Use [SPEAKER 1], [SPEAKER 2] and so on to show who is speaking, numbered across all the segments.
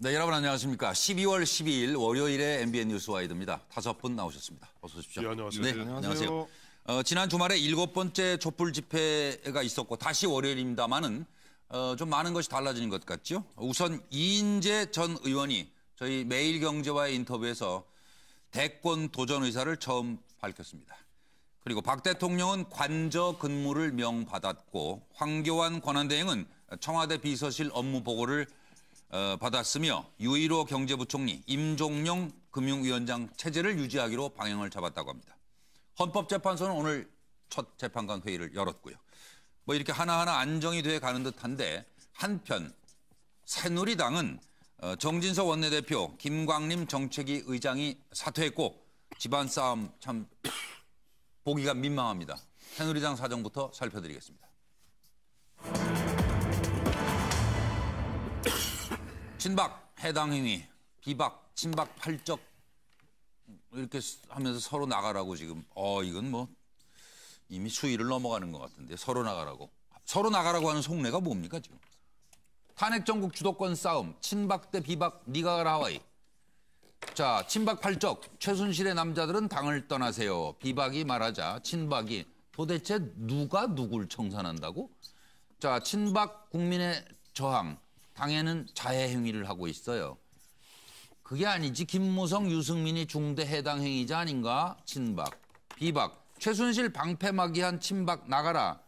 [SPEAKER 1] 네, 여러분 안녕하십니까. 12월 12일 월요일에 MBN 뉴스와이드입니다. 5분 나오셨습니다. 어서 오십시오.
[SPEAKER 2] 네, 안녕하세요.
[SPEAKER 1] 네, 안녕하세요. 지난 주말에 7번째 촛불 집회가 있었고 다시 월요일입니다만은 좀 많은 것이 달라진 것 같죠. 우선 이인재 전 의원이 저희 매일경제와의 인터뷰에서 대권 도전 의사를 처음 밝혔습니다. 그리고 박 대통령은 관저 근무를 명받았고 황교안 권한대행은 청와대 비서실 업무 보고를 받았으며 유일호 경제부총리, 임종용 금융위원장 체제를 유지하기로 방향을 잡았다고 합니다. 헌법재판소는 오늘 첫 재판관 회의를 열었고요. 뭐 이렇게 하나하나 안정이 돼 가는 듯한데 한편 새누리당은 정진석 원내대표, 김광림 정책위 의장이 사퇴했고 집안 싸움 참 보기가 민망합니다. 새누리당 사정부터 살펴드리겠습니다. 친박 해당 행위, 비박, 친박 팔적 이렇게 하면서 서로 나가라고 지금 이건 뭐 이미 수위를 넘어가는 것 같은데 서로 나가라고 하는 속내가 뭡니까 지금? 탄핵 정국 주도권 싸움, 친박 대 비박 니가 가라 하와이. 자, 친박 팔적 최순실의 남자들은 당을 떠나세요. 비박이 말하자 친박이 도대체 누가 누굴 청산한다고? 자, 친박 국민의 저항. 당에는 자해 행위를 하고 있어요. 그게 아니지 김무성, 유승민이 중대 해당 행위자 아닌가? 친박, 비박, 최순실 방패막이한 친박 나가라.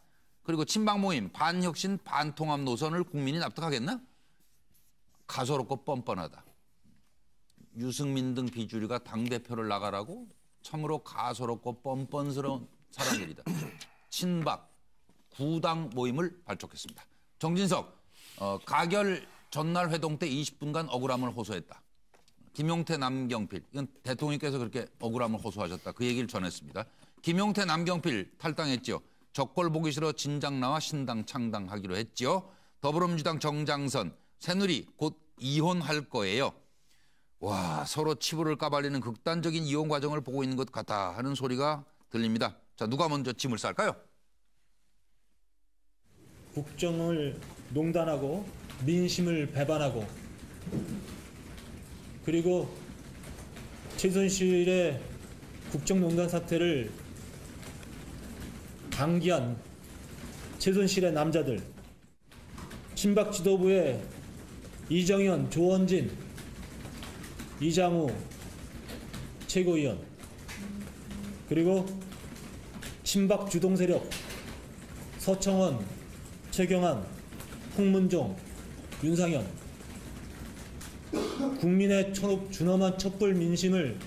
[SPEAKER 1] 그리고 친박 모임, 반혁신, 반통합 노선을 국민이 납득하겠나? 가소롭고 뻔뻔하다. 유승민 등 비주류가 당대표를 나가라고? 참으로 가소롭고 뻔뻔스러운 사람들이다. 친박, 구당 모임을 발족했습니다. 정진석. 가결 전날 회동 때 20분간 억울함을 호소했다. 김용태, 남경필, 이건 대통령께서 그렇게 억울함을 호소하셨다. 그 얘기를 전했습니다. 김용태, 남경필 탈당했죠. 적골 보기 싫어 진작 나와 신당 창당하기로 했죠. 더불어민주당 정장선, 새누리 곧 이혼할 거예요. 와, 서로 치부를 까발리는 극단적인 이혼 과정을 보고 있는 것 같다 하는 소리가 들립니다. 자, 누가 먼저 짐을 쌀까요?
[SPEAKER 3] 국정을 농단하고 민심을 배반하고 그리고 최순실의 국정농단 사태를 방기한 최순실의 남자들, 친박 지도부의 이정현, 조원진, 이장우 최고위원, 그리고 친박 주동세력 서청원, 최경환, 홍문종, 윤상현, 국민의 준엄한 촛불 민심을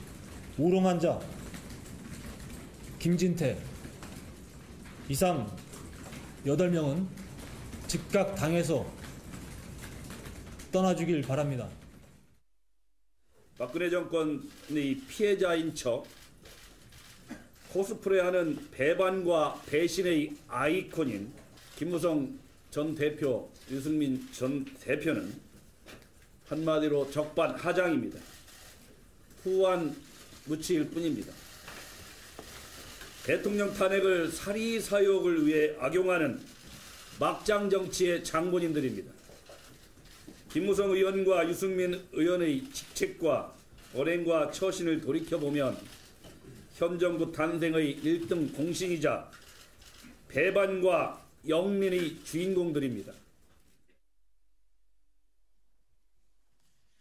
[SPEAKER 3] 우롱한 자 김진태 이상 8명은 즉각 당에서 떠나주길 바랍니다.
[SPEAKER 4] 박근혜 정권의 피해자인 척 코스프레하는 배반과 배신의 아이콘인 김무성 전 대표, 유승민 전 대표는 한마디로 적반하장입니다. 후한 무치일 뿐입니다. 대통령 탄핵을 사리사욕을 위해 악용하는 막장 정치의 장본인들입니다. 김무성 의원과 유승민 의원의 직책과 언행과 처신을 돌이켜보면 현 정부 탄생의 1등 공신이자 배반과 영린의 주인공들입니다.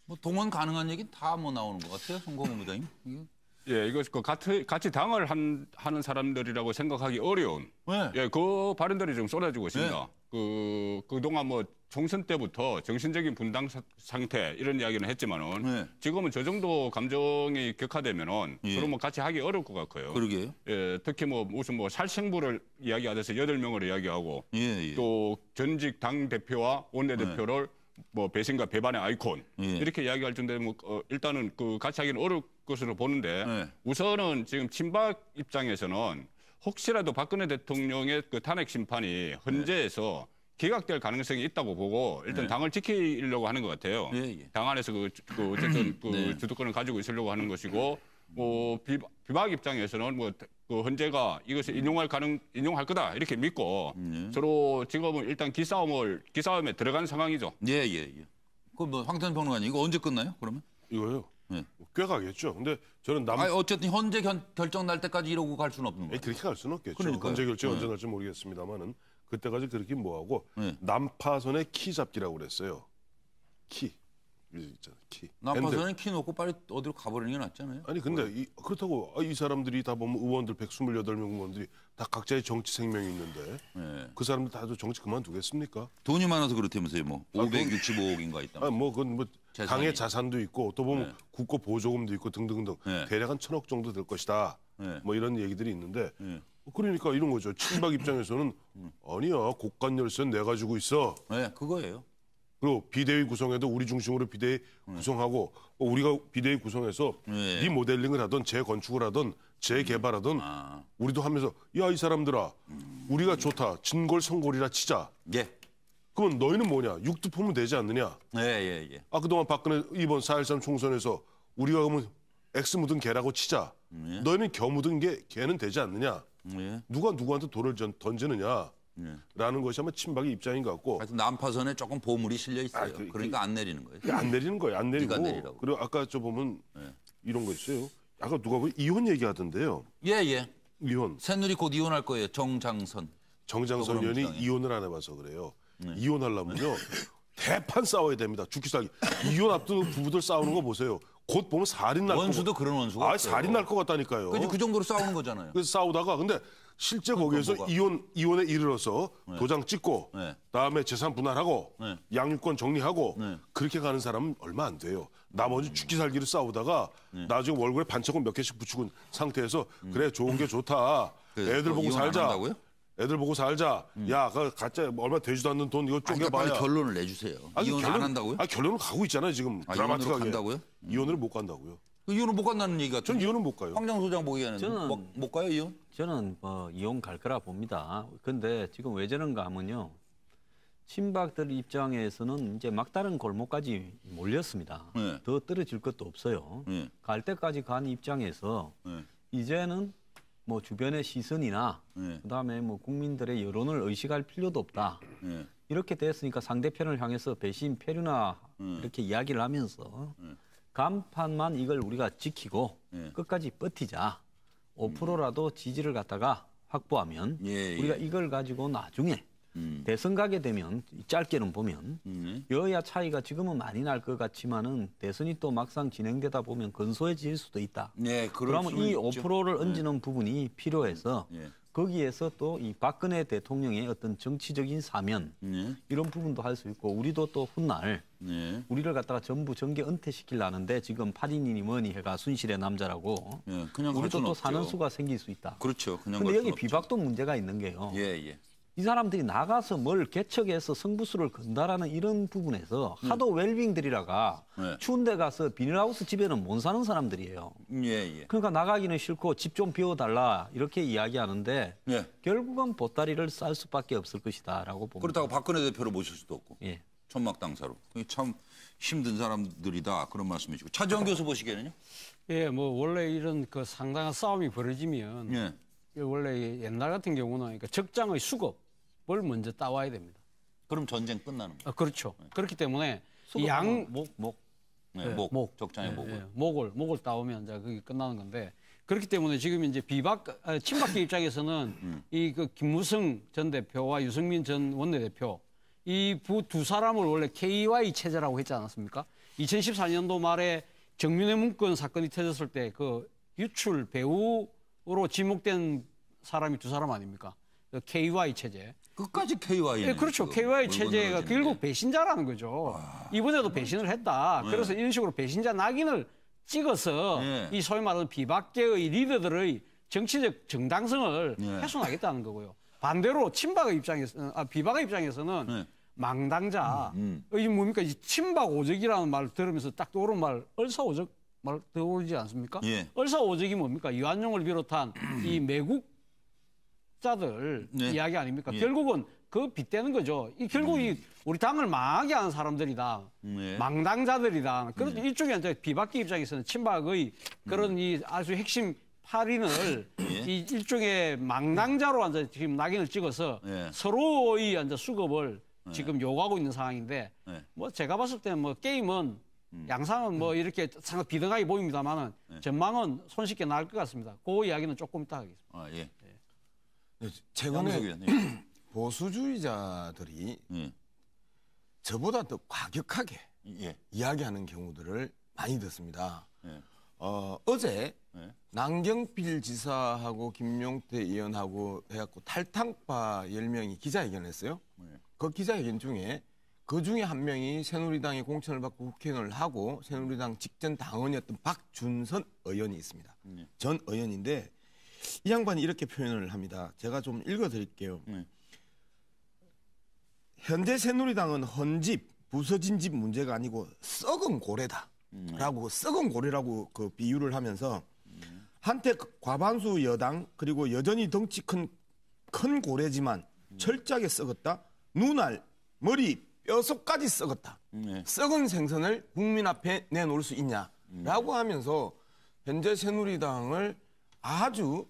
[SPEAKER 1] 뭐 동원 가능한 얘기 다 뭐 나오는 것 같아요, 송광훈 부장님.
[SPEAKER 2] 예, 이거 같이 당을 하는 사람들이라고 생각하기 어려운.
[SPEAKER 1] 네.
[SPEAKER 2] 예, 그 발언들이 좀 쏟아지고 있습니다.
[SPEAKER 1] 네.
[SPEAKER 2] 그동안 뭐 총선 때부터 정신적인 분당 상태 이런 이야기는 했지만은
[SPEAKER 1] 네.
[SPEAKER 2] 지금은 저 정도 감정이 격화되면은
[SPEAKER 1] 예.
[SPEAKER 2] 서로 뭐 같이 하기 어려울 것 같고요.
[SPEAKER 1] 그러게요.
[SPEAKER 2] 예, 특히 뭐 무슨 뭐 살생부를 이야기하듯이 8명을 이야기하고
[SPEAKER 1] 예.
[SPEAKER 2] 또 전직 당 대표와 원내대표를 뭐 배신과 배반의 아이콘
[SPEAKER 1] 예.
[SPEAKER 2] 이렇게 이야기할 정도면 뭐 일단은 그 같이 하기는 어려울 것으로 보는데
[SPEAKER 1] 네.
[SPEAKER 2] 우선은 지금 친박 입장에서는 혹시라도 박근혜 대통령의 그 탄핵 심판이 헌재에서 기각될 가능성이 있다고 보고 일단 당을 지키려고 하는 것 같아요. 당 안에서 어쨌든 그 주도권을 가지고 있으려고 하는 것이고 뭐 비박 입장에서는 뭐 그 헌재가 이것을 인용할 거다 이렇게 믿고 서로 지금은 일단 기싸움에 들어간 상황이죠.
[SPEAKER 1] 예. 그 뭐 황태현 평론가님 이거 언제 끝나요? 그러면?
[SPEAKER 5] 이거요?
[SPEAKER 1] 네.
[SPEAKER 5] 꽤 가겠죠. 근데 저는
[SPEAKER 1] 아니, 어쨌든 현재 결정 날 때까지 이러고 갈 수는 없는 거예요.
[SPEAKER 5] 그렇게 갈 수는 없겠죠.
[SPEAKER 1] 그러니까요.
[SPEAKER 5] 현재 결정 언제 날지 모르겠습니다만은 그때까지 그렇게 뭐하고
[SPEAKER 1] 네.
[SPEAKER 5] 난파선의 키 잡기라고 그랬어요. 키. 있잖아, 키.
[SPEAKER 1] 난파선에 키 놓고 빨리 어디로 가버리는 게 낫잖아요.
[SPEAKER 5] 아니 근데 그렇다고 이 사람들이 다 보면 의원들 128명 의원들이 다 각자의 정치 생명이 있는데
[SPEAKER 1] 네.
[SPEAKER 5] 그 사람들 다 정치 그만두겠습니까?
[SPEAKER 1] 돈이 많아서 그렇다면서요. 뭐 565억인가 있다.
[SPEAKER 5] 뭐 그건 뭐
[SPEAKER 1] 재산이.
[SPEAKER 5] 당의 자산도 있고 또 보면
[SPEAKER 1] 네.
[SPEAKER 5] 국고 보조금도 있고 등등등
[SPEAKER 1] 네.
[SPEAKER 5] 대략 한 1,000억 정도 될 것이다.
[SPEAKER 1] 네.
[SPEAKER 5] 뭐 이런 얘기들이 있는데
[SPEAKER 1] 네.
[SPEAKER 5] 그러니까 이런 거죠. 친박 입장에서는 아니야 고관 열쇠는 내가 가지고 있어.
[SPEAKER 1] 네, 그거예요.
[SPEAKER 5] 그리고 비대위 구성에도 우리 중심으로 비대위 구성하고 우리가 비대위 구성해서
[SPEAKER 1] 네.
[SPEAKER 5] 네 모델링을 하던 재건축을 하던 재개발하던 우리도 하면서 야 이 사람들아 우리가 좋다 진골성골이라 치자.
[SPEAKER 1] 예.
[SPEAKER 5] 그러면 너희는 뭐냐 육두 보면 되지 않느냐.
[SPEAKER 1] 예.
[SPEAKER 5] 아 그동안 박근혜 이번 4.13 총선에서 우리가 그러면 X 묻은 개라고 치자. 너희는 겨 묻은 개는 되지 않느냐.
[SPEAKER 1] 예.
[SPEAKER 5] 누가 누구한테 돈을 던지느냐. 라는 것이 아마 친박의 입장인 것 같고.
[SPEAKER 1] 하여튼 난파선에 조금 보물이 실려 있어요. 그러니까 안 내리는 거예요.
[SPEAKER 5] 안 내리는 거예요. 안 내리고.
[SPEAKER 1] 네가 내리라고.
[SPEAKER 5] 그리고 아까 저 보면 이런 거 있어요. 아까 누가 보면 이혼 얘기하던데요.
[SPEAKER 1] 예.
[SPEAKER 5] 이혼.
[SPEAKER 1] 새누리 곧 이혼할 거예요. 정장선
[SPEAKER 5] 의원이 이혼을 안 해봐서 그래요. 이혼하려면요. 대판 싸워야 됩니다. 죽기 살기. 이혼 앞둔 부부들 싸우는 거 보세요. 곧 보면 살인 날
[SPEAKER 1] 원수도 그런 원수가 없어요.
[SPEAKER 5] 살인 날 것 같다니까요.
[SPEAKER 1] 그 정도로 싸우는 거잖아요.
[SPEAKER 5] 그래서 싸우다가 근데 실제 거기에서 이혼에 이르러서 도장 찍고 다음에 재산 분할하고 양육권 정리하고 그렇게 가는 사람은 얼마 안 돼요. 나머지 죽기 살기를 싸우다가 나중에 월급에 반창고 몇 개씩 붙이고 상태에서 그래 좋은 게 좋다. 애들 보고 살자. 애들 보고 살자. 야, 그 가짜 얼마 되지도 않는 돈 이거 쪼개봐야.
[SPEAKER 1] 빨리 결론을 내주세요. 이혼 안 한다고요?
[SPEAKER 5] 결론을 가고 있잖아요 지금. 드라마틱하게.
[SPEAKER 1] 간다고요?
[SPEAKER 5] 이혼을 못 간다고요.
[SPEAKER 1] 이혼을 못 간다는 얘기가.
[SPEAKER 5] 전 이혼은 못 가요.
[SPEAKER 1] 황장 소장 보기에는
[SPEAKER 6] 저는
[SPEAKER 1] 못 가요 이혼?
[SPEAKER 6] 저는 이혼 갈 거라 봅니다. 근데 지금 왜 저런가 하면요. 친박들 입장에서는 이제 막다른 골목까지 몰렸습니다.
[SPEAKER 1] 네.
[SPEAKER 6] 더 떨어질 것도 없어요.
[SPEAKER 1] 네.
[SPEAKER 6] 갈 때까지 간 입장에서 이제는 뭐 주변의 시선이나 그다음에 뭐 국민들의 여론을 의식할 필요도 없다. 이렇게 됐으니까 상대편을 향해서 배신, 폐륜화 이렇게 이야기를 하면서 간판만 이걸 우리가 지키고 끝까지 버티자. 5%라도 지지를 갖다가 확보하면 우리가 이걸 가지고 나중에 대선 가게 되면 짧게는 보면 여야 차이가 지금은 많이 날 것 같지만은 대선이 또 막상 진행되다 보면 근소해질 수도 있다. 그러면 이 5%를 얹는 부분이 필요해서 거기에서 또 이 박근혜 대통령의 어떤 정치적인 사면 이런 부분도 할 수 있고 우리도 또 훗날 우리를 갖다가 전부 정계 은퇴시키려는데 지금 8인이니 뭐니 해가 순실의 남자라고
[SPEAKER 1] 그냥
[SPEAKER 6] 우리도 또 사는 수가 생길 수 있다.
[SPEAKER 1] 그렇죠. 그냥
[SPEAKER 6] 근데 여기 비박도 문제가 있는 게요. 이 사람들이 나가서 뭘 개척해서 승부수를 건다라는 이런 부분에서 하도 웰빙들이라가 추운 데 가서 비닐하우스 집에는 못 사는 사람들이에요. 그러니까 나가기는 싫고 집 좀 비워달라 이렇게 이야기하는데 결국은 보따리를 쌀 수밖에 없을 것이다라고 봅니다.
[SPEAKER 1] 그렇다고 박근혜 대표를 모실 수도 없고 천막 당사로. 참 힘든 사람들이다 그런 말씀이시고. 차지원 교수 보시기에는요?
[SPEAKER 7] 예, 뭐 원래 이런 그 상당한 싸움이 벌어지면 원래 옛날 같은 경우는 그러니까 적장의 수급 을 먼저 따와야 됩니다.
[SPEAKER 1] 그럼 전쟁 끝나는 거예요?
[SPEAKER 7] 그렇죠. 그렇기 때문에
[SPEAKER 1] 적장의
[SPEAKER 7] 목을 따오면 이제 그게 끝나는 건데 그렇기 때문에 지금 이제 친박계 입장에서는 이 그 김무성 전 대표와 유승민 전 원내대표 이 두 사람을 원래 KY 체제라고 했지 않았습니까? 2014년도 말에 정윤회 문건 사건이 터졌을 때 그 유출 배우로 지목된 사람이 두 사람 아닙니까? KY 체제.
[SPEAKER 1] 끝까지 KY네.
[SPEAKER 7] 네, 그렇죠. KY 체제가 결국 배신자라는 거죠. 이번에도 배신을 했다. 그래서 이런 식으로 배신자 낙인을 찍어서 이 소위 말하는 비박계의 리더들의 정치적 정당성을 훼손하겠다는 거고요. 반대로 비박의 입장에서는 망당자. 이게 뭡니까? 친박 오적이라는 말을 들으면서 딱 떠오르는 말, 얼사오적 말 떠오르지 않습니까? 얼사오적이 뭡니까? 이완용을 비롯한 이 매국 자들 이야기 아닙니까? 결국은 그 빗대는 거죠. 결국 우리 당을 망하게 하는 사람들이다. 망당자들이다. 그래서 이쪽에 이제 비박계 입장에서는 친박의 그런 이 아주 핵심 8인을 이 일종의 망당자로 이제 지금 낙인을 찍어서 서로의 이제 수급을 지금 요구하고 있는 상황인데 뭐 제가 봤을 때는 뭐 게임은 양상은 뭐 이렇게 상당히 비등하게 보입니다만은 전망은 손쉽게 나을 것 같습니다. 그 이야기는 조금 이따 하겠습니다.
[SPEAKER 1] 아, 예.
[SPEAKER 8] 네, 최근에 보수주의자들이 저보다 더 과격하게 이야기하는 경우들을 많이 듣습니다. 어제 남경필 지사하고 김용태 의원하고 해갖고 탈당파 10명이 기자회견을 했어요. 그 기자회견 중에 그 중에 한 명이 새누리당의 공천을 받고 국회의원을 하고 새누리당 직전 당원이었던 박준선 의원이 있습니다. 전 의원인데 이 양반이 이렇게 표현을 합니다. 제가 좀 읽어드릴게요. 현재 새누리당은 헌집, 부서진 집 문제가 아니고 썩은 고래다. 라고 썩은 고래라고 그 비유를 하면서 한때 과반수 여당 그리고 여전히 덩치 큰 고래지만 철저하게 썩었다. 눈알, 머리, 뼈속까지 썩었다. 썩은 생선을 국민 앞에 내놓을 수 있냐라고 하면서 현재 새누리당을 아주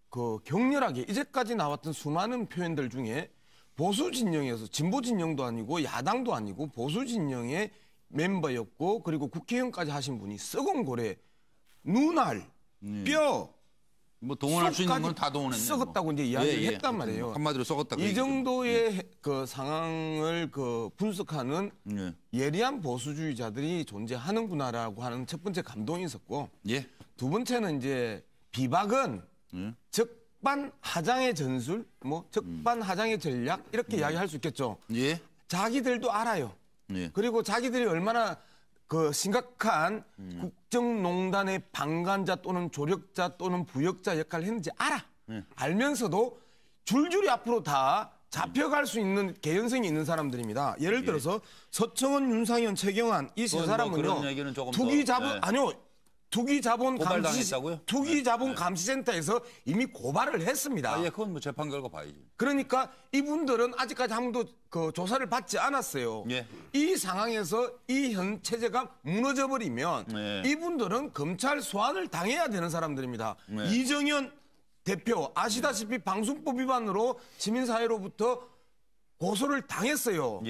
[SPEAKER 8] 그 격렬하게 이제까지 나왔던 수많은 표현들 중에 보수 진영에서 진보 진영도 아니고 야당도 아니고 보수 진영의 멤버였고 그리고 국회의원까지 하신 분이 썩은 고래, 눈알, 뼈
[SPEAKER 1] 뭐 동원할 수 있는 건 다 동원했네.
[SPEAKER 8] 썩었다고 이제 이야기를 했단 말이에요.
[SPEAKER 1] 한마디로 썩었다.
[SPEAKER 8] 이 정도의 그 상황을 그 분석하는 예리한 보수주의자들이 존재하는구나라고 하는 첫 번째 감동이 있었고, 두 번째는 이제 비박은 적반하장의 전술, 뭐 적반하장의 전략 이렇게 이야기할 수 있겠죠. 자기들도 알아요. 그리고 자기들이 얼마나 그 심각한 국정농단의 방관자 또는 조력자 또는 부역자 역할을 했는지 알아. 알면서도 줄줄이 앞으로 다 잡혀갈 수 있는 개연성이 있는 사람들입니다. 예를 들어서 서청원, 윤상현, 최경환 이 세 사람은요. 투기자본 아니요. 투기자본 감시센터에서 이미 고발을 했습니다.
[SPEAKER 1] 그건 뭐 재판 결과 봐야지.
[SPEAKER 8] 그러니까 이분들은 아직까지 아무도 그 조사를 받지 않았어요. 이 상황에서 이 현 체제가 무너져 버리면 이분들은 검찰 소환을 당해야 되는 사람들입니다. 이정현 대표 아시다시피 방송법 위반으로 시민사회로부터 고소를 당했어요.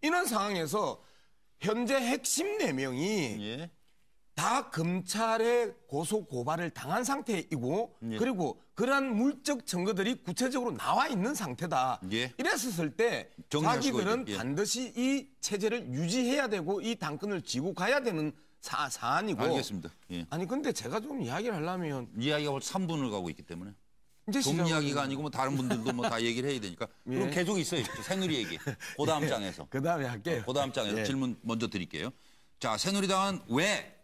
[SPEAKER 8] 이런 상황에서 현재 핵심 4명이 다 검찰의 고소 고발을 당한 상태이고 그리고 그러한 물적 증거들이 구체적으로 나와 있는 상태다. 이랬었을 때 자기들은 반드시 이 체제를 유지해야 되고 이 당권을 쥐고 가야 되는 사안이고.
[SPEAKER 1] 알겠습니다.
[SPEAKER 8] 아니 근데 제가 좀 이야기를 하려면
[SPEAKER 1] 이야기가 벌써 3분을 가고 있기 때문에 좀 이야기가 아니고 뭐 다른 분들도 뭐 다 얘기를 해야 되니까 그럼 계속 있어요. 새누리 얘기. 그 다음 장에서.
[SPEAKER 8] 그 다음에 할게요.
[SPEAKER 1] 그 다음 장에서 질문 먼저 드릴게요. 자, 새누리당은 왜?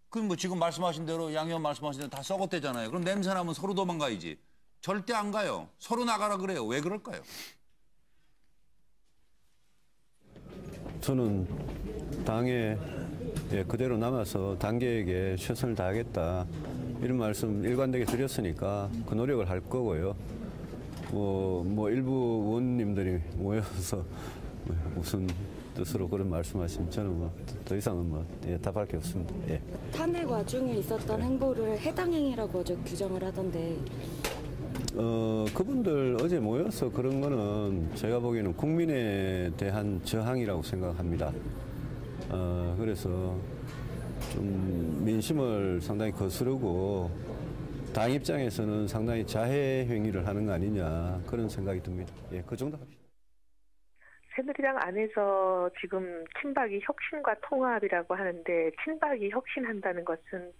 [SPEAKER 1] 그럼 뭐 지금 말씀하신 대로 양 의원 말씀하신 대로 다 썩었대잖아요. 그럼 냄새나면 서로 도망가야지. 절대 안 가요. 서로 나가라 그래요. 왜 그럴까요?
[SPEAKER 9] 저는 당에 그대로 남아서 당계에게 최선을 다하겠다. 이런 말씀 일관되게 드렸으니까 그 노력을 할 거고요. 뭐 일부 의원님들이 모여서 무슨 뜻으로 그런 말씀하시면 저는 뭐 더 이상은 답할 게 없습니다.
[SPEAKER 10] 탄핵 와중에 있었던 행보를 해당 행위라고 어제 규정을 하던데.
[SPEAKER 9] 그분들 어제 모여서 그런 거는 제가 보기에는 국민에 대한 저항이라고 생각합니다. 그래서 좀 민심을 상당히 거스르고 당 입장에서는 상당히 자해 행위를 하는 거 아니냐 그런 생각이 듭니다. 그 정도 합시다.
[SPEAKER 11] 새누리당 안에서 지금 친박이 혁신과 통합이라고 하는데 친박이 혁신한다는 것은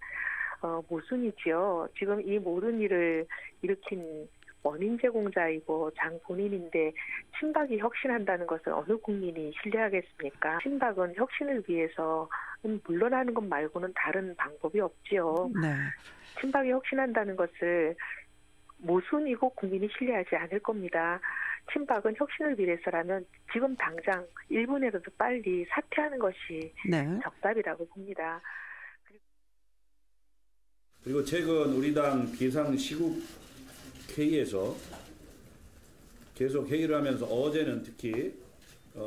[SPEAKER 11] 모순이지요. 지금 이 모든 일을 일으킨 원인 제공자이고 장 본인인데 친박이 혁신한다는 것을 어느 국민이 신뢰하겠습니까? 친박은 혁신을 위해서 물러나는 것 말고는 다른 방법이 없지요. 친박이 혁신한다는 것을 모순이고 국민이 신뢰하지 않을 겁니다. 친박은 혁신을 위해서라면 지금 당장 1분이라도 빨리 사퇴하는 것이 정답이라고 봅니다.
[SPEAKER 4] 그리고 최근 우리 당 비상시국 회의에서 계속 회의를 하면서 어제는 특히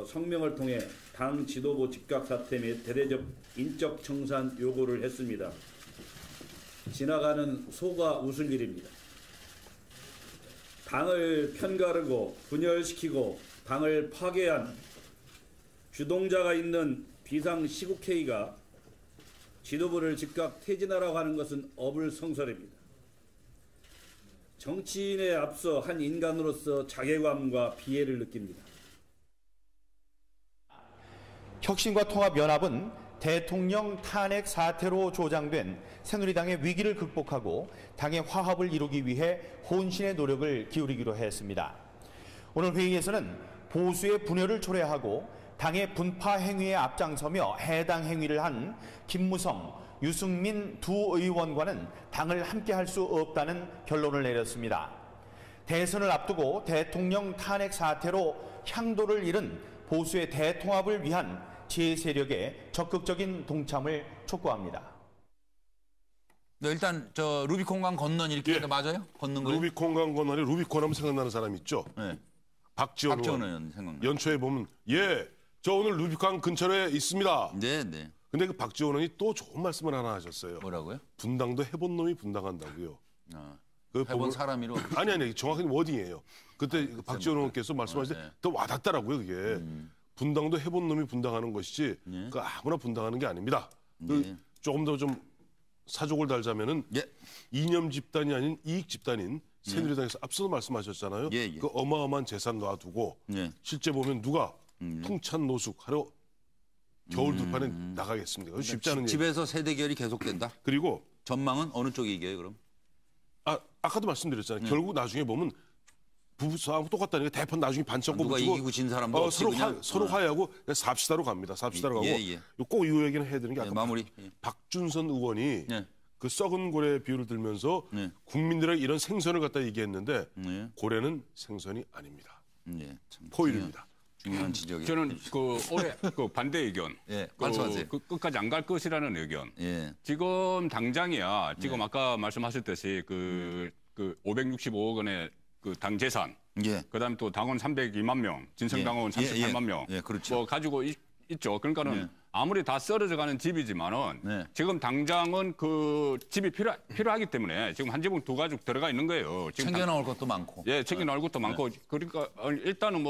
[SPEAKER 4] 성명을 통해 당 지도부 즉각 사퇴 및 대대적 인적 청산 요구를 했습니다. 지나가는 소가 웃을 일입니다. 당을 편가르고 분열시키고 당을 파괴한 주동자가 있는 비상시국회의가 지도부를 즉각 퇴진하라고 하는 것은 어불성설입니다. 정치인에 앞서 한 인간으로서 자괴감과 비애를 느낍니다.
[SPEAKER 12] 혁신과 통합연합은 대통령 탄핵 사태로 조장된 새누리당의 위기를 극복하고 당의 화합을 이루기 위해 혼신의 노력을 기울이기로 했습니다. 오늘 회의에서는 보수의 분열을 초래하고 당의 분파 행위에 앞장서며 해당 행위를 한 김무성, 유승민 두 의원과는 당을 함께할 수 없다는 결론을 내렸습니다. 대선을 앞두고 대통령 탄핵 사태로 향도를 잃은 보수의 대통합을 위한 제 세력의 적극적인 동참을 촉구합니다.
[SPEAKER 1] 네, 일단 저 루비콘강 건넌 이렇게 맞아요? 건넌 거예요?
[SPEAKER 5] 루비콘강 건너니 루비콘 하면 생각나는 사람 있죠?
[SPEAKER 1] 네.
[SPEAKER 5] 박지원
[SPEAKER 1] 의원 생각나.
[SPEAKER 5] 연초에 보면 저 오늘 루비콘 근처에 있습니다.
[SPEAKER 1] 네, 네.
[SPEAKER 5] 근데 그 박지원 의원이 또 좋은 말씀을 하나 하셨어요.
[SPEAKER 1] 뭐라고요?
[SPEAKER 5] 분당도 해본 놈이 분당한다고요.
[SPEAKER 1] 해본 사람이로.
[SPEAKER 5] 아니 정확히 워딩이에요. 그때 박지원 의원께서 말씀하실 때 더 와닿더라고요. 그게. 분당도 해본 놈이 분당하는 것이지 그 아무나 분당하는 게 아닙니다. 조금 더 좀 사족을 달자면은 이념 집단이 아닌 이익 집단인 새누리당에서 앞서도 말씀하셨잖아요. 그 어마어마한 재산 놔두고 실제 보면 누가 풍찬 노숙하러 겨울 들판에 나가겠습니까? 쉽지 않은
[SPEAKER 1] 집에서 세대결이 계속된다.
[SPEAKER 5] 그리고
[SPEAKER 1] 전망은 어느 쪽이 이겨요, 그럼?
[SPEAKER 5] 아까도 말씀드렸잖아요. 결국 나중에 보면 부부싸움 똑같다니까 대판 나중에 반짝고
[SPEAKER 1] 누가 이기고 진 사람도 없이
[SPEAKER 5] 서로 화해하고 삽시다로 갑니다. 삽시다로 가고 꼭 이 얘기는 해야 되는 게 아까
[SPEAKER 1] 마무리.
[SPEAKER 5] 박준선 의원이 그 썩은 고래 비유를 들면서 국민들에게 이런 생선을 갖다 얘기했는데 고래는 생선이 아닙니다. 포일입니다.
[SPEAKER 1] 중요한 지적이에요.
[SPEAKER 2] 저는 올해 반대 의견,
[SPEAKER 1] 말씀하세요.
[SPEAKER 2] 끝까지 안 갈 것이라는 의견. 지금 당장이야. 지금 아까 말씀하셨듯이 그 565억 원의 그 당 재산, 그다음에 또 당원 302만 명, 진성당원 38만 명,
[SPEAKER 1] 그렇죠.
[SPEAKER 2] 뭐 가지고 있죠. 그러니까는 아무리 다 썰어져가는 집이지만은 지금 당장은 그 집이 필요하기 때문에 지금 한 지붕 두 가죽 들어가 있는 거예요. 지금
[SPEAKER 1] 챙겨 나올 것도 많고.
[SPEAKER 2] 챙겨 나올 것도 많고. 그러니까 일단은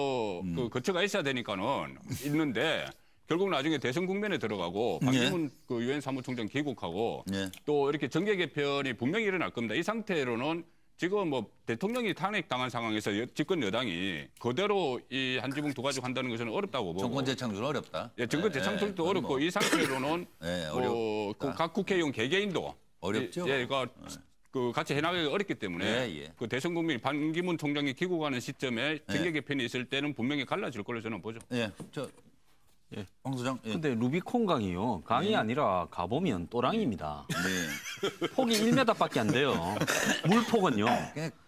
[SPEAKER 2] 그 거처가 있어야 되니까는 있는데. 결국 나중에 대선 국면에 들어가고 박기문 그 유엔 사무총장 귀국하고 또 이렇게 정계 개편이 분명히 일어날 겁니다. 이 상태로는 지금 뭐 대통령이 탄핵당한 상황에서 집권 여당이 그대로 이 한 지붕 두 가지고 한다는 것은 어렵다고 보고.
[SPEAKER 1] 정권 재창출은 어렵다.
[SPEAKER 2] 정권 재창출도 어렵고 이 상태로는 각 국회의원 개개인도
[SPEAKER 1] 어렵죠.
[SPEAKER 2] 그 같이 해나가기가 어렵기 때문에 그 대선 국민이 반기문 총장이 귀국하는 시점에 정계 개편이 있을 때는 분명히 갈라질 걸로 저는 보죠.
[SPEAKER 1] 황 소장.
[SPEAKER 6] 근데 루비콘강이요. 강이 아니라 가보면 또랑입니다. 폭이 1m밖에 안 돼요. 물폭은요.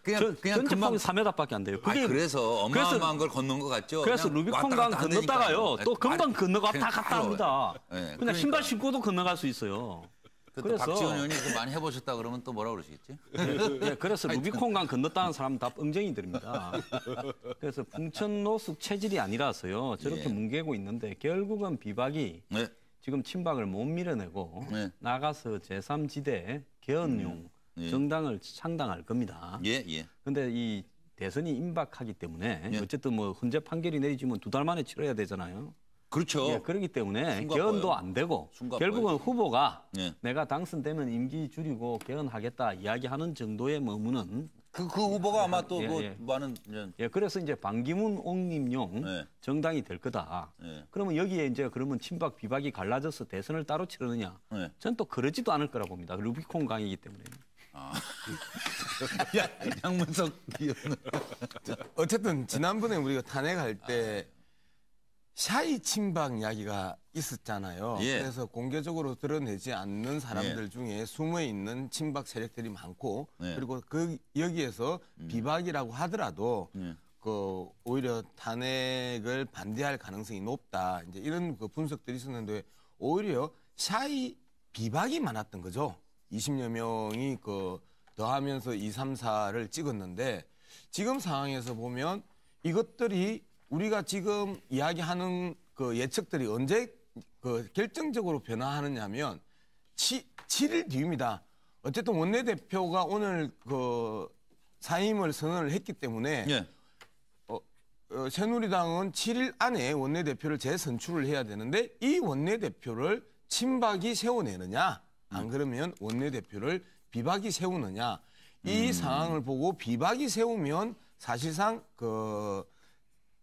[SPEAKER 6] 그냥 금방 3m밖에 안 돼요.
[SPEAKER 1] 그래서 어마어마한 걸 건넌 것 같죠.
[SPEAKER 6] 그래서 루비콘강 건넜다가요. 또 금방 건너가 왔다 갔다 합니다. 그냥 신발 신고도 건너갈 수 있어요.
[SPEAKER 1] 그래서 박지원 의원이 많이 해보셨다 그러면 또 뭐라 그러시겠지?
[SPEAKER 6] 그래서 루비콘강 건넜다는 사람은 다 뻥쟁이들입니다. 그래서 풍천 노숙 체질이 아니라서요. 저렇게 뭉개고 있는데 결국은 비박이 지금 친박을 못 밀어내고 나가서 제3지대 개헌용 정당을 창당할 겁니다. 그런데 이 대선이 임박하기 때문에 어쨌든 뭐 헌재 판결이 내리지면 2달 만에 치러야 되잖아요.
[SPEAKER 1] 그렇죠.
[SPEAKER 6] 그렇기 때문에 개헌도 안 되고 결국은 후보가 내가 당선되면 임기 줄이고 개헌하겠다 이야기하는 정도에 머무는
[SPEAKER 1] 그 후보가 아마 또 많은
[SPEAKER 6] 그래서 이제 반기문 옹림용 정당이 될 거다. 그러면 여기에 이제 그러면 친박 비박이 갈라져서 대선을 따로 치르느냐? 전 또 그러지도 않을 거라 봅니다. 루비콘강이기 때문에.
[SPEAKER 1] 양문석 의원은
[SPEAKER 8] 어쨌든 지난번에 우리가 탄핵할 때 샤이 친박 이야기가 있었잖아요. 그래서 공개적으로 드러내지 않는 사람들 중에 숨어 있는 친박 세력들이 많고 그리고 여기에서 비박이라고 하더라도 그 오히려 탄핵을 반대할 가능성이 높다. 이제 이런 그 분석들이 있었는데 오히려 샤이 비박이 많았던 거죠. 20여 명이 그 더하면서 2, 3, 4를 찍었는데 지금 상황에서 보면 이것들이 우리가 지금 이야기하는 그 예측들이 언제 그 결정적으로 변화하느냐면 7일 뒤입니다. 어쨌든 원내대표가 오늘 그 사임을 선언을 했기 때문에 새누리당은 7일 안에 원내대표를 재선출을 해야 되는데 이 원내대표를 친박이 세워내느냐 안 그러면 원내대표를 비박이 세우느냐 이 상황을 보고 비박이 세우면 사실상 그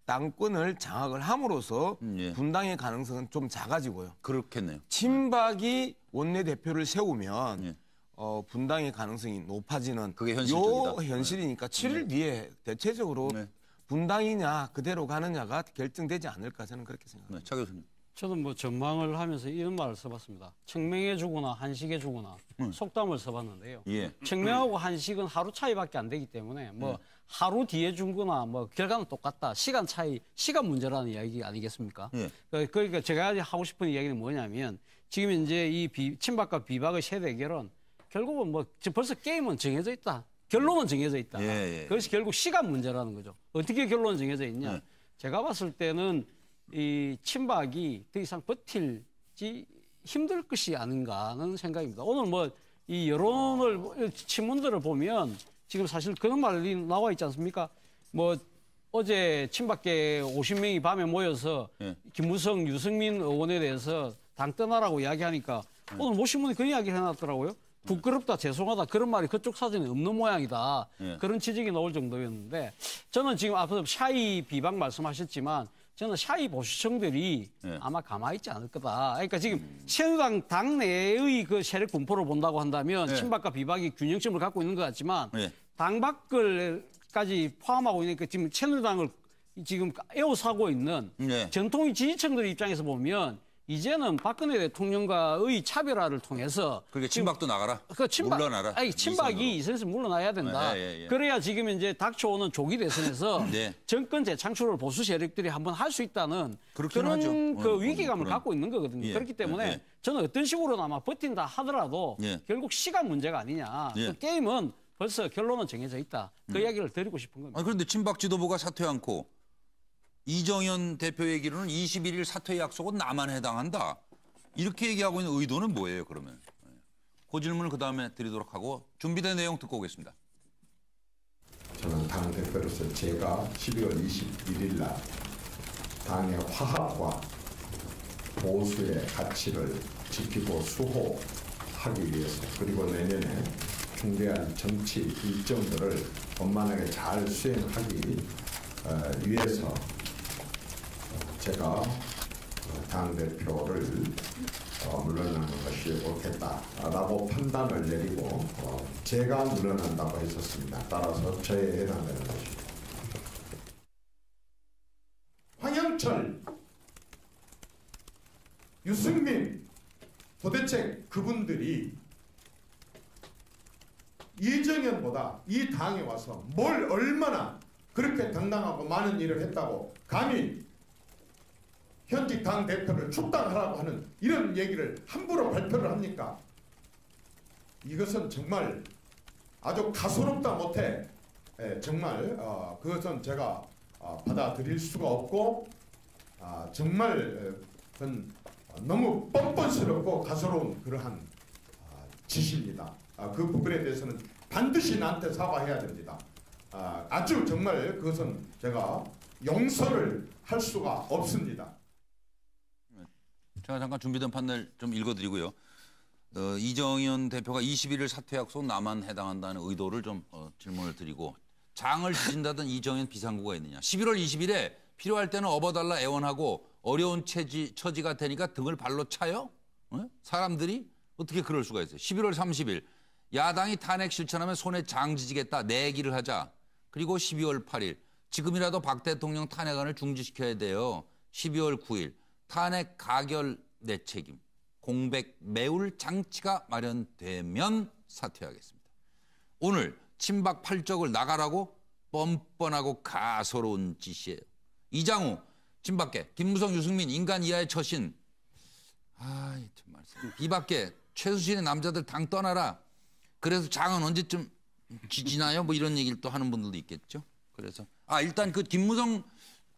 [SPEAKER 8] 당권을 장악을 함으로써 분당의 가능성은 좀 작아지고요.
[SPEAKER 1] 그렇겠네요.
[SPEAKER 8] 친박이 원내대표를 세우면 분당의 가능성이 높아지는
[SPEAKER 1] 그게 현실적이다.
[SPEAKER 8] 요 현실이니까 7일 뒤에 대체적으로 분당이냐 그대로 가느냐가 결정되지 않을까 저는 그렇게 생각합니다.
[SPEAKER 1] 차 교수님.
[SPEAKER 7] 저도 뭐 전망을 하면서 이런 말을 써봤습니다. 청명해 주거나 한식해 주거나 속담을 써봤는데요. 청명하고 한식은 하루 차이밖에 안 되기 때문에 뭐 하루 뒤에 준 거나 뭐 결과는 똑같다. 시간 차이, 시간 문제라는 이야기 아니겠습니까? 그러니까 제가 하고 싶은 이야기는 뭐냐면 지금 이제 이 친박과 비박의 세대 대결은 결국은 뭐 벌써 게임은 정해져 있다. 결론은 정해져 있다. 그것이 결국 시간 문제라는 거죠. 어떻게 결론은 정해져 있냐? 제가 봤을 때는 이 친박이 더 이상 버틸지 힘들 것이 아닌가 하는 생각입니다. 오늘 뭐 이 여론을 친문들을 보면 지금 사실 그런 말이 나와 있지 않습니까? 뭐 어제 친박계 50명이 밤에 모여서 김무성, 유승민 의원에 대해서 당 떠나라고 이야기하니까 오늘 모 신문이 그 이야기를 해놨더라고요. 부끄럽다, 죄송하다 그런 말이 그쪽 사전에 없는 모양이다. 그런 지적이 나올 정도였는데 저는 지금 앞서 샤이 비박 말씀하셨지만 저는 샤이 보수층들이 아마 가만히 있지 않을 거다. 그러니까 지금 새누리당 당내의 그 세력 분포를 본다고 한다면 친박과 비박이 균형점을 갖고 있는 것 같지만 당 밖을까지 포함하고 있으니까 지금 새누리당을 지금 에워싸고 있는 전통의 지지층들 입장에서 보면 이제는 박근혜 대통령과의 차별화를 통해서
[SPEAKER 1] 그러니까 친박도 나가라. 물러나라.
[SPEAKER 7] 아니 친박이 이 선에서 물러나야 된다. 그래야 지금 이제 닥쳐오는 조기 대선에서 정권 재창출을 보수 세력들이 한번 할 수 있다는 그런 그 위기감을 갖고 있는 거거든요. 그렇기 때문에 저는 어떤 식으로나마 버틴다 하더라도 결국 시간 문제가 아니냐. 그 게임은 벌써 결론은 정해져 있다. 그 이야기를 드리고 싶은 겁니다.
[SPEAKER 1] 아니, 그런데 친박 지도부가 사퇴 않고 이정현 대표 얘기로는 21일 사퇴 약속은 나만 해당한다. 이렇게 얘기하고 있는 의도는 뭐예요, 그러면? 그 질문을 그다음에 드리도록 하고 준비된 내용 듣고 오겠습니다.
[SPEAKER 13] 저는 당대표로서 제가 12월 21일 날 당의 화합과 보수의 가치를 지키고 수호하기 위해서 그리고 내년에 중대한 정치 일정들을 원만하게 잘 수행하기 위해서 제가 당대표를 물러나는 것이 옳겠다라고 판단을 내리고 제가 물러난다고 했었습니다. 따라서 저에 해당되는 것입니다. 황영철, 유승민 도대체 그분들이 이정현보다 이 당에 와서 뭘 얼마나 그렇게 당당하고 많은 일을 했다고 감히 현직 당 대표를 축당하라고 하는 이런 얘기를 함부로 발표를 합니까? 이것은 정말 아주 가소롭다 못해 정말 그것은 제가 받아들일 수가 없고 정말 그건 너무 뻔뻔스럽고 가소로운 그러한 짓입니다. 그 부분에 대해서는 반드시 나한테 사과해야 됩니다. 아주 정말 그것은 제가 용서를 할 수가 없습니다.
[SPEAKER 1] 제가 잠깐 준비된 판넬 좀 읽어드리고요. 이정현 대표가 21일 사퇴 약속 나만 해당한다는 의도를 좀 질문을 드리고 장을 지진다던 이정현 비상구가 있느냐. 11월 20일에 필요할 때는 업어달라 애원하고 어려운 처지가 되니까 등을 발로 차요? 사람들이 어떻게 그럴 수가 있어요. 11월 30일 야당이 탄핵 실천하면 손에 장 지지겠다 내기를 하자. 그리고 12월 8일 지금이라도 박 대통령 탄핵안을 중지시켜야 돼요. 12월 9일 탄핵 가결 내 책임 공백 메울 장치가 마련되면 사퇴하겠습니다. 오늘 친박 팔적을 나가라고 뻔뻔하고 가소로운 짓이에요. 이장우 친박계 김무성 유승민 인간 이하의 처신 정말 비박계 최수진의 남자들 당 떠나라. 그래서 장은 언제쯤 지나요? 뭐 이런 얘기를 또 하는 분들도 있겠죠. 그래서 일단 그 김무성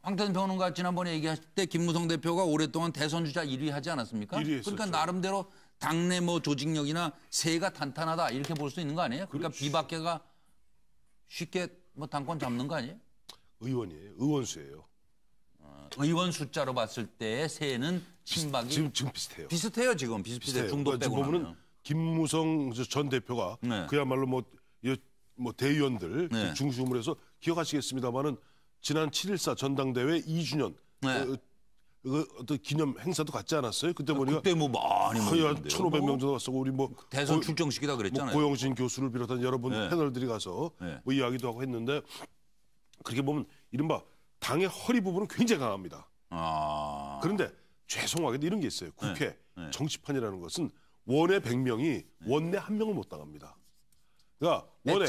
[SPEAKER 1] 황태선 평론가 지난번에 얘기하실 때 김무성 대표가 오랫동안 대선 주자 1위 하지 않았습니까? 1위 했었죠. 그러니까 나름대로 당내 뭐 조직력이나 세가 탄탄하다 이렇게 볼 수 있는 거 아니에요? 그러니까 비박계가 쉽게 뭐 당권 잡는 거 아니에요?
[SPEAKER 5] 의원이에요. 의원수예요.
[SPEAKER 1] 의원 숫자로 봤을 때 세는 친박이
[SPEAKER 5] 지금 비슷해요.
[SPEAKER 1] 비슷해요 지금 비슷해요. 중도
[SPEAKER 5] 그러니까
[SPEAKER 1] 빼고
[SPEAKER 5] 지금 보면은 김무성 전 대표가
[SPEAKER 1] 네.
[SPEAKER 5] 그야말로 뭐 대의원들
[SPEAKER 1] 네.
[SPEAKER 5] 중심으로 해서 기억하시겠습니다만은 지난 7.14 전당대회 2주년
[SPEAKER 1] 네.
[SPEAKER 5] 어떤 기념 행사도 갖지 않았어요? 그때 보니까
[SPEAKER 1] 그때 뭐 많이
[SPEAKER 5] 한 1,500명 정도 갔었고 우리 뭐
[SPEAKER 1] 대선 출정식이다 그랬잖아요.
[SPEAKER 5] 뭐 고영진 교수를 비롯한 여러분
[SPEAKER 1] 네.
[SPEAKER 5] 패널들이 가서
[SPEAKER 1] 네.
[SPEAKER 5] 뭐 이야기도 하고 했는데 그렇게 보면 이른바 당의 허리 부분은 굉장히 강합니다. 그런데 죄송하게도 이런 게 있어요. 국회
[SPEAKER 1] 네.
[SPEAKER 5] 정치판이라는 것은 원외 100명이 원내 1명을 못 당합니다. 그러니까 원외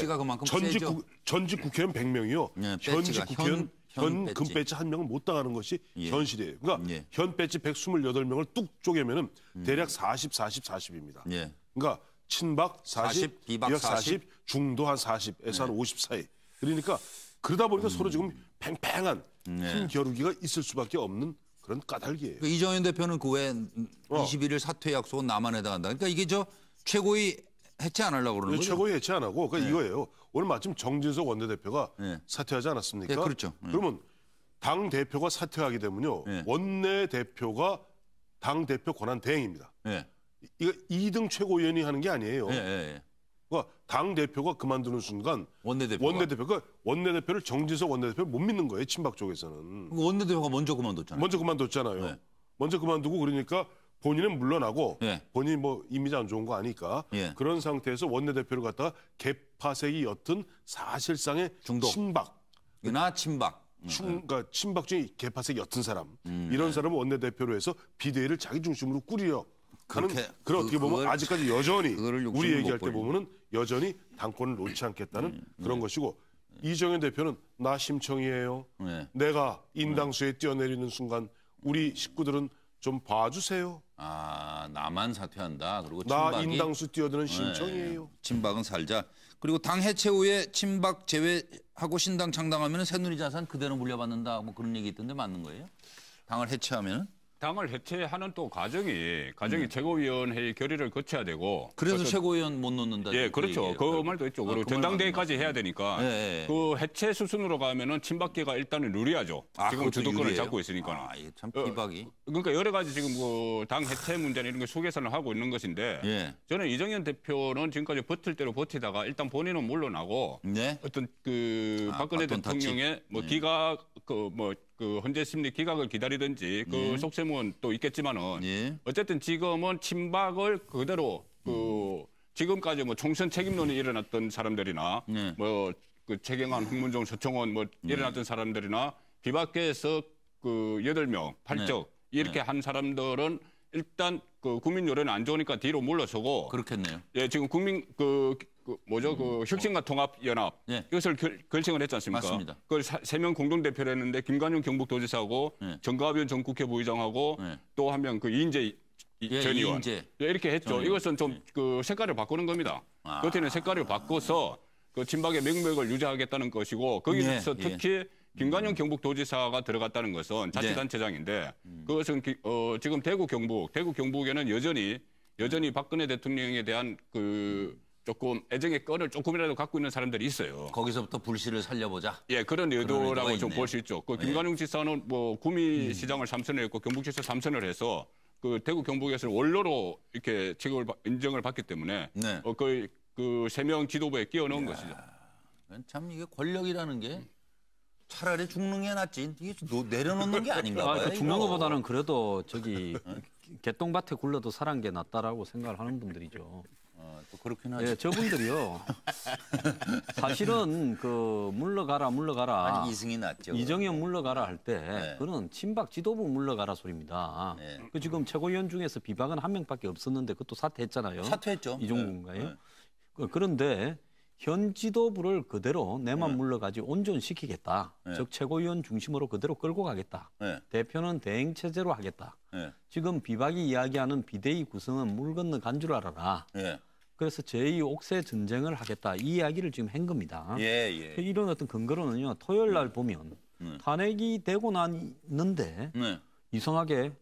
[SPEAKER 5] 전직 국회의원 100명이요.
[SPEAKER 1] 네,
[SPEAKER 5] 현직 국회의원 현 금배지 1명을 못 당하는 것이
[SPEAKER 1] 예.
[SPEAKER 5] 현실이에요. 그러니까
[SPEAKER 1] 예.
[SPEAKER 5] 현 배지 128명을 뚝 쪼개면은 대략 40, 40, 40입니다.
[SPEAKER 1] 예.
[SPEAKER 5] 그러니까 친박 40, 비박 40, 중도 한 40에서 한 50 사이. 그러니까 그러다 보니까 서로 지금 팽팽한 힘 겨루기가 있을 수밖에 없는 그런 까닭이에요.
[SPEAKER 1] 그 이정현 대표는 그 외 21일 사퇴 약속은 나만 해당한다. 그러니까 이게 최고위 해체 안 하려고 그러는 거죠?
[SPEAKER 5] 최고위 해체 안 하고 그러니까 이거예요. 오늘 마침 정진석 원내대표가 사퇴하지 않았습니까?
[SPEAKER 1] 네, 그렇죠.
[SPEAKER 5] 그러면 당 대표가 사퇴하게 되면요. 원내대표가 당 대표 권한 대행입니다. 이거 2등 최고위원이 하는 게 아니에요. 그러니까 당 대표가 그만두는 순간 원내대표를 정진석 원내대표를 못 믿는 거예요. 친박 쪽에서는.
[SPEAKER 1] 원내대표가 먼저 그만뒀잖아요.
[SPEAKER 5] 먼저 그만두고 그러니까 본인은 물러나고 본인이 뭐 이미지 안 좋은 거 아니까 그런 상태에서 원내대표를 갖다가 개파색이 옅은 사실상의
[SPEAKER 1] 중도.
[SPEAKER 5] 친박이나
[SPEAKER 1] 친박.
[SPEAKER 5] 그러니까 친박 중에 개파색이 옅은 사람 이런 사람을 원내대표로 해서 비대위를 자기 중심으로 꾸려 하는 그런 어떻게 보면 아직까지 여전히 우리 얘기할 때 보면은 여전히 당권을 놓지 않겠다는 그런 것이고 이정현 대표는 나 심청이에요. 내가 인당수에 뛰어내리는 순간 우리 식구들은 좀 봐주세요.
[SPEAKER 1] 나만 사퇴한다. 그리고
[SPEAKER 5] 나 인당수 뛰어드는 심청이에요.
[SPEAKER 1] 친박은 살자. 그리고 당 해체 후에 친박 제외하고 신당 창당하면 새누리자산 그대로 물려받는다. 뭐 그런 얘기 있던데 맞는 거예요? 당을 해체하면은?
[SPEAKER 2] 당을 해체하는 또 과정이 최고위원회의 결의를 거쳐야 되고.
[SPEAKER 1] 그래서 최고위원 못 놓는다.
[SPEAKER 2] 예, 그렇죠. 그 말도 있죠. 그리고 전당대회까지 해야 되니까 그 해체 수순으로 가면은 친박계가 일단은 유리하죠. 지금 주도권을 잡고 있으니까.
[SPEAKER 1] 이게 참 비박이.
[SPEAKER 2] 그러니까 여러 가지 지금 당 해체 문제나 이런 거 수개선을 하고 있는 것인데 저는 이정현 대표는 지금까지 버틸 대로 버티다가 일단 본인은 물러나고 어떤 그 박근혜 대통령의 뭐 기각 그 헌재 심리 기각을 기다리든지 그 속셈은 또 있겠지만은 어쨌든 지금은 친박을 그대로 그 지금까지 뭐 총선 책임론이 일어났던 사람들이나 뭐 그 최경환, 홍문종, 서청원 뭐 일어났던 사람들이나 비박계에서 그 8명, 8적 이렇게 한 사람들은 일단 그 국민 여론이 안 좋으니까 뒤로 물러서고
[SPEAKER 1] 그렇겠네요.
[SPEAKER 2] 예, 지금 국민 그 혁신과 통합연합 이것을 결정을 했지 않습니까?
[SPEAKER 1] 맞습니다.
[SPEAKER 2] 그걸 3명 공동대표를 했는데 김관용 경북도지사하고 정가변 전국회 부의장하고 또 한 명 그 이인재 전 의원 이렇게 했죠. 이것은 좀 그 색깔을 바꾸는 겁니다. 겉에는 색깔을 바꿔서 그 친박의 맥락을 유지하겠다는 것이고 거기서 특히 김관용 경북도지사가 들어갔다는 것은 자치단체장인데 그것은 지금 대구 경북에는 여전히 박근혜 대통령에 대한 그 조금 애정의 끈을 조금이라도 갖고 있는 사람들이 있어요.
[SPEAKER 1] 거기서부터 불씨를 살려보자.
[SPEAKER 2] 예, 그런 의도라고 좀 볼 수 있죠. 그 김관용 지사는 뭐 구미시장을 3선을 했고 경북지사 3선을 해서 그 대구 경북에서 원로로 이렇게 인정을 받기 때문에 그 3명 지도부에 끼워넣은 것이죠.
[SPEAKER 1] 참 이게 권력이라는 게 차라리 죽는 게 낫지 이게 내려놓는 게 아닌가 봐요.
[SPEAKER 6] 그러니까 죽는 것보다는 그래도 개똥밭에 굴러도 살한 게 낫다라고 생각을 하는 분들이죠.
[SPEAKER 1] 또 그렇긴 하죠.
[SPEAKER 6] 예, 저분들이요. 사실은 그 물러가라.
[SPEAKER 1] 아니, 이승이 낫죠.
[SPEAKER 6] 이정현 물러가라 할 때 그는 친박 지도부 물러가라 소리입니다. 그 지금 최고위원 중에서 비박은 한 명밖에 없었는데 그것도 사퇴했잖아요.
[SPEAKER 1] 사퇴했죠.
[SPEAKER 6] 이종구인가요? 그런데 현 지도부를 그대로 내만 물러가지 온전시키겠다. 즉 최고위원 중심으로 그대로 끌고 가겠다. 대표는 대행 체제로 하겠다. 지금 비박이 이야기하는 비대위 구성은 물 건너 간 줄 알아라. 그래서 제2옥새 전쟁을 하겠다. 이 이야기를 지금 한 겁니다. 이런 어떤 근거로는요. 토요일 날 보면 탄핵이 되고 났는데 이상하게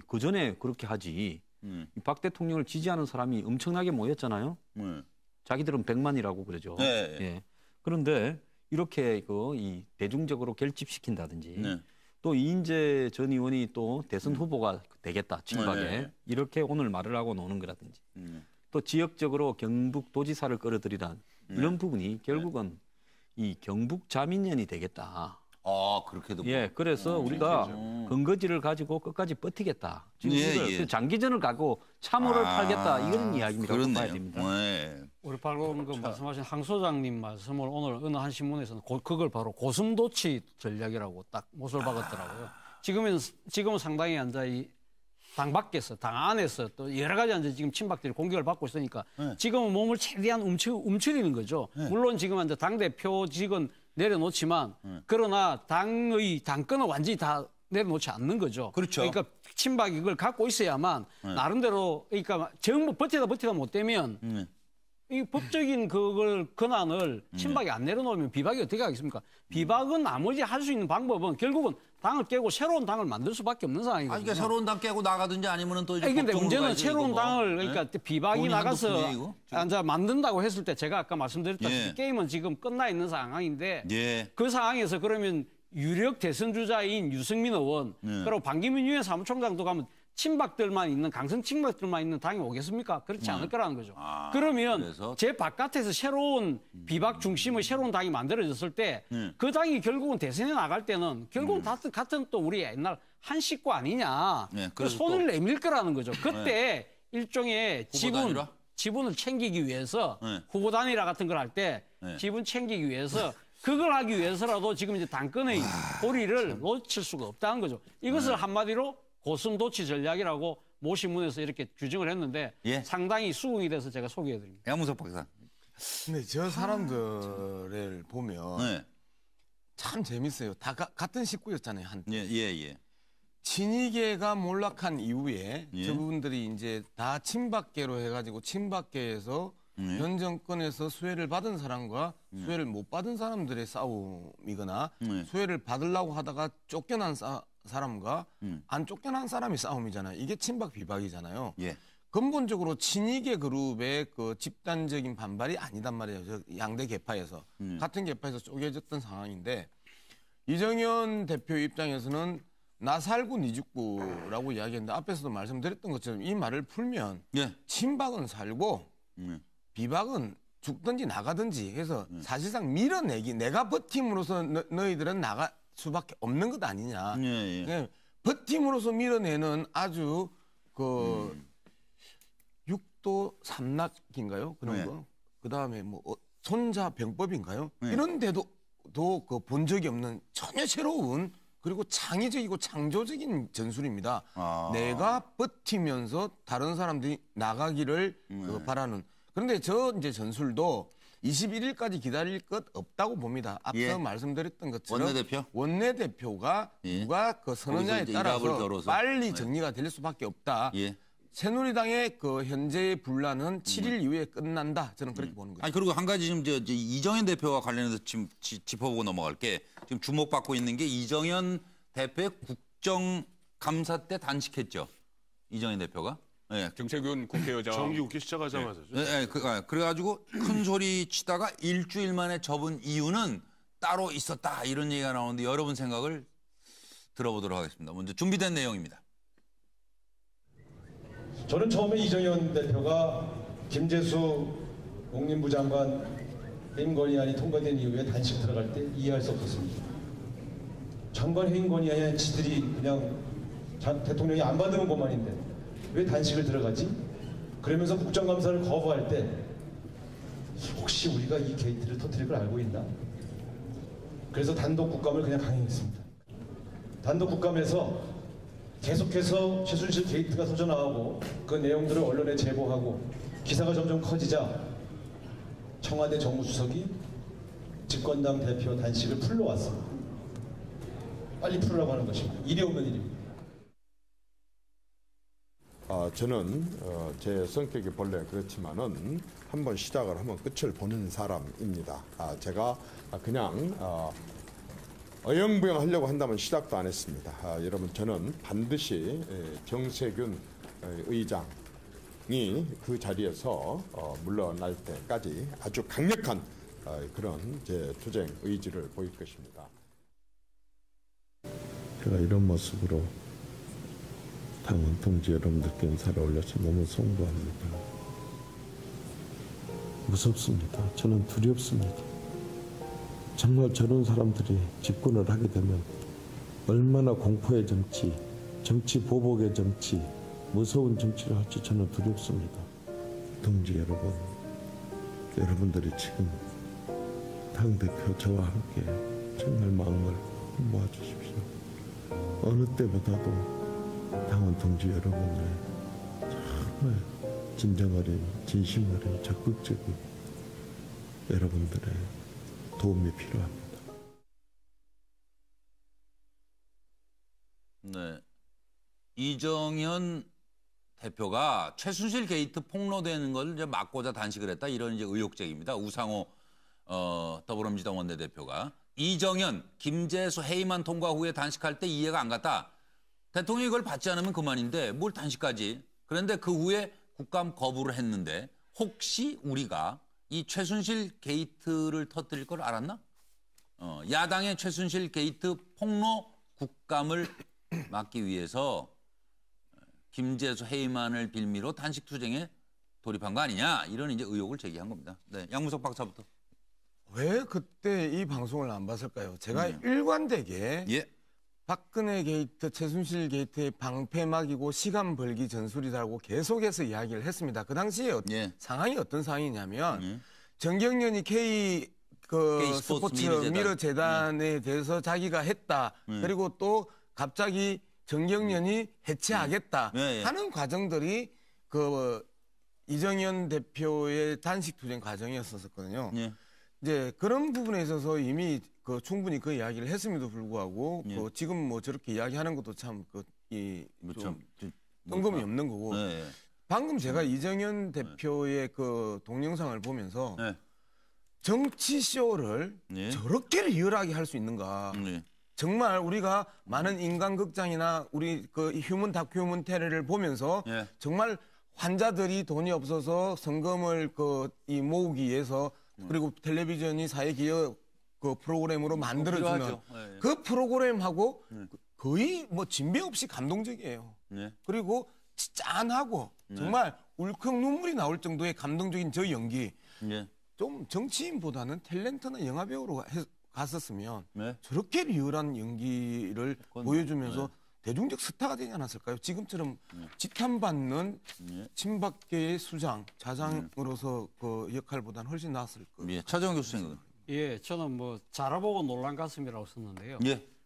[SPEAKER 6] 그 전에 그렇게 하지. 박 대통령을 지지하는 사람이 엄청나게 모였잖아요. 자기들은 100만이라고 그러죠. 그런데 이렇게 이 대중적으로 결집시킨다든지 또 이인재 전 의원이 또 대선 후보가 되겠다 친박에 이렇게 오늘 말을 하고 노는 거라든지 또 지역적으로 경북 도지사를 끌어들이란 이런 부분이 결국은 이 경북 자민련이 되겠다.
[SPEAKER 1] 그렇게도.
[SPEAKER 6] 예, 그래서 우리가 근거지를 가지고 끝까지 버티겠다. 지금 그 장기전을 가고 참호를 팔겠다. 이런 이야기입니다. 봐야 됩니다.
[SPEAKER 7] 우리 방금 말씀하신 황 소장님 말씀을 오늘 어느 한 신문에서는 그걸 바로 고슴도치 전략이라고 딱 못을 박았더라고요. 지금은 상당히 이제 당 밖에서, 당 안에서 또 여러 가지 이제 지금 친박들이 공격을 받고 있으니까 지금은 몸을 최대한 움츠리는 거죠. 물론 지금 이제 당대표직은 내려놓지만 그러나 당권은 완전히 다 내려놓지 않는 거죠.
[SPEAKER 1] 그렇죠.
[SPEAKER 7] 그러니까 친박이 이걸 갖고 있어야만 나름대로 그러니까 전부 버티다 못 되면 이 법적인 그걸 권한을 친박이 안 내려놓으면 비박이 어떻게 하겠습니까? 비박은 나머지 할 수 있는 방법은 결국은 당을 깨고 새로운 당을 만들 수밖에 없는 상황이거든요.
[SPEAKER 1] 그러니까 새로운 당 깨고 나가든지 아니면은 또 이제
[SPEAKER 7] 근데 문제는 새로운 당을 그러니까 비박이 나가서 이제 만든다고 했을 때 제가 아까 말씀드렸다시피 게임은 지금 끝나 있는 상황인데 그 상황에서 그러면 유력 대선 주자인 유승민 의원 그리고 반기문 유엔 사무총장도 가면 친박들만 있는 강성 친박들만 있는 당이 오겠습니까? 그렇지 않을 거라는 거죠. 그러면 제 바깥에서 새로운 비박 중심의 새로운 당이 만들어졌을 때 그 당이 결국은 대선에 나갈 때는 결국은 같은 또 우리 옛날 한 식구 아니냐. 손을 내밀 거라는 거죠. 그때 일종의 지분을 챙기기 위해서 후보 단일화 같은 걸 할 때 지분 챙기기 위해서 그걸 하기 위해서라도 지금 이제 당권의 고리를 놓칠 수가 없다는 거죠. 이것을 한마디로 고슴도치 전략이라고 모 신문에서 이렇게 규정을 했는데 상당히 수긍이 돼서 제가 소개해드립니다.
[SPEAKER 1] 양문석 박사.
[SPEAKER 8] 근데 저 사람들을 보면 참 재밌어요. 다 같은 식구였잖아요. 한때. 친이계가 몰락한 이후에 저분들이 이제 다 친박계로 해가지고 친박계에서 현 정권에서 수혜를 받은 사람과 수혜를 못 받은 사람들의 싸움이거나 수혜를 받으려고 하다가 쫓겨난 사람과 안 쫓겨난 사람이 싸움이잖아요. 이게 친박 비박이잖아요. 근본적으로 친이계 그룹의 그 집단적인 반발이 아니단 말이에요. 양대 계파에서 같은 계파에서 쪼개졌던 상황인데 이정현 대표 입장에서는 나 살고 니 죽고라고 이야기했는데 앞에서도 말씀드렸던 것처럼 이 말을 풀면 친박은 살고 비박은 죽든지 나가든지 해서 사실상 밀어내기 내가 버팀으로써 너희들은 나갈 수밖에 없는 것 아니냐. 버팀으로써 밀어내는 아주 그 육도 삼락인가요? 그런 거. 그다음에 뭐 손자병법인가요? 이런데도 그 본 적이 없는 전혀 새로운 그리고 창의적이고 창조적인 전술입니다. 내가 버티면서 다른 사람들이 나가기를 바라는. 그런데 저 이제 전술도 21일까지 기다릴 것 없다고 봅니다. 앞서 말씀드렸던 것처럼 원내대표가 누가 그 선언냐에 따라서 빨리 정리가 될 수밖에 없다. 새누리당의 그 현재의 분란은 7일 이후에 끝난다. 저는 그렇게 보는 거죠.
[SPEAKER 1] 아니 그리고 한 가지 지금 이정현 대표와 관련해서 지금 짚어보고 넘어갈게. 지금 주목받고 있는 게 이정현 대표의 국정감사 때 단식했죠. 이정현 대표가.
[SPEAKER 2] 정세균 국회의장
[SPEAKER 5] 정기국회 시작하자마자죠.
[SPEAKER 1] 그래가지고 큰 소리 치다가 일주일 만에 접은 이유는 따로 있었다 이런 얘기가 나오는데 여러분 생각을 들어보도록 하겠습니다. 먼저 준비된 내용입니다.
[SPEAKER 14] 저는 처음에 이정현 대표가 김재수 농림부 장관 해임 건의안이 통과된 이후에 단식 들어갈 때 이해할 수 없었습니다. 장관 해임 건의안이 지들이 그냥 대통령이 안 받으면 그만인데 왜 단식을 들어가지? 그러면서 국정감사를 거부할 때 혹시 우리가 이 게이트를 터뜨릴 걸 알고 있나? 그래서 단독 국감을 그냥 강행했습니다. 단독 국감에서 계속해서 최순실 게이트가 터져나오고 그 내용들을 언론에 제보하고 기사가 점점 커지자 청와대 정무수석이 집권당 대표 단식을 풀러왔습니다. 빨리 풀으라고 하는 것입니다. 일이 없는 일입니다.
[SPEAKER 15] 저는 제 성격이 본래 그렇지만은 한번 시작을 하면 끝을 보는 사람입니다. 제가 그냥 어영부영 하려고 한다면 시작도 안 했습니다. 여러분 저는 반드시 정세균 의장이 그 자리에서 물러날 때까지 아주 강력한 그런 제 투쟁 의지를 보일 것입니다. 제가 이런 모습으로 당원 동지 여러분들께 인사를 올려서 너무 송구합니다. 무섭습니다. 저는 두렵습니다. 정말 저런 사람들이 집권을 하게 되면 얼마나 공포의 정치, 정치 보복의 정치, 무서운 정치를 할지 저는 두렵습니다. 동지 여러분, 여러분들이 지금 당대표 저와 함께 정말 마음을 모아주십시오. 어느 때보다도 당원 동지 여러분의 정말 진정 어린, 진심 어린, 적극적인 여러분들의 도움이 필요합니다.
[SPEAKER 1] 네, 이정현 대표가 최순실 게이트 폭로되는 걸 이제 막고자 단식을 했다, 이런 이제 의혹 제기입니다. 우상호 더불어민주당 원내대표가 이정현, 김재수 해임안 통과 후에 단식할 때 이해가 안 갔다. 대통령이 이걸 받지 않으면 그만인데 뭘 단식까지. 그런데 그 후에 국감 거부를 했는데 혹시 우리가 이 최순실 게이트를 터뜨릴 걸 알았나? 야당의 최순실 게이트 폭로 국감을 막기 위해서 김재수 해임안을 빌미로 단식 투쟁에 돌입한 거 아니냐, 이런 이제 의혹을 제기한 겁니다. 네, 양무석 박사부터.
[SPEAKER 8] 왜 그때 이 방송을 안 봤을까요? 제가 일관되게 박근혜 게이트, 최순실 게이트의 방패막이고 시간 벌기 전술이라고 계속해서 이야기를 했습니다. 그 당시에 상황이 어떤 상황이냐면 정경련이 K 스포츠 미러 재단에 대해서 자기가 했다. 그리고 또 갑자기 정경련이 해체하겠다 하는 과정들이 그 이정현 대표의 단식 투쟁 과정이었었거든요. 이제 그런 부분에 있어서 이미 충분히 그 이야기를 했음에도 불구하고 지금 뭐 저렇게 이야기하는 것도 참 뜬금이 없는 거고. 방금 제가 이정현 대표의 그 동영상을 보면서 정치 쇼를 저렇게 리얼하게 할 수 있는가. 정말 우리가 많은 인간극장이나 우리 그 휴먼 다큐멘터리를 보면서 정말 환자들이 돈이 없어서 성금을 모으기 위해서 그리고 텔레비전이 사회기업 그 프로그램으로 만들어주는 그 프로그램하고 거의 뭐 진배 없이 감동적이에요. 그리고 짠하고 정말 울컥 눈물이 나올 정도의 감동적인 저 연기. 좀 정치인보다는 탤런트나 영화배우로 갔었으면 저렇게 리얼한 연기를 보여주면서 대중적 스타가 되지 않았을까요? 지금처럼 지탄받는 친박계의 수장, 자장으로서 그 역할보다는 훨씬 나았을 거예요.
[SPEAKER 1] 차정원 교수님.
[SPEAKER 7] 예, 저는 뭐 자라보고 놀란 가슴이라고 썼는데요.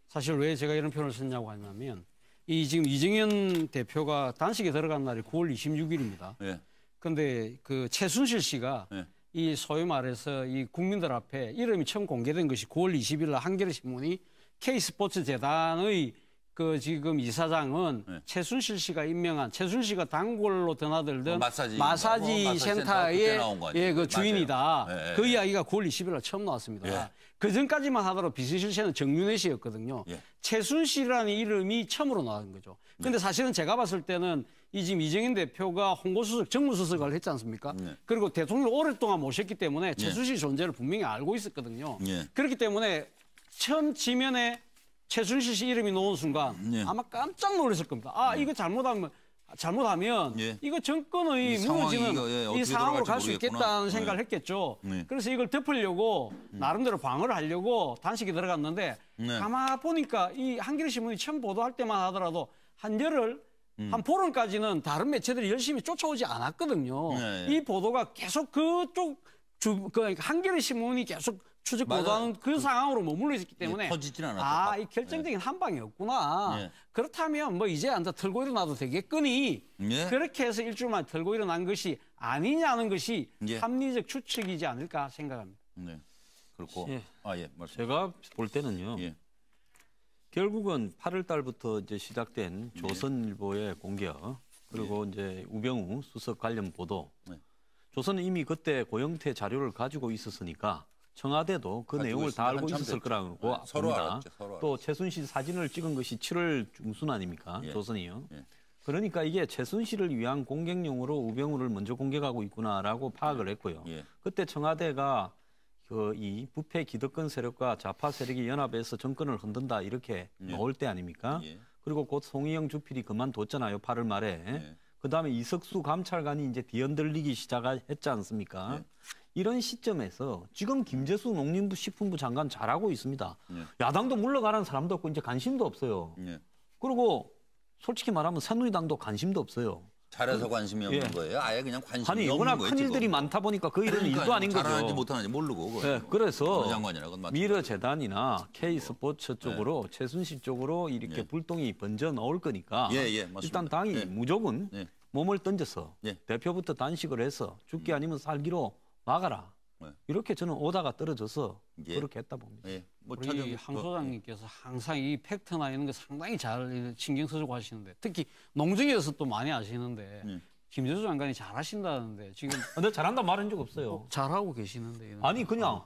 [SPEAKER 7] 사실 왜 제가 이런 표현을 썼냐고 하냐면 지금 이정현 대표가 단식에 들어간 날이 9월 26일입니다. 그런데 그 최순실 씨가 이 소위 말해서 이 국민들 앞에 이름이 처음 공개된 것이 9월 20일 날 한겨레 신문이 K스포츠 재단의 그 지금 이사장은 최순실 씨가 임명한, 최순실 씨가 단골로 드나들던 마사지 센터의 그 주인이다. 그 이야기가 9월 20일 날 처음 나왔습니다. 그 전까지만 하더라도 비서실세는 정윤회 씨였거든요. 최순실이라는 이름이 처음으로 나온 거죠. 근데 사실은 제가 봤을 때는 지금 이정현 대표가 홍보수석, 정무수석을 했지 않습니까? 그리고 대통령을 오랫동안 모셨기 때문에 최순실 존재를 분명히 알고 있었거든요. 그렇기 때문에 처음 지면에 최순실 씨 이름이 나온 순간 아마 깜짝 놀랐을 겁니다. 이거 잘못하면 이거 정권의 무너지는 이 상황으로 갈 수 있겠다는 생각을 했겠죠. 그래서 이걸 덮으려고 나름대로 방어를 하려고 단식에 들어갔는데 가만 보니까 이 한겨레 신문이 처음 보도할 때만 하더라도 한 열흘, 한 보름까지는 다른 매체들이 열심히 쫓아오지 않았거든요. 이 보도가 계속 그쪽 한겨레 신문이 계속 추적 보도하는 그 상황으로 머물러 있었기 때문에 이 결정적인 한 방이 없구나. 그렇다면 뭐 이제 앉아 털고 일어나도 되겠거니. 그렇게 해서 일주일만 털고 일어난 것이 아니냐는 것이 합리적 추측이지 않을까 생각합니다.
[SPEAKER 1] 그렇고
[SPEAKER 6] 제가 볼 때는요. 결국은 8월 달부터 이제 시작된 조선일보의 공격, 그리고 이제 우병우 수석 관련 보도. 조선은 이미 그때 고영태 자료를 가지고 있었으니까 청와대도 그 내용을 다 알고 있었을 거라고 봅니다. 또 최순실 사진을 찍은 것이 7월 중순 아닙니까? 조선이요. 그러니까 이게 최순실을 위한 공격용으로 우병우를 먼저 공격하고 있구나라고 파악을 했고요. 그때 청와대가 이 부패 기득권 세력과 좌파 세력이 연합해서 정권을 흔든다 이렇게 나올 때 아닙니까? 그리고 곧 송희영 주필이 그만뒀잖아요. 8월 말에. 그다음에 이석수 감찰관이 이제 뒤흔들리기 시작했지 않습니까? 이런 시점에서 지금 김재수 농림부 식품부 장관 잘하고 있습니다. 야당도 물러가라는 사람도 없고 이제 관심도 없어요. 그리고 솔직히 말하면 새누리당도 관심도 없어요.
[SPEAKER 1] 잘해서 관심이 없는 거예요? 아예 그냥 관심이 없는 거예요?
[SPEAKER 6] 워낙 큰 일들이 많다 보니까 그 일은 일도 아닌 거죠.
[SPEAKER 1] 잘하는지 못하는지 모르고.
[SPEAKER 6] 그래서
[SPEAKER 1] 장관이라
[SPEAKER 6] 미르재단이나 K스포츠 쪽으로 최순실 쪽으로 이렇게 불똥이 번져 나올 거니까 일단 당이 무조건 몸을 던져서 대표부터 단식을 해서 죽기 아니면 살기로 막아라. 이렇게 저는 오다가 떨어져서 그렇게 했다 봅니다.
[SPEAKER 7] 우리 황 소장님께서 항상 이 팩트나 이런 거 상당히 잘 신경 써주고 하시는데 특히 농정에서 또 많이 아시는데 김재수 장관이 잘하신다는데 지금
[SPEAKER 6] 근데 잘한다 말한 적 없어요.
[SPEAKER 7] 잘하고 계시는데
[SPEAKER 6] 아니 그냥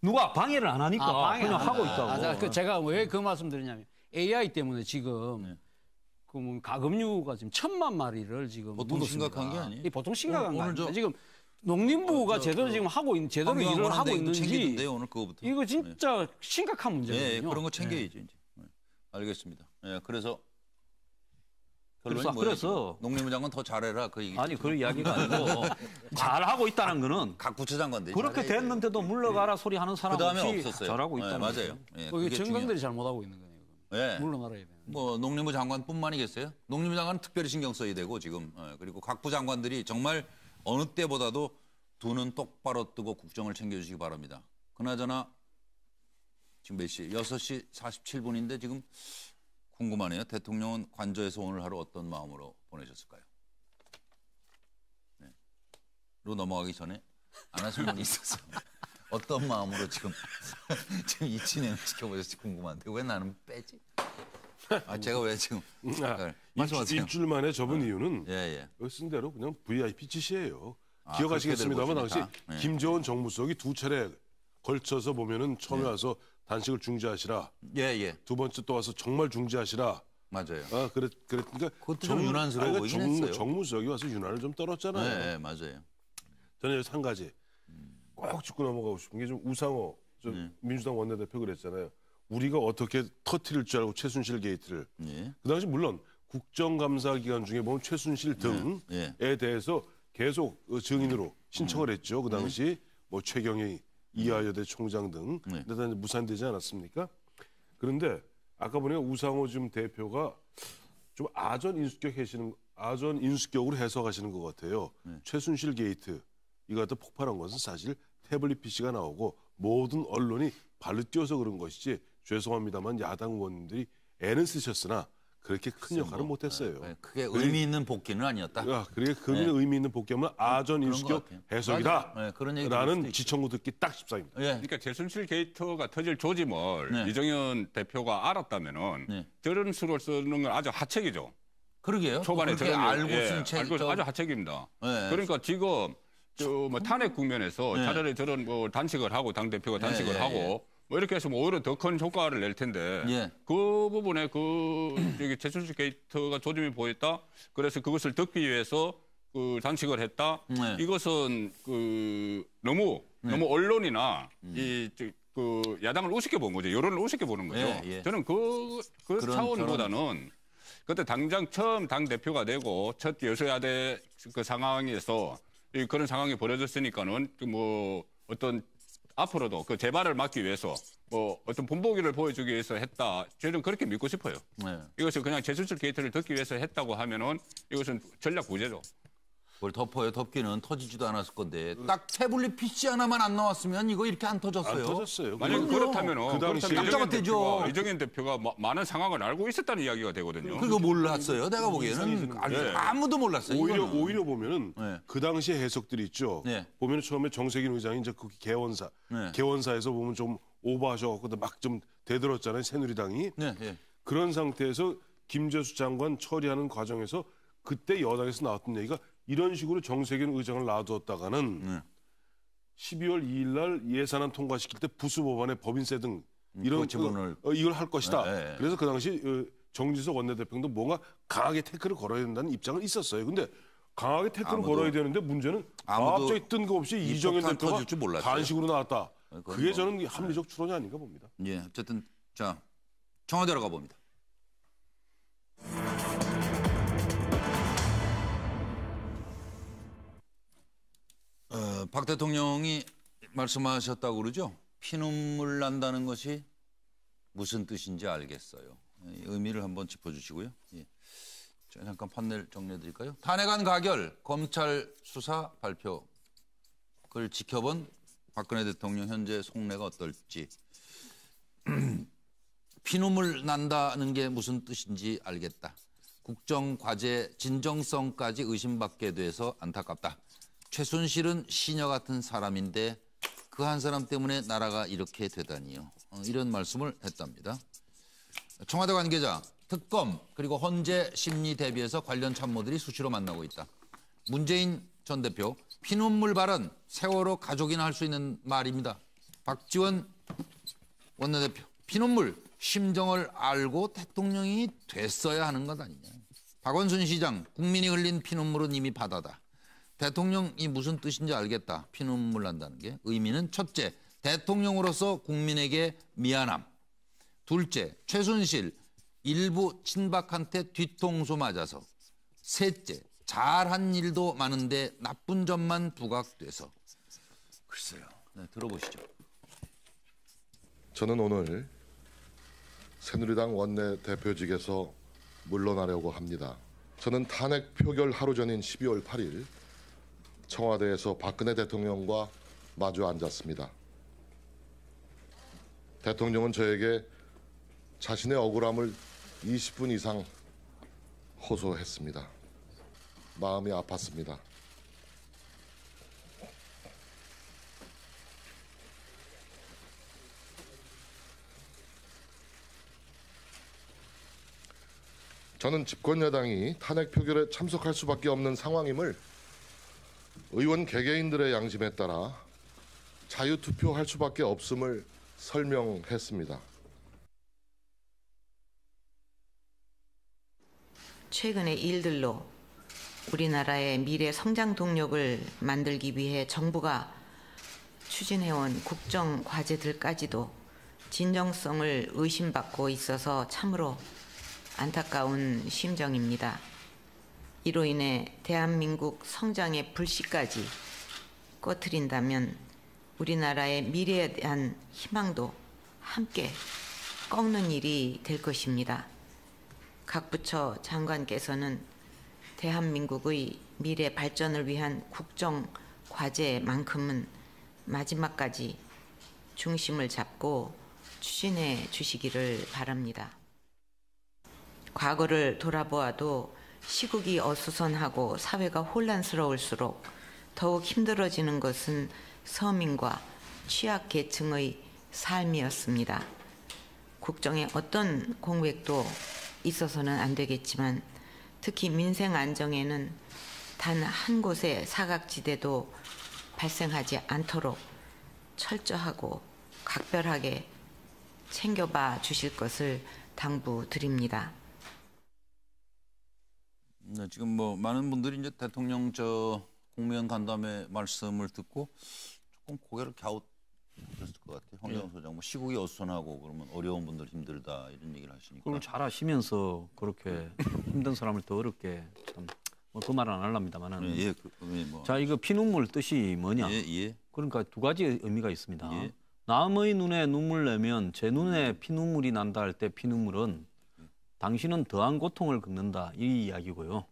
[SPEAKER 6] 누가 방해를 안 하니까 그냥 하고 있다고.
[SPEAKER 7] 제가 왜 그 말씀 드리냐면 AI 때문에 지금 그 뭐 가금류가 지금 1,000만 마리를 지금
[SPEAKER 1] 보통 심각한 게 아니에요.
[SPEAKER 7] 보통 심각한 게 아니에요. 지금 농림부가 제대로 지금 하고 있는 제대로 일을 하고 있는지
[SPEAKER 1] 오늘 그거부터.
[SPEAKER 7] 이거 진짜 심각한 문제거든요.
[SPEAKER 1] 그런 거 챙겨야죠. 이제. 알겠습니다. 그래서
[SPEAKER 6] 그래서
[SPEAKER 1] 농림부 장관 더 잘해라 그 얘기.
[SPEAKER 6] 아니 그 이야기가 아니고 잘하고 있다는 거는
[SPEAKER 1] 각 부처장관들이
[SPEAKER 6] 그렇게 됐는데도 물러가라 소리 하는 사람 없이
[SPEAKER 1] 없었어요.
[SPEAKER 6] 잘하고 있다는
[SPEAKER 1] 맞아요.
[SPEAKER 7] 그게 정당들이 잘못하고 있는 거네요. 물러나라야 되는.
[SPEAKER 1] 뭐 농림부 장관뿐만이겠어요? 농림부 장관은 특별히 신경 써야 되고 지금 그리고 각 부장관들이 정말 어느 때보다도 두 눈 똑바로 뜨고 국정을 챙겨주시기 바랍니다. 그나저나 지금 몇 시? 6시 47분인데 지금 궁금하네요. 대통령은 관저에서 오늘 하루 어떤 마음으로 보내셨을까요? 로 넘어가기 전에 안 하신 분이 있었어요. 어떤 마음으로 지금 이 진행을 지켜보셨을지 궁금한데 왜 나는 빼지? 제가 왜 지금 말씀하세요.
[SPEAKER 5] 일주일 만에 접은 이유는 쓴 대로 그냥 VIP 짓이에요. 기억하시겠습니다만 당시 김재원 정무수석이 2차례 걸쳐서 보면은 처음에 와서 단식을 중지하시라. 두 번째 또 와서 정말 중지하시라.
[SPEAKER 1] 맞아요.
[SPEAKER 5] 그러니까
[SPEAKER 1] 그것도 좀 유난스러워보긴 했어요.
[SPEAKER 5] 정무수석이 와서 유난을 좀 떨었잖아요.
[SPEAKER 1] 맞아요.
[SPEAKER 5] 저는 여기서 한 가지 꼭 짚고 넘어가고 싶은 게 좀 우상호 민주당 원내대표 그랬잖아요. 우리가 어떻게 터뜨릴 줄 알고 최순실 게이트를. 그 당시 물론 국정감사 기간 중에 보면 최순실 등에 대해서 계속 증인으로 신청을 했죠. 그 당시 뭐 최경희 이하여대 총장 등. 근데 다 무산되지 않았습니까? 그런데 아까 보니까 우상호 지금 대표가 좀 아전 인수격으로 해석하시는 것 같아요. 최순실 게이트 이거 갖다 폭발한 것은 사실 태블릿 PC가 나오고 모든 언론이 발로 뛰어서 그런 것이지 죄송합니다만 야당 의원님들이 애는 쓰셨으나 그렇게 큰 역할은 못했어요.
[SPEAKER 1] 그게 의미 있는 복귀는 아니었다.
[SPEAKER 5] 그게 의미 있는 복귀하면 아전 인수격 해석이다. 라는 지청구 듣기 딱 14입니다.
[SPEAKER 2] 그러니까 최순실 게이트가 터질 조짐을 이정현 대표가 알았다면은 저런 수를 쓰는 건 아주 하책이죠.
[SPEAKER 1] 그러게요.
[SPEAKER 2] 초반에
[SPEAKER 1] 저런 알고 쓴 책
[SPEAKER 2] 아주 하책입니다. 그러니까 지금 뭐 탄핵 국면에서 차라리 저런 뭐 단식을 하고 당 대표가 단식을 하고 뭐 이렇게 해서 오히려 더 큰 효과를 낼 텐데 그 부분에 여기 최순실 게이트가 조짐이 보였다. 그래서 그것을 덮기 위해서 그 단식을 했다. 이것은 너무 언론이나 그 야당을 우습게 본 거죠. 여론을 우습게 보는 거죠. 저는 그 차원보다는 그때 당장 처음 당 대표가 되고 첫 여소야대 그 상황에서 그런 상황이 벌어졌으니까는 뭐 어떤 앞으로도 그 재발을 막기 위해서 뭐 어떤 본보기를 보여주기 위해서 했다. 저는 그렇게 믿고 싶어요. 이것을 그냥 최순실 게이트를 덮기 위해서 했다고 하면은 이것은 전략 부재죠.
[SPEAKER 1] 뭘 덮어요. 덮기는 터지지도 않았을 건데 딱 태블릿 PC 하나만 안 나왔으면 이거 이렇게 안 터졌어요.
[SPEAKER 5] 안 터졌어요.
[SPEAKER 2] 만약 그렇다면
[SPEAKER 5] 그 당시
[SPEAKER 1] 깜짝아 되죠.
[SPEAKER 2] 이정현 대표가 많은 상황을 알고 있었다는 이야기가 되거든요.
[SPEAKER 1] 그거 몰랐어요. 내가 보기에는 아무도 몰랐어요.
[SPEAKER 5] 오히려 보면은 그 당시의 해석들이 있죠. 보면은 처음에 정세균 의장이 이제 그 개원사에서 보면 좀 오버하셔갖고 막 좀 대들었잖아요. 새누리당이. 그런 상태에서 김재수 장관 처리하는 과정에서 그때 여당에서 나왔던 얘기가 이런 식으로 정세균 의장을 놔두었다가는 12월 2일 날 예산안 통과시킬 때 부수법안의 법인세 등 이런 이걸 할 것이다. 그래서 그 당시 정진석 원내대표도 뭔가 강하게 태클을 걸어야 된다는 입장은 있었어요. 근데 강하게 태클을 걸어야 되는데 문제는 갑자기 뜬금없이 이정현 대표가 단식으로 나왔다. 그게 저는 합리적 추론이 아닌가 봅니다.
[SPEAKER 1] 예, 어쨌든 자 청와대로 가봅니다. 박 대통령이 말씀하셨다고 그러죠. 피눈물 난다는 것이 무슨 뜻인지 알겠어요. 의미를 한번 짚어주시고요. 예. 잠깐 판넬 정리해드릴까요? 탄핵안 가결, 검찰 수사 발표. 그걸 지켜본 박근혜 대통령 현재 속내가 어떨지. 피눈물 난다는 게 무슨 뜻인지 알겠다. 국정과제 진정성까지 의심받게 돼서 안타깝다. 최순실은 시녀 같은 사람인데 그 한 사람 때문에 나라가 이렇게 되다니요. 이런 말씀을 했답니다. 청와대 관계자, 특검 그리고 헌재 심리 대비해서 관련 참모들이 수시로 만나고 있다. 문재인 전 대표, 피눈물 발언, 세월호 가족이나 할 수 있는 말입니다. 박지원 원내대표, 피눈물, 심정을 알고 대통령이 됐어야 하는 것 아니냐. 박원순 시장, 국민이 흘린 피눈물은 이미 바다다. 대통령이 무슨 뜻인지 알겠다. 피눈물 난다는 게. 의미는 첫째, 대통령으로서 국민에게 미안함. 둘째, 최순실 일부 친박한테 뒤통수 맞아서. 셋째, 잘한 일도 많은데 나쁜 점만 부각돼서. 글쎄요. 네, 들어보시죠.
[SPEAKER 16] 저는 오늘 새누리당 원내대표직에서 물러나려고 합니다. 저는 탄핵 표결 하루 전인 12월 8일 청와대에서 박근혜 대통령과 마주 앉았습니다. 대통령은 저에게 자신의 억울함을 20분 이상 호소했습니다. 마음이 아팠습니다. 저는 집권 여당이 탄핵 표결에 참석할 수밖에 없는 상황임을 의원 개개인들의 양심에 따라 자유투표할 수밖에 없음을 설명했습니다.
[SPEAKER 17] 최근의 일들로 우리나라의 미래 성장 동력을 만들기 위해 정부가 추진해온 국정 과제들까지도 진정성을 의심받고 있어서 참으로 안타까운 심정입니다. 이로 인해 대한민국 성장의 불씨까지 꺼트린다면 우리나라의 미래에 대한 희망도 함께 꺾는 일이 될 것입니다. 각 부처 장관께서는 대한민국의 미래 발전을 위한 국정 과제만큼은 마지막까지 중심을 잡고 추진해 주시기를 바랍니다. 과거를 돌아보아도 시국이 어수선하고 사회가 혼란스러울수록 더욱 힘들어지는 것은 서민과 취약계층의 삶이었습니다. 국정에 어떤 공백도 있어서는 안 되겠지만 특히 민생 안정에는 단 한 곳의 사각지대도 발생하지 않도록 철저하고 각별하게 챙겨봐 주실 것을 당부드립니다.
[SPEAKER 1] 네, 지금 뭐 많은 분들이 이제 대통령 국무위원 간담회 말씀을 듣고 조금 고개를 갸웃했을 것 같아요. 황교안 소장, 뭐 시국이 어수선하고 그러면 어려운 분들 힘들다 이런 얘기를 하시니까.
[SPEAKER 6] 그걸 잘 아시면서 그렇게 힘든 사람을 더 어렵게 참. 그 말은 안 하렵니다만은.
[SPEAKER 1] 예,
[SPEAKER 6] 자, 이거 피눈물 뜻이 뭐냐? 그러니까 두 가지 의미가 있습니다. 남의 눈에 눈물 내면 제 눈에 피눈물이 난다 할 때 피눈물은 당신은 더한 고통을 겪는다 이 이야기고요.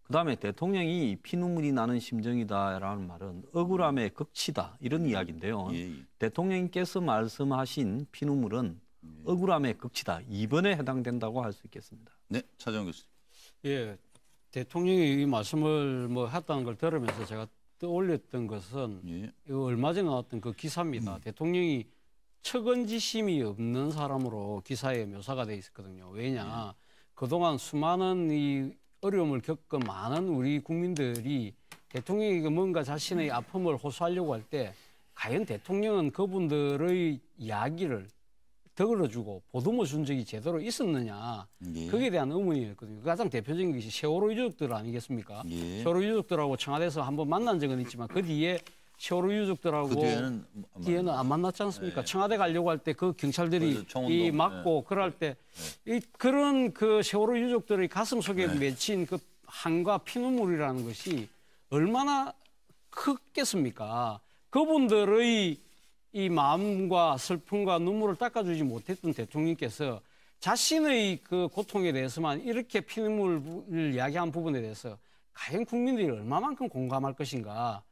[SPEAKER 6] 그다음에 대통령이 피눈물이 나는 심정이다라는 말은 억울함의 극치다 이런 이야기인데요. 대통령께서 말씀하신 피눈물은 억울함의 극치다. 2번에 해당된다고 할 수 있겠습니다.
[SPEAKER 1] 네, 차정원 교수님.
[SPEAKER 7] 예, 대통령이 이 말씀을 했다는 걸 들으면서 제가 떠올렸던 것은 이거 얼마 전에 나왔던 그 기사입니다. 대통령이 척언지심이 없는 사람으로 기사에 묘사가 돼 있었거든요. 왜냐, 그동안 수많은 이 어려움을 겪은 많은 우리 국민들이 대통령에게 뭔가 자신의 아픔을 호소하려고 할 때 과연 대통령은 그분들의 이야기를 덕을어주고 보듬어 준 적이 제대로 있었느냐, 거기에 대한 의문이었거든요. 가장 대표적인 것이 세월호 유족들 아니겠습니까? 세월호 유족들하고 청와대에서 한번 만난 적은 있지만 그 뒤에 세월호 유족들하고 뒤에는 안 만났지 않습니까? 청와대 가려고 할 때 그 경찰들이 이 막고 그럴 때 그런 그 세월호 유족들의 가슴 속에 맺힌 그 한과 피눈물이라는 것이 얼마나 크겠습니까? 그분들의 이 마음과 슬픔과 눈물을 닦아주지 못했던 대통령께서 자신의 그 고통에 대해서만 이렇게 피눈물을 이야기한 부분에 대해서 과연 국민들이 얼마만큼 공감할 것인가,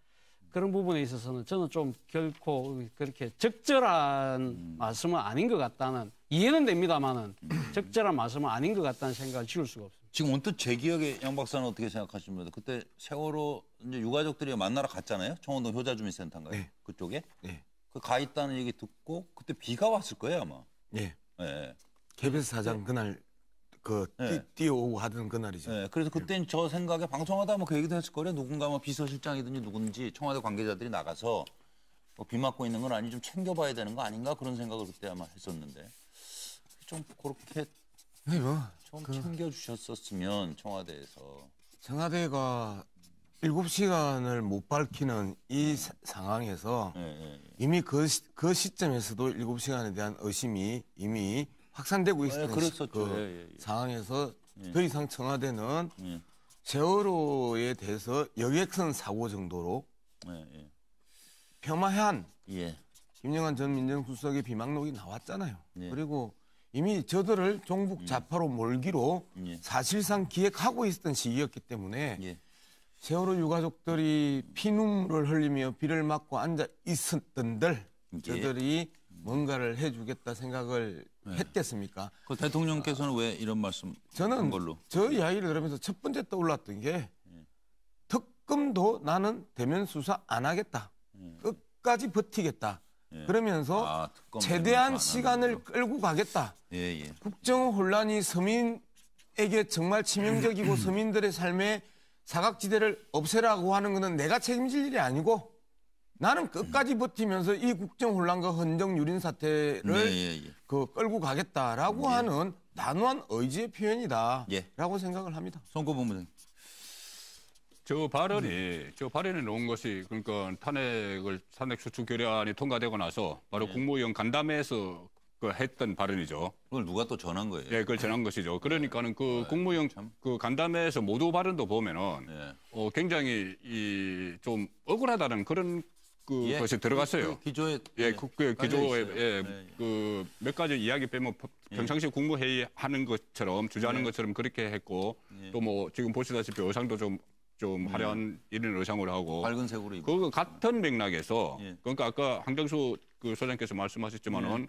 [SPEAKER 7] 그런 부분에 있어서는 저는 좀 결코 그렇게 적절한 말씀은 아닌 것 같다는, 이해는 됩니다만은 적절한 말씀은 아닌 것 같다는 생각을 지울 수가 없습니다.
[SPEAKER 1] 지금 언뜻 제 기억에 양 박사는 어떻게 생각하십니까? 그때 세월호 이제 유가족들이 만나러 갔잖아요. 청원동 효자주민센터인가요?
[SPEAKER 8] 네.
[SPEAKER 1] 그쪽에?
[SPEAKER 8] 네.
[SPEAKER 1] 그 가 있다는 얘기 듣고 그때 비가 왔을 거예요 아마.
[SPEAKER 8] 네.
[SPEAKER 1] 네.
[SPEAKER 8] KBS 사장 그날 뛰어오고 하던 그날이죠.
[SPEAKER 1] 네. 그래서 그땐 저 생각에 방송하다 뭐 그 얘기도 했을 거래요. 누군가 뭐 비서실장이든지 누군지 청와대 관계자들이 나가서 뭐 비 맞고 있는 건 아니 좀 챙겨봐야 되는 거 아닌가 그런 생각을 그때 아마 했었는데 좀 그렇게
[SPEAKER 8] 네,
[SPEAKER 1] 좀 챙겨주셨었으면 청와대에서.
[SPEAKER 8] 청와대가 7시간을 못 밝히는 이 상황에서 이미 그 시점에서도 7시간에 대한 의심이 이미 확산되고 있었던 상황에서 더 이상 청와대는 세월호에 대해서 여객선 사고 정도로 폄하한 김영환 전 민정수석의 비망록이 나왔잖아요. 그리고 이미 저들을 종북 좌파로 몰기로 사실상 기획하고 있었던 시기였기 때문에 세월호 유가족들이 피눈물을 흘리며 비를 맞고 앉아 있었던들 저들이 뭔가를 해주겠다 생각을 했겠습니까?
[SPEAKER 1] 그 대통령께서는 왜 이런 말씀 한 걸로?
[SPEAKER 8] 저 이야기를 들으면서 첫 번째 떠올랐던 게 특검도 나는 대면 수사 안 하겠다. 끝까지 버티겠다. 그러면서 최대한 시간을 끌고 가겠다. 국정 혼란이 서민에게 정말 치명적이고 서민들의 삶에 사각지대를 없애라고 하는 것은 내가 책임질 일이 아니고 나는 끝까지 버티면서 이 국정 혼란과 헌정 유린 사태를 끌고 가겠다라고 하는 단호한 의지의 표현이다라고 생각을 합니다.
[SPEAKER 1] 송구 본부장님.
[SPEAKER 2] 저 발언에 놓은 것이 그러니까 탄핵 수출 결의안이 통과되고 나서 바로 국무위원 간담회에서 했던 발언이죠.
[SPEAKER 1] 그걸 누가 또 전한 거예요?
[SPEAKER 2] 네, 그걸 전한 것이죠. 그러니까는 그 국무위원 그 간담회에서 모두 발언도 보면은 굉장히 좀 억울하다는 그런 것이 들어갔어요.
[SPEAKER 1] 그 기조에
[SPEAKER 2] 기조에 그 몇 가지 이야기 빼면 평상시 국무회의 하는 것처럼 주재하는 것처럼 그렇게 했고 또 뭐 지금 보시다시피 의상도 좀 화려한 이런 의상으로 하고
[SPEAKER 1] 밝은 색으로 입고
[SPEAKER 2] 그 같은 맥락에서 그러니까 아까 황정수 그 소장께서 말씀하셨지만은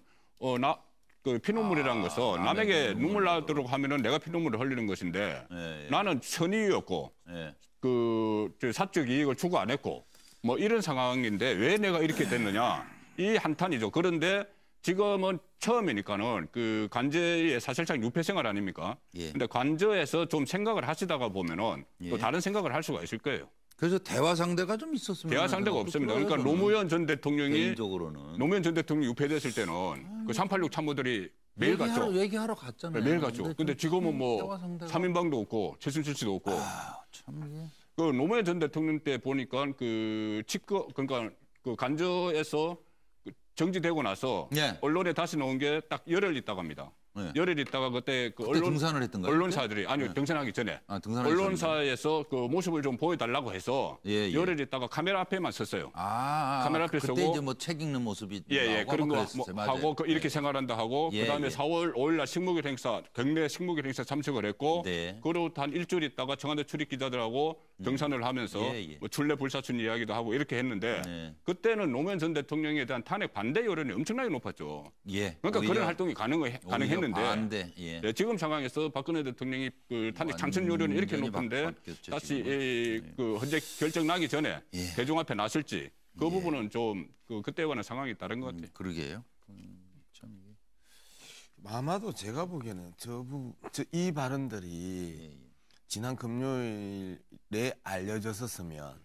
[SPEAKER 2] 그 피눈물이라는 것은 남에게 눈물 나도록 하면은 내가 피눈물을 흘리는 것인데 나는 선의였고 그 사적 이익을 추구 안 했고 뭐 이런 상황인데 왜 내가 이렇게 됐느냐 이 한탄이죠. 그런데 지금은 처음이니까는 그 관저의 사실상 유폐 생활 아닙니까? 근데 관저에서 좀 생각을 하시다가 보면은 또 다른 생각을 할 수가 있을 거예요.
[SPEAKER 1] 그래서 대화 상대가 좀 있었으면
[SPEAKER 2] 대화 상대가 없습니다. 그러니까 노무현 전 대통령이 유폐됐을 때는 그 386 참모들이 매일 갔죠.
[SPEAKER 1] 얘기하러 갔잖아요.
[SPEAKER 2] 매일 갔죠. 근데 지금은 뭐 3인방도 없고 최순실 씨도 없고. 그 노무현 전 대통령 때 보니까 그러니까 그 간저에서 정지되고 나서 언론에 다시 나온 게 딱 열흘 있다고 합니다. 열흘 있다가 그때 그
[SPEAKER 1] 등산을 했던가요?
[SPEAKER 2] 언론사들이 아니요 등산하기 전에 언론사에서 그 모습을 좀 보여달라고 해서 열흘 있다가 카메라 앞에만 섰어요. 카메라 앞에
[SPEAKER 1] 그때
[SPEAKER 2] 서고
[SPEAKER 1] 이제 뭐 책 읽는 모습이
[SPEAKER 2] 그런 거 하고 이렇게 생활한다 하고 그다음에 4월 5일날 식목일 행사 경내 식목일 행사 참석을 했고 그리고 한 일주일 있다가 청와대 출입 기자들하고 등산을 하면서 뭐 출래 불사춘 이야기도 하고 이렇게 했는데 그때는 노무현 전 대통령에 대한 탄핵 반대 여론이 엄청나게 높았죠. 그러니까 그런 활동이 가능했는데 지금 상황에서 박근혜 대통령이 그 탄핵 창천 여론이 이렇게 높은데 다시 그 헌재 결정 나기 전에 대중 앞에 나설지 그 부분은 좀 그때와는 상황이 다른 것 같아요.
[SPEAKER 1] 그러게요.
[SPEAKER 8] 아마도 제가 보기에는 이 발언들이 지난 금요일에 알려졌었으면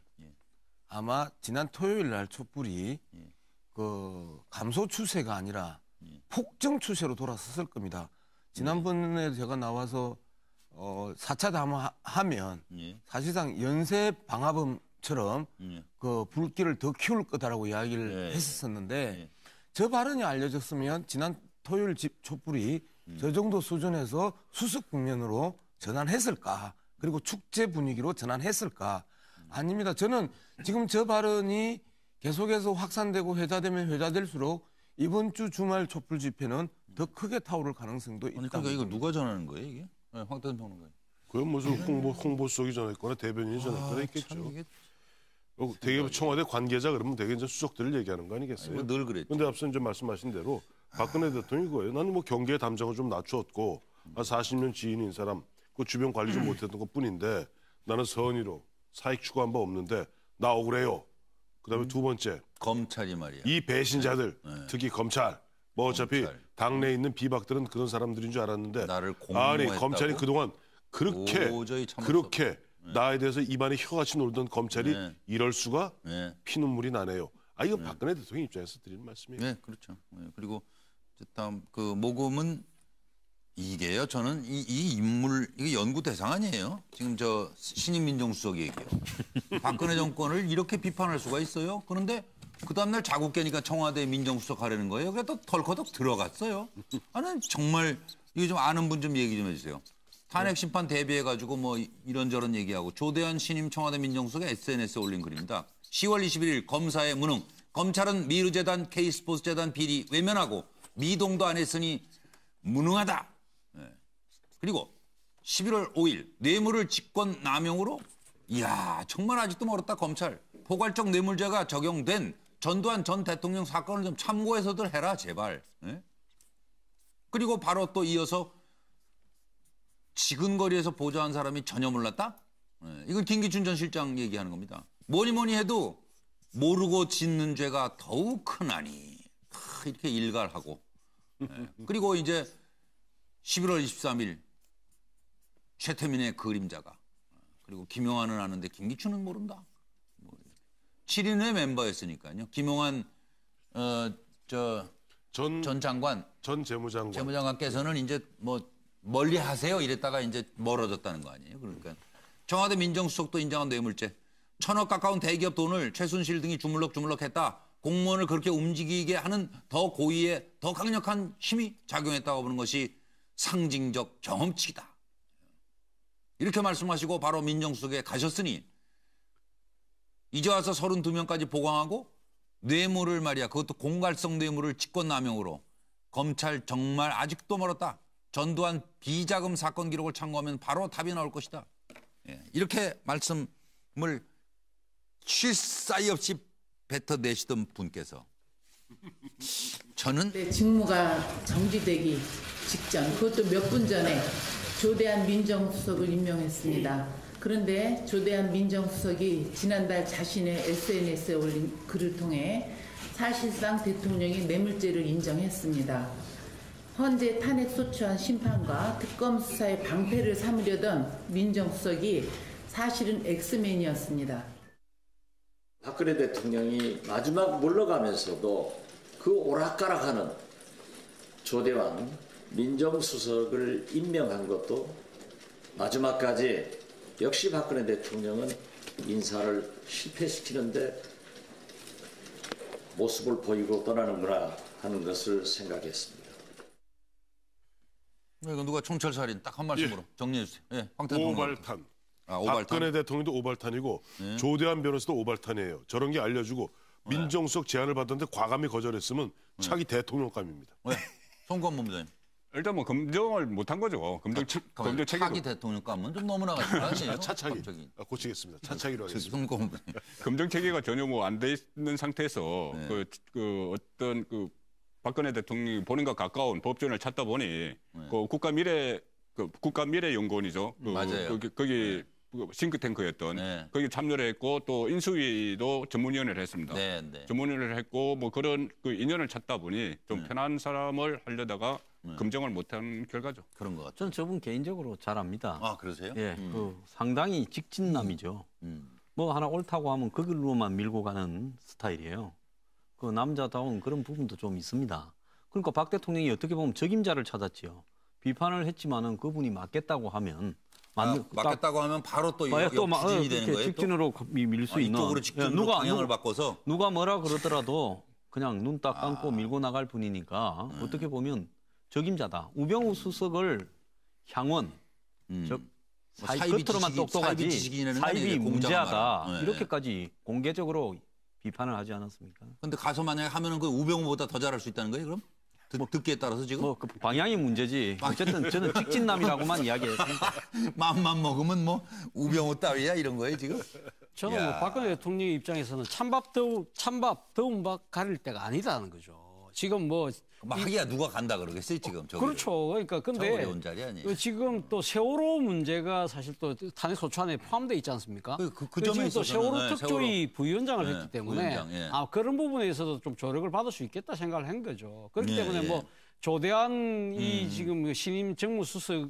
[SPEAKER 8] 아마 지난 토요일 날 촛불이 그 감소 추세가 아니라 폭증 추세로 돌아섰을 겁니다. 지난번에 제가 나와서 4차 담화하면 사실상 연쇄 방화범 첩처럼 그 불길을 더 키울 거다라고 이야기를 했었는데 저 발언이 알려졌으면 지난 토요일 촛불이 저 정도 수준에서 수습 국면으로 전환했을까? 그리고 축제 분위기로 전환했을까? 아닙니다. 저는 지금 저 발언이 계속해서 확산되고 회자되면 회자될수록 이번 주 주말 촛불 집회는 더 크게 타오를 가능성도 있다.
[SPEAKER 1] 그러니까 이거 누가 전하는 거예요, 이게? 네, 황태현 평론가.
[SPEAKER 5] 그건 무슨 홍보수석이 전했거나 대변인이 전했거나 있겠죠. 대개 청와대 관계자 그러면 대개 이제 수석들을 얘기하는 거 아니겠어요?
[SPEAKER 1] 아니, 늘 그랬죠.
[SPEAKER 5] 근데 앞서 이제 말씀하신 대로 박근혜 대통령이 그거예요. 나는 뭐 경계 담장을 좀 낮추었고 40년 지인인 사람, 그 주변 관리 좀 못했던 것뿐인데 나는 선의로 사익 추구한 바 없는데 나 억울해요. 그다음에 두 번째
[SPEAKER 1] 검찰이 말이야.
[SPEAKER 5] 이 배신자들 특히 검찰 뭐 어차피 당내에 있는 비박들은 그런 사람들인 줄 알았는데 아니 검찰이 그동안 그렇게 나에 대해서 입안에 혀같이 놀던 검찰이 이럴 수가 피눈물이 나네요. 아 이거 박근혜 대통령 입장에서 드리는 말씀이에요.
[SPEAKER 1] 네, 그렇죠. 그리고 다음 그 모금은 이게요. 저는 이 인물 이게 연구 대상 아니에요. 지금 저 신임 민정수석 얘기요. 박근혜 정권을 이렇게 비판할 수가 있어요. 그런데 그 다음날 자국 깨니까 청와대 민정수석 하려는 거예요. 그래서 덜커덕 들어갔어요. 나는 정말 이거 좀 아는 분 좀 얘기 좀 해주세요. 탄핵 심판 대비해가지고 뭐 이런저런 얘기하고 조대한 신임 청와대 민정수석이 SNS에 올린 글입니다. 10월 21일 검사의 무능. 검찰은 미르재단, K스포츠재단 비리 외면하고 미동도 안 했으니 무능하다. 그리고 11월 5일 뇌물을 직권 남용으로 이야 정말 아직도 멀었다 검찰. 포괄적 뇌물죄가 적용된 전두환 전 대통령 사건을 좀 참고해서들 해라 제발. 그리고 바로 또 이어서 지근거리에서 보좌한 사람이 전혀 몰랐다? 이건 김기춘 전 실장 얘기하는 겁니다. 뭐니 해도 모르고 짓는 죄가 더욱 크나니 이렇게 일갈하고 그리고 이제 11월 23일 최태민의 그림자가 그리고 김용환은 아는데 김기춘은 모른다. 7인의 멤버였으니까요. 김용환 전 장관
[SPEAKER 5] 전
[SPEAKER 1] 재무장관께서는 이제 뭐 멀리 하세요 이랬다가 이제 멀어졌다는 거 아니에요. 그러니까 청와대 민정수석도 인정한 뇌물죄. 1,000억 가까운 대기업 돈을 최순실 등이 주물럭주물럭 했다. 공무원을 그렇게 움직이게 하는 더 고의의 더 강력한 힘이 작용했다고 보는 것이 상징적 경험치이다. 이렇게 말씀하시고 바로 민정수석에 가셨으니 이제 와서 32명까지 보강하고 뇌물을 말이야. 그것도 공갈성 뇌물을 직권남용으로 검찰 정말 아직도 멀었다. 전두환 비자금 사건 기록을 참고하면 바로 답이 나올 것이다. 이렇게 말씀을 쉴 사이 없이 뱉어내시던 분께서 저는
[SPEAKER 18] 직무가 정지되기 직전 그것도 몇 분 전에 조대한 민정수석을 임명했습니다. 그런데 조대한 민정수석이 지난달 자신의 SNS에 올린 글을 통해 사실상 대통령이 뇌물죄를 인정했습니다. 헌재 탄핵 소추안 심판과 특검 수사의 방패를 삼으려던 민정수석이 사실은 엑스맨이었습니다.
[SPEAKER 19] 박근혜 대통령이 마지막 물러가면서도 그 오락가락하는 조대환 민정수석을 임명한 것도 마지막까지 역시 박근혜 대통령은 인사를 실패시키는데 모습을 보이고 떠나는구나 하는 것을 생각했습니다.
[SPEAKER 1] 이거 누가 총철살인 딱 한 말씀으로 정리해 주세요. 예,
[SPEAKER 5] 오발탄. 박근혜 대통령도 오발탄이고 조대한 변호사도 오발탄이에요. 저런 게 알려주고 민정수석 제안을 받았는데 과감히 거절했으면 차기 대통령감입니다.
[SPEAKER 1] 송건 본부장님.
[SPEAKER 2] 일단 뭐 검증을 못한 거죠. 검증 체계.
[SPEAKER 1] 차기 대통령감은 좀 너무 나갔을 거 아니에요?
[SPEAKER 5] 차차기. 고치겠습니다. 차차기로 하겠습니다.
[SPEAKER 1] 송건
[SPEAKER 2] 검증 체계가 전혀 뭐 안 돼 있는 상태에서 그 어떤 그 박근혜 대통령이 본인과 가까운 법조인을 찾다 보니 그 국가미래연구원이죠.
[SPEAKER 1] 맞아요.
[SPEAKER 2] 거기 싱크탱크였던 거기 참여를 했고 또 인수위도 전문위원회를 했습니다. 전문위원회를 했고 뭐 그런 그 인연을 찾다 보니 좀 편한 사람을 하려다가 검증을 못한 결과죠.
[SPEAKER 1] 그런 것 같아요.
[SPEAKER 6] 저는 저분 개인적으로 잘 압니다.
[SPEAKER 1] 아 그러세요?
[SPEAKER 6] 예, 상당히 직진남이죠. 뭐 하나 옳다고 하면 그 길로만 밀고 가는 스타일이에요. 그 남자다운 그런 부분도 좀 있습니다. 그러니까 박 대통령이 어떻게 보면 적임자를 찾았지요. 비판을 했지만은 그분이 맞겠다고 하면
[SPEAKER 1] 막겠다고 하면 바로 또 직진이 되는 거예요?
[SPEAKER 6] 직진으로 밀 수 있는.
[SPEAKER 1] 이쪽으로 직진으로 방향을 바꿔서?
[SPEAKER 6] 누가 뭐라 그러더라도 그냥 눈 딱 감고 밀고 나갈 뿐이니까 어떻게 보면 적임자다. 우병우 수석을 향원, 즉 겉으로만 똑똑하지 사입이 문제하다. 이렇게까지 공개적으로 비판을 하지 않았습니까?
[SPEAKER 1] 근데 가서 만약에 하면은 그 우병우보다 더 잘할 수 있다는 거예요, 그럼? 듣기에 따라서 지금?
[SPEAKER 6] 그 방향이 문제지. 어쨌든 저는 직진남이라고만 이야기했습니다.
[SPEAKER 1] 맘만 먹으면 뭐 우병우 따위야 이런 거예요, 지금?
[SPEAKER 7] 저는 뭐 박근혜 대통령 입장에서는 찬밥 더운 밥 가릴 때가 아니다는 거죠. 지금 뭐
[SPEAKER 1] 하기야 누가 간다 그러겠어요, 지금.
[SPEAKER 7] 그렇죠. 그러니까 근데
[SPEAKER 1] 어려운 자리 아니에요.
[SPEAKER 7] 지금 또 세월호 문제가 사실 또 탄핵 소추안에 포함되어 있지 않습니까?
[SPEAKER 1] 그 점에
[SPEAKER 7] 지금 또 세월호
[SPEAKER 1] 네,
[SPEAKER 7] 특조위 부위원장을 했기 때문에
[SPEAKER 1] 부위원장,
[SPEAKER 7] 그런 부분에서도 좀 조력을 받을 수 있겠다 생각을 한 거죠. 그렇기 때문에 뭐 조대한 이 지금 신임 정무수석,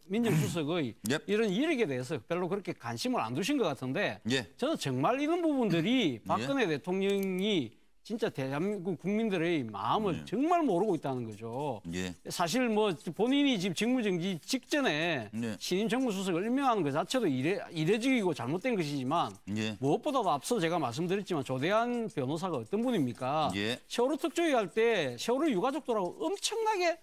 [SPEAKER 7] 민정수석의 이런 이력에 대해서 별로 그렇게 관심을 안 두신 것 같은데 저는 정말 이런 부분들이 박근혜 대통령이 진짜 대한민국 국민들의 마음을 정말 모르고 있다는 거죠. 사실 뭐 본인이 지금 직무정지 직전에 신임 정무수석을 임명하는 것 자체도 이례적이고 잘못된 것이지만 무엇보다도 앞서 제가 말씀드렸지만 조대한 변호사가 어떤 분입니까? 세월호 특조위 할 때 세월호 유가족들하고 엄청나게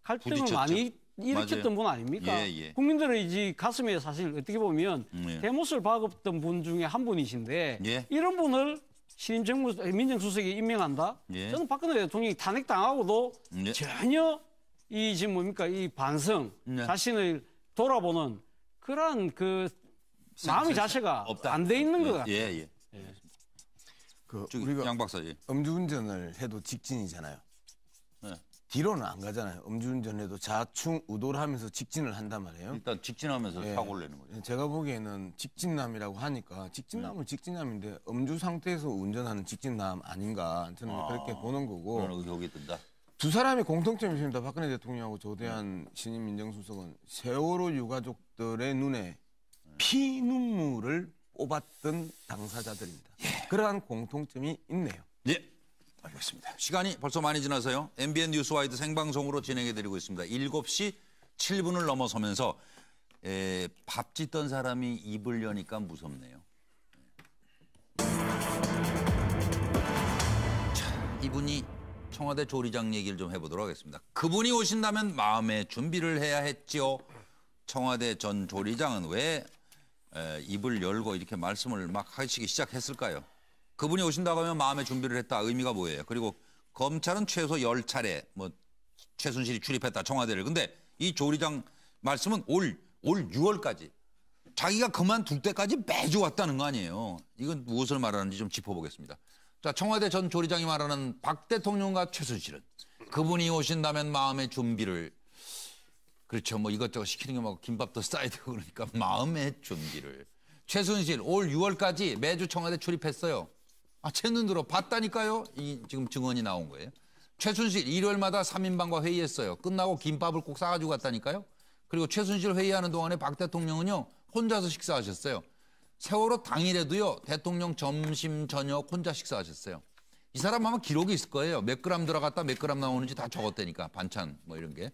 [SPEAKER 7] 갈등을 부딪혔죠. 많이 일으켰던 분 아닙니까? 국민들의 이제 가슴에 사실 어떻게 보면 대못을 박았던 분 중에 한 분이신데 이런 분을 신임 민정수석이 임명한다? 저는 박근혜 대통령이 탄핵당하고도 전혀 이 지금 뭡니까 이 반성, 자신을 돌아보는 그러한 그 마음의 자세가 안 돼 있는 것 같아요.
[SPEAKER 8] 우리가
[SPEAKER 1] 양 박사,
[SPEAKER 8] 음주운전을 해도 직진이잖아요. 뒤로는 안 가잖아요. 음주운전해도 좌충 우도를 하면서 직진을 한단 말이에요.
[SPEAKER 1] 일단 직진하면서 사고를 내는 거죠.
[SPEAKER 8] 제가 보기에는 직진남이라고 하니까 직진남은 직진남인데 음주 상태에서 운전하는 직진남 아닌가 저는 그렇게 보는 거고.
[SPEAKER 1] 그런 의혹이 든다.
[SPEAKER 8] 두 사람의 공통점이 있습니다. 박근혜 대통령하고 조대한 신임 민정수석은 세월호 유가족들의 눈에 피눈물을 뽑았던 당사자들입니다. 그러한 공통점이 있네요.
[SPEAKER 1] 알겠습니다. 시간이 벌써 많이 지나서요. MBN 뉴스와이드 생방송으로 진행해드리고 있습니다. 7시 7분을 넘어서면서 밥 짓던 사람이 입을 여니까 무섭네요. 자, 이분이 청와대 조리장 얘기를 좀 해보도록 하겠습니다. 그분이 오신다면 마음의 준비를 해야 했지요. 청와대 전 조리장은 왜 입을 열고 이렇게 말씀을 막 하시기 시작했을까요? 그분이 오신다고 하면 마음의 준비를 했다. 의미가 뭐예요? 그리고 검찰은 최소 10차례 최순실이 출입했다. 청와대를. 근데 이 조리장 말씀은 올 6월까지 자기가 그만둘 때까지 매주 왔다는 거 아니에요. 이건 무엇을 말하는지 좀 짚어보겠습니다. 자, 청와대 전 조리장이 말하는 박 대통령과 최순실은 그분이 오신다면 마음의 준비를 그렇죠. 뭐 이것저것 시키는 게 뭐 김밥도 싸야 되고 그러니까 마음의 준비를. 최순실 올 6월까지 매주 청와대 출입했어요. 제 눈으로 봤다니까요. 지금 증언이 나온 거예요. 최순실 일요일마다 3인방과 회의했어요. 끝나고 김밥을 꼭 싸가지고 갔다니까요. 그리고 최순실 회의하는 동안에 박 대통령은요. 혼자서 식사하셨어요. 세월호 당일에도요. 대통령 점심 저녁 혼자 식사하셨어요. 이 사람 아마 기록이 있을 거예요. 몇 그램 들어갔다 몇 그램 나오는지 다 적었다니까. 반찬 뭐 이런 게.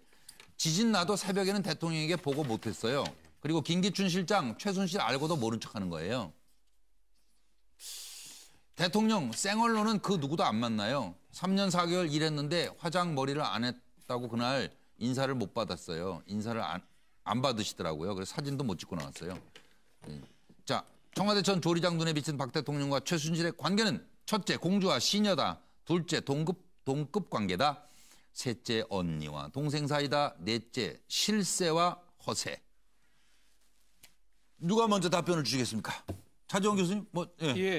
[SPEAKER 1] 지진 나도 새벽에는 대통령에게 보고 못했어요. 그리고 김기춘 실장 최순실 알고도 모른 척하는 거예요. 대통령 생얼로는 그 누구도 안 만나요. 3년 4개월 일했는데 화장 머리를 안 했다고 그날 인사를 못 받았어요. 인사를 안 받으시더라고요. 그래서 사진도 못 찍고 나왔어요. 자, 청와대 전 조리장 눈에 비친 박 대통령과 최순실의 관계는 첫째 공주와 시녀다. 둘째 동급 관계다. 셋째 언니와 동생 사이다. 넷째 실세와 허세. 누가 먼저 답변을 주시겠습니까? 차지원 교수님,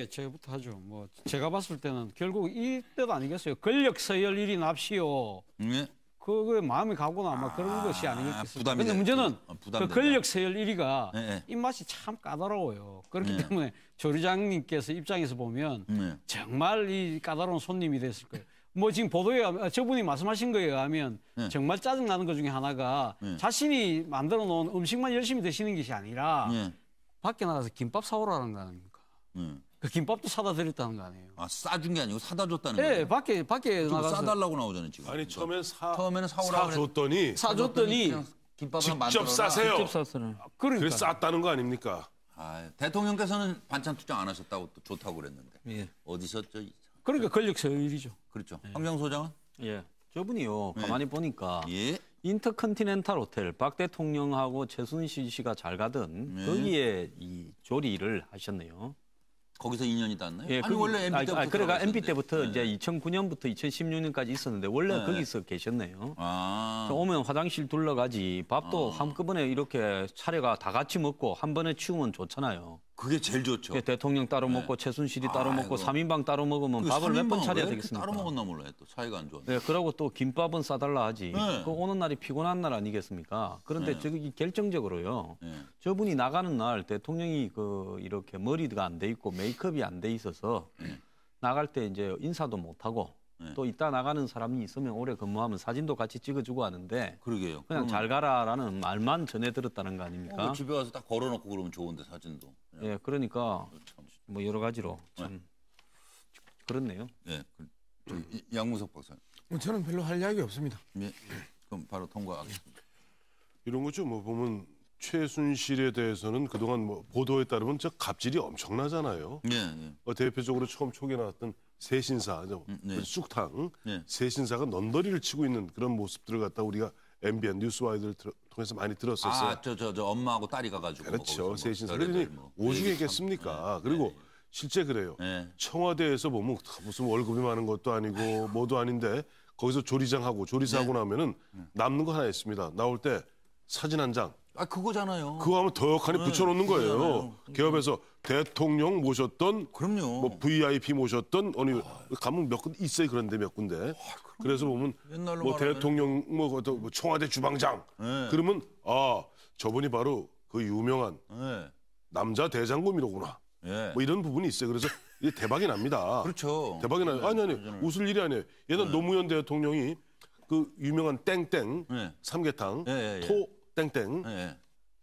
[SPEAKER 7] 제가부터 하죠. 제가 봤을 때는 결국 이 뜻 아니겠어요. 권력 서열 일이 납시오. 그거에 마음이 가거나 아마 그런 것이 아니겠겠어요. 그런데 문제는 그 권력 서열 1위가 입맛이 참 까다로워요. 그렇기 때문에 조리장님께서 입장에서 보면 정말 이 까다로운 손님이 됐을 거예요. 지금 보도에 저분이 말씀하신 거에 의하면 정말 짜증나는 것 중에 하나가 자신이 만들어 놓은 음식만 열심히 드시는 것이 아니라 밖에 나가서 김밥 사오라는 거 아닙니까? 그 김밥도 사다 드렸다는 거 아니에요?
[SPEAKER 1] 싸준 게 아니고 사다 줬다는 거예요?
[SPEAKER 7] 네, 밖에 나가서
[SPEAKER 1] 싸달라고 나오잖아요, 지금.
[SPEAKER 5] 아니, 처음에는
[SPEAKER 1] 사오라고
[SPEAKER 5] 사줬더니 직접 싸세요.
[SPEAKER 7] 직접 쌌어요.
[SPEAKER 5] 그래서 쌌다는 거 아닙니까?
[SPEAKER 1] 아, 대통령께서는 반찬 투정 안 하셨다고 또 좋다고 그랬는데.
[SPEAKER 7] 예.
[SPEAKER 1] 어디서
[SPEAKER 7] 그러니까 권력 소유일이죠.
[SPEAKER 1] 그렇죠. 황명 소장은?
[SPEAKER 6] 예. 저분이요. 가만히 보니까
[SPEAKER 1] 예.
[SPEAKER 6] 인터컨티넨탈 호텔 박 대통령하고 최순실 씨가 잘 가던 거기에 이 조리를 하셨네요.
[SPEAKER 1] 거기서 인연이 닿나요?
[SPEAKER 6] 예,
[SPEAKER 1] 아니 원래 MB 때부터
[SPEAKER 6] 그러니까 MB 때부터 이제 2009년부터 2016년까지 있었는데 원래 거기서 계셨네요. 오면 화장실 둘러가지 밥도 한꺼번에 이렇게 차례가 다 같이 먹고 한 번에 치우면 좋잖아요.
[SPEAKER 1] 그게 제일 좋죠.
[SPEAKER 6] 대통령 따로 먹고 최순실이 따로 먹고 3인방 따로 먹으면 밥을 몇 번 차려야 되겠습니까?
[SPEAKER 1] 따로 먹었나 몰라요. 또 사이가 안 좋은데.
[SPEAKER 6] 네, 그러고 또 김밥은 싸달라 하지. 그 오는 날이 피곤한 날 아니겠습니까? 그런데 저기 결정적으로요. 저분이 나가는 날 대통령이 이렇게 머리가 안 돼 있고 메이크업이 안 돼 있어서 나갈 때 이제 인사도 못 하고 또 이따 나가는 사람이 있으면 오래 근무하면 사진도 같이 찍어주고 하는데
[SPEAKER 1] 그러게요.
[SPEAKER 6] 그냥 잘 가라라는 말만 전해 들었다는 거 아닙니까?
[SPEAKER 1] 집에 와서 딱 걸어놓고 그러면 좋은데 사진도.
[SPEAKER 6] 예, 그러니까 뭐 여러 가지로 참 그렇네요.
[SPEAKER 1] 예, 양무석 박사님.
[SPEAKER 8] 저는 별로 할 이야기 없습니다.
[SPEAKER 1] 예, 그럼 바로 통과하겠습니다.
[SPEAKER 5] 이런 거죠. 뭐 보면 최순실에 대해서는 그동안 뭐 보도에 따르면 저 갑질이 엄청나잖아요.
[SPEAKER 1] 예.
[SPEAKER 5] 대표적으로 처음 초기에 나왔던 세신사, 쑥탕 세신사가 넌더리를 치고 있는 그런 모습들을 갖다 우리가 MBN 뉴스와이드를 통해서 많이 들었었어요.
[SPEAKER 1] 저 엄마하고 딸이 가가지고.
[SPEAKER 5] 그렇죠. 세신사. 그러니 오죽했겠습니까? 그리고 실제 그래요. 청와대에서 보면 무슨 월급이 많은 것도 아니고 뭐도 아닌데 거기서 조리장하고 조리사하고 나면은 남는 거 하나 있습니다. 나올 때 사진 한 장.
[SPEAKER 1] 그거잖아요.
[SPEAKER 5] 그거 하면 덕하니 붙여놓는 거예요. 기업에서 대통령 모셨던,
[SPEAKER 1] 그럼요.
[SPEAKER 5] 뭐 VIP 모셨던 어느 가면 몇 군데 있어요. 그런데 몇 군데. 그래서 보면 뭐 대통령 뭐 청와대 주방장. 그러면 저분이 바로 그 유명한 남자 대장금이로구나. 뭐 이런 부분이 있어요. 그래서 이게 대박이 납니다.
[SPEAKER 1] 그렇죠.
[SPEAKER 5] 대박이 나요. 아니 웃을 일이 아니에요. 예전 노무현 대통령이 그 유명한 땡땡 삼계탕 토 땡땡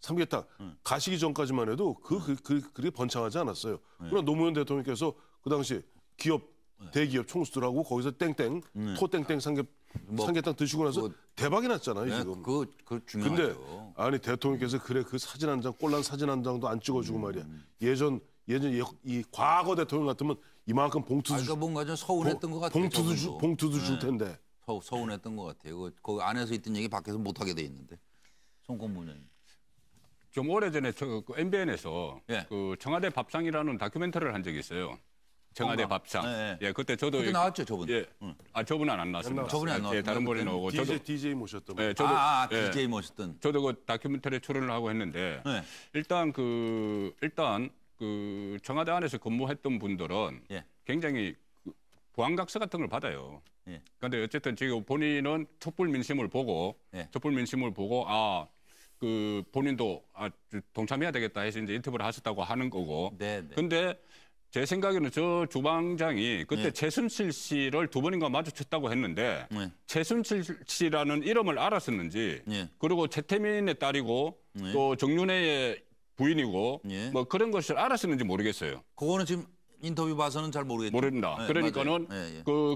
[SPEAKER 5] 삼계탕 가시기 전까지만 해도 그게 번창하지 않았어요. 그러나 노무현 대통령께서 그 당시 기업 대기업 총수들하고 거기서 땡땡 토 땡땡 삼계탕 드시고 나서 대박이 났잖아요. 지금.
[SPEAKER 1] 그거 중요하죠.
[SPEAKER 5] 근데 아니 대통령께서 그 사진 한 장 꼴난 사진 한 장도 안 찍어주고 말이야. 예전 이 과거 대통령 같으면 이만큼 봉투도
[SPEAKER 1] 그러니까 뭔가 좀 서운했던 것 같아요.
[SPEAKER 5] 봉투도 줄 텐데.
[SPEAKER 1] 서운했던 것 같아요. 거기 안에서 있던 얘기 밖에서 못 하게 돼 있는데. 송건무님.
[SPEAKER 2] 좀 오래전에 MBN에서 그 청와대 밥상이라는 다큐멘터리를 한 적이 있어요. 청와대 밥상. 예, 그때 저도
[SPEAKER 1] 그때 나왔죠, 저분.
[SPEAKER 2] 예. 저분은 안 나왔습니다.
[SPEAKER 1] 저분이 안 나왔어요.
[SPEAKER 2] 다른 분이 나오고
[SPEAKER 5] DJ 모셨던 분.
[SPEAKER 2] 예, 저도
[SPEAKER 1] DJ 모셨던.
[SPEAKER 2] 저도 그 다큐멘터리에 출연을 하고 했는데 일단 그 청와대 안에서 근무했던 분들은 굉장히 보안각서 같은 걸 받아요. 그런데 어쨌든 지금 본인은 촛불 민심을 보고 그 본인도 동참해야 되겠다 해서 이제 인터뷰를 하셨다고 하는 거고. 근데 제 생각에는 저 주방장이 그때 최순실 씨를 2번인가 마주쳤다고 했는데 최순실 씨라는 이름을 알았었는지 그리고 최태민의 딸이고 또 정윤회의 부인이고 뭐 그런 것을 알았었는지 모르겠어요.
[SPEAKER 1] 그거는 지금 인터뷰 봐서는 잘 모르겠죠.
[SPEAKER 2] 모른다. 그러니까는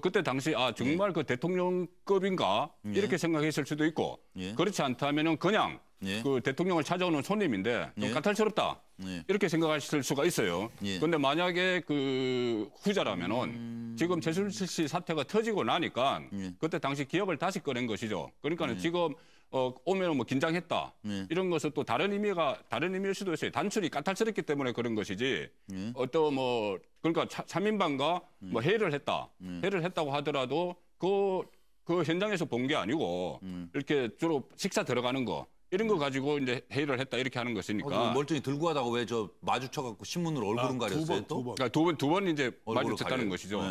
[SPEAKER 2] 그때 당시 정말 그 대통령급인가 이렇게 생각했을 수도 있고 그렇지 않다면은 그냥 그 대통령을 찾아오는 손님인데 좀 까탈스럽다 이렇게 생각하실 수가 있어요. 그런데 만약에 그 후자라면은 지금 최순실 씨 사태가 터지고 나니까 그때 당시 기업을 다시 꺼낸 것이죠. 그러니까는 지금 오면 뭐 긴장했다 이런 것은 또 다른 의미일 수도 있어요. 단순히 까탈스럽기 때문에 그런 것이지 어떤 뭐 그러니까 3인방과 뭐 회의를 했다고 하더라도 그 현장에서 본 게 아니고 이렇게 주로 식사 들어가는 거 이런 거 가지고 이제 회의를 했다 이렇게 하는 것이니까.
[SPEAKER 1] 멀쩡히 들고 가다가 왜 저 마주쳐갖고 신문으로 얼굴은 가렸어요?
[SPEAKER 2] 두 번 이제 마주쳤다는 것이죠.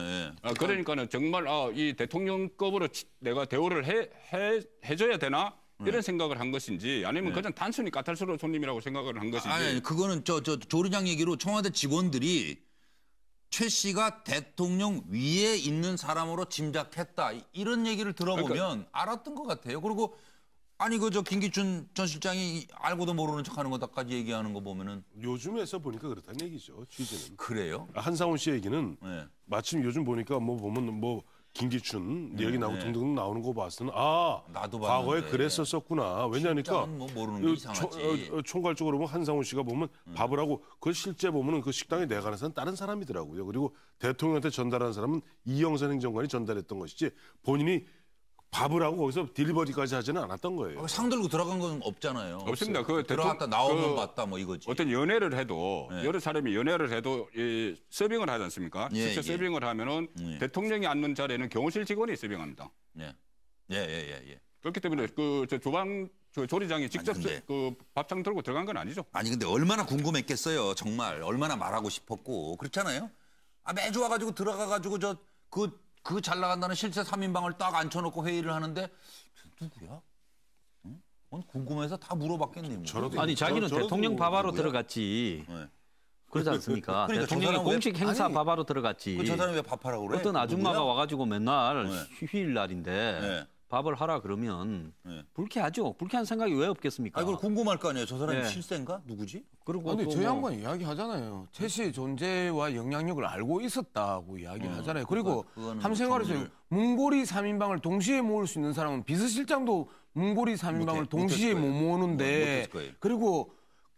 [SPEAKER 2] 그러니까는 정말 이 대통령급으로 내가 대우를 해줘야 되나? 이런 생각을 한 것인지 아니면 그냥 단순히 까탈스러운 손님이라고 생각을 한 것인지.
[SPEAKER 1] 아니 그거는 저 조리장 얘기로 청와대 직원들이 최 씨가 대통령 위에 있는 사람으로 짐작했다 이런 얘기를 들어보면 알았던 것 같아요. 그리고 아니 저 김기춘 전 실장이 알고도 모르는 척하는 것까지 얘기하는 거 보면은
[SPEAKER 5] 요즘에서 보니까 그렇다는 얘기죠. 취지는.
[SPEAKER 1] 그래요?
[SPEAKER 5] 한상훈 씨 얘기는 마침 요즘 보니까 뭐 보면 뭐 김기춘 얘기 나오고 등등 나오는 거 봤으면
[SPEAKER 1] 나도
[SPEAKER 5] 과거에
[SPEAKER 1] 봤는데.
[SPEAKER 5] 그랬었구나. 왜냐니까
[SPEAKER 1] 뭐 모르는 게 이상하지.
[SPEAKER 5] 총괄적으로 보면 한상훈 씨가 보면 밥을 하고 그 실제 보면은 그 식당에 내가는 사람은 다른 사람이더라고요. 그리고 대통령한테 전달하는 사람은 이영선 행정관이 전달했던 것이지 본인이 밥을 하고 거기서 딜리버리까지 하지는 않았던 거예요.
[SPEAKER 1] 상 들고 들어간 건 없잖아요.
[SPEAKER 2] 없습니다.
[SPEAKER 1] 들어갔다 나오면 봤다 뭐 이거지.
[SPEAKER 2] 어떤 연애를 해도 여러 사람이 연애를 해도 이 서빙을 하지 않습니까? 실제 서빙을 하면은 대통령이 앉는 자리에는 경호실 직원이 서빙합니다.
[SPEAKER 1] 예.
[SPEAKER 2] 그렇기 때문에 저 주방 조리장이 직접 그 밥상 들고 들어간 건 아니죠.
[SPEAKER 1] 아니 근데 얼마나 궁금했겠어요. 정말 얼마나 말하고 싶었고 그렇잖아요. 매주 와가지고 들어가가지고 그 잘 나간다는 실세 3인방을 딱 앉혀놓고 회의를 하는데 누구야? 응? 궁금해서 다 물어봤겠네. 뭐.
[SPEAKER 6] 아니 자기는 대통령 밥하러 들어갔지. 그러지 않습니까? 그러니까 대통령의 공식 행사 밥하러 들어갔지.
[SPEAKER 1] 저 사람이 왜 밥하라고 그래?
[SPEAKER 6] 어떤 아줌마가 와가지고 맨날 휴일 날인데 밥을 하라 그러면 불쾌하죠. 불쾌한 생각이 왜 없겠습니까?
[SPEAKER 1] 그걸 궁금할 거 아니에요. 저 사람이 실세인가? 누구지?
[SPEAKER 8] 그리고
[SPEAKER 20] 아니 저 양반 이야기하잖아요. 최 씨의 존재와 영향력을 알고 있었다고 이야기를 하잖아요. 그리고 함생활에서 문고리 3인방을 동시에 모을 수 있는 사람은 비서실장도 문고리 3인방을 동시에 못 모으는데 그리고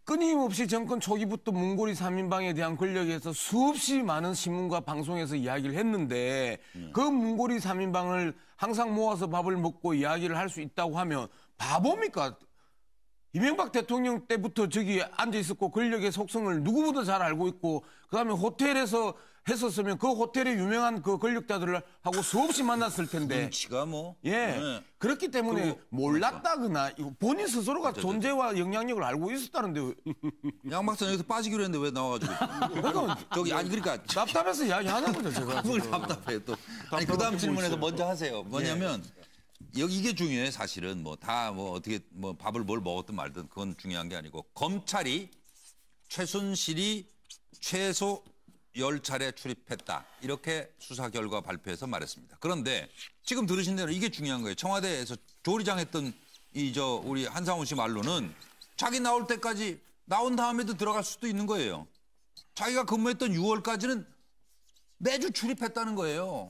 [SPEAKER 20] 끊임없이 정권 초기부터 문고리 3인방에 대한 권력에서 수없이 많은 신문과 방송에서 이야기를 했는데 그 문고리 3인방을 항상 모아서 밥을 먹고 이야기를 할 수 있다고 하면 바보입니까? 이명박 대통령 때부터 저기 앉아 있었고 권력의 속성을 누구보다 잘 알고 있고 그다음에 호텔에서 했었으면 그 호텔에 유명한 그 권력자들을 하고 수없이 만났을 텐데.
[SPEAKER 1] 눈치가 뭐.
[SPEAKER 8] 그렇기 때문에 몰랐다거나 본인 스스로가 존재와 영향력을 알고 있었다는데.
[SPEAKER 1] 양 박사는 여기서 빠지기로 했는데 왜 나와가지고. 저기 아니 그러니까
[SPEAKER 8] 답답해서 이야기하는 거죠 제가.
[SPEAKER 1] 뭘 답답해 또. 아니 그다음 질문에서 먼저 하세요. 뭐냐면 이게 중요해 사실은 뭐 다 뭐 어떻게 뭐 밥을 뭘 먹었든 말든 그건 중요한 게 아니고 검찰이 최순실이 최소 10차례 출입했다. 이렇게 수사 결과 발표해서 말했습니다. 그런데 지금 들으신 대로 이게 중요한 거예요. 청와대에서 조리장했던 우리 한상훈 씨 말로는 자기 나올 때까지 나온 다음에도 들어갈 수도 있는 거예요. 자기가 근무했던 6월까지는 매주 출입했다는 거예요.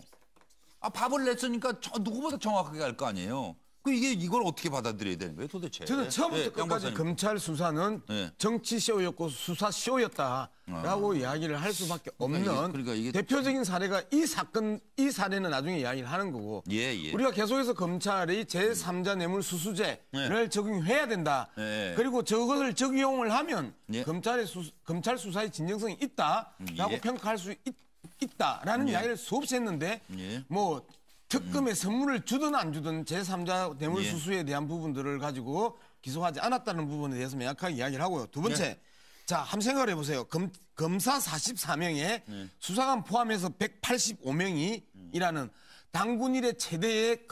[SPEAKER 1] 밥을 냈으니까 누구보다 정확하게 알 거 아니에요. 이걸 어떻게 받아들여야 되는 거예요, 도대체?
[SPEAKER 8] 저는 처음부터 끝까지 검찰 수사는 정치쇼였고 수사쇼였다라고 이야기를 할 수밖에 없는
[SPEAKER 1] 이게
[SPEAKER 8] 대표적인 사례가 이 사례는 나중에 이야기를 하는 거고 우리가 계속해서 검찰이 제3자 뇌물수수죄를 적용해야 된다. 그리고 저것을 적용을 하면 검찰 수사의 진정성이 있다라고 평가할 수 있다라는 이야기를 수없이 했는데 뭐 특검에 선물을 주든 안 주든 제3자 뇌물수수에 대한 부분들을 가지고 기소하지 않았다는 부분에 대해서 명확하게 이야기를 하고요. 두 번째, 자, 한번 생각을 해보세요. 검사 44명에 수사관 포함해서 185명이 일하는 당군 일의 최대의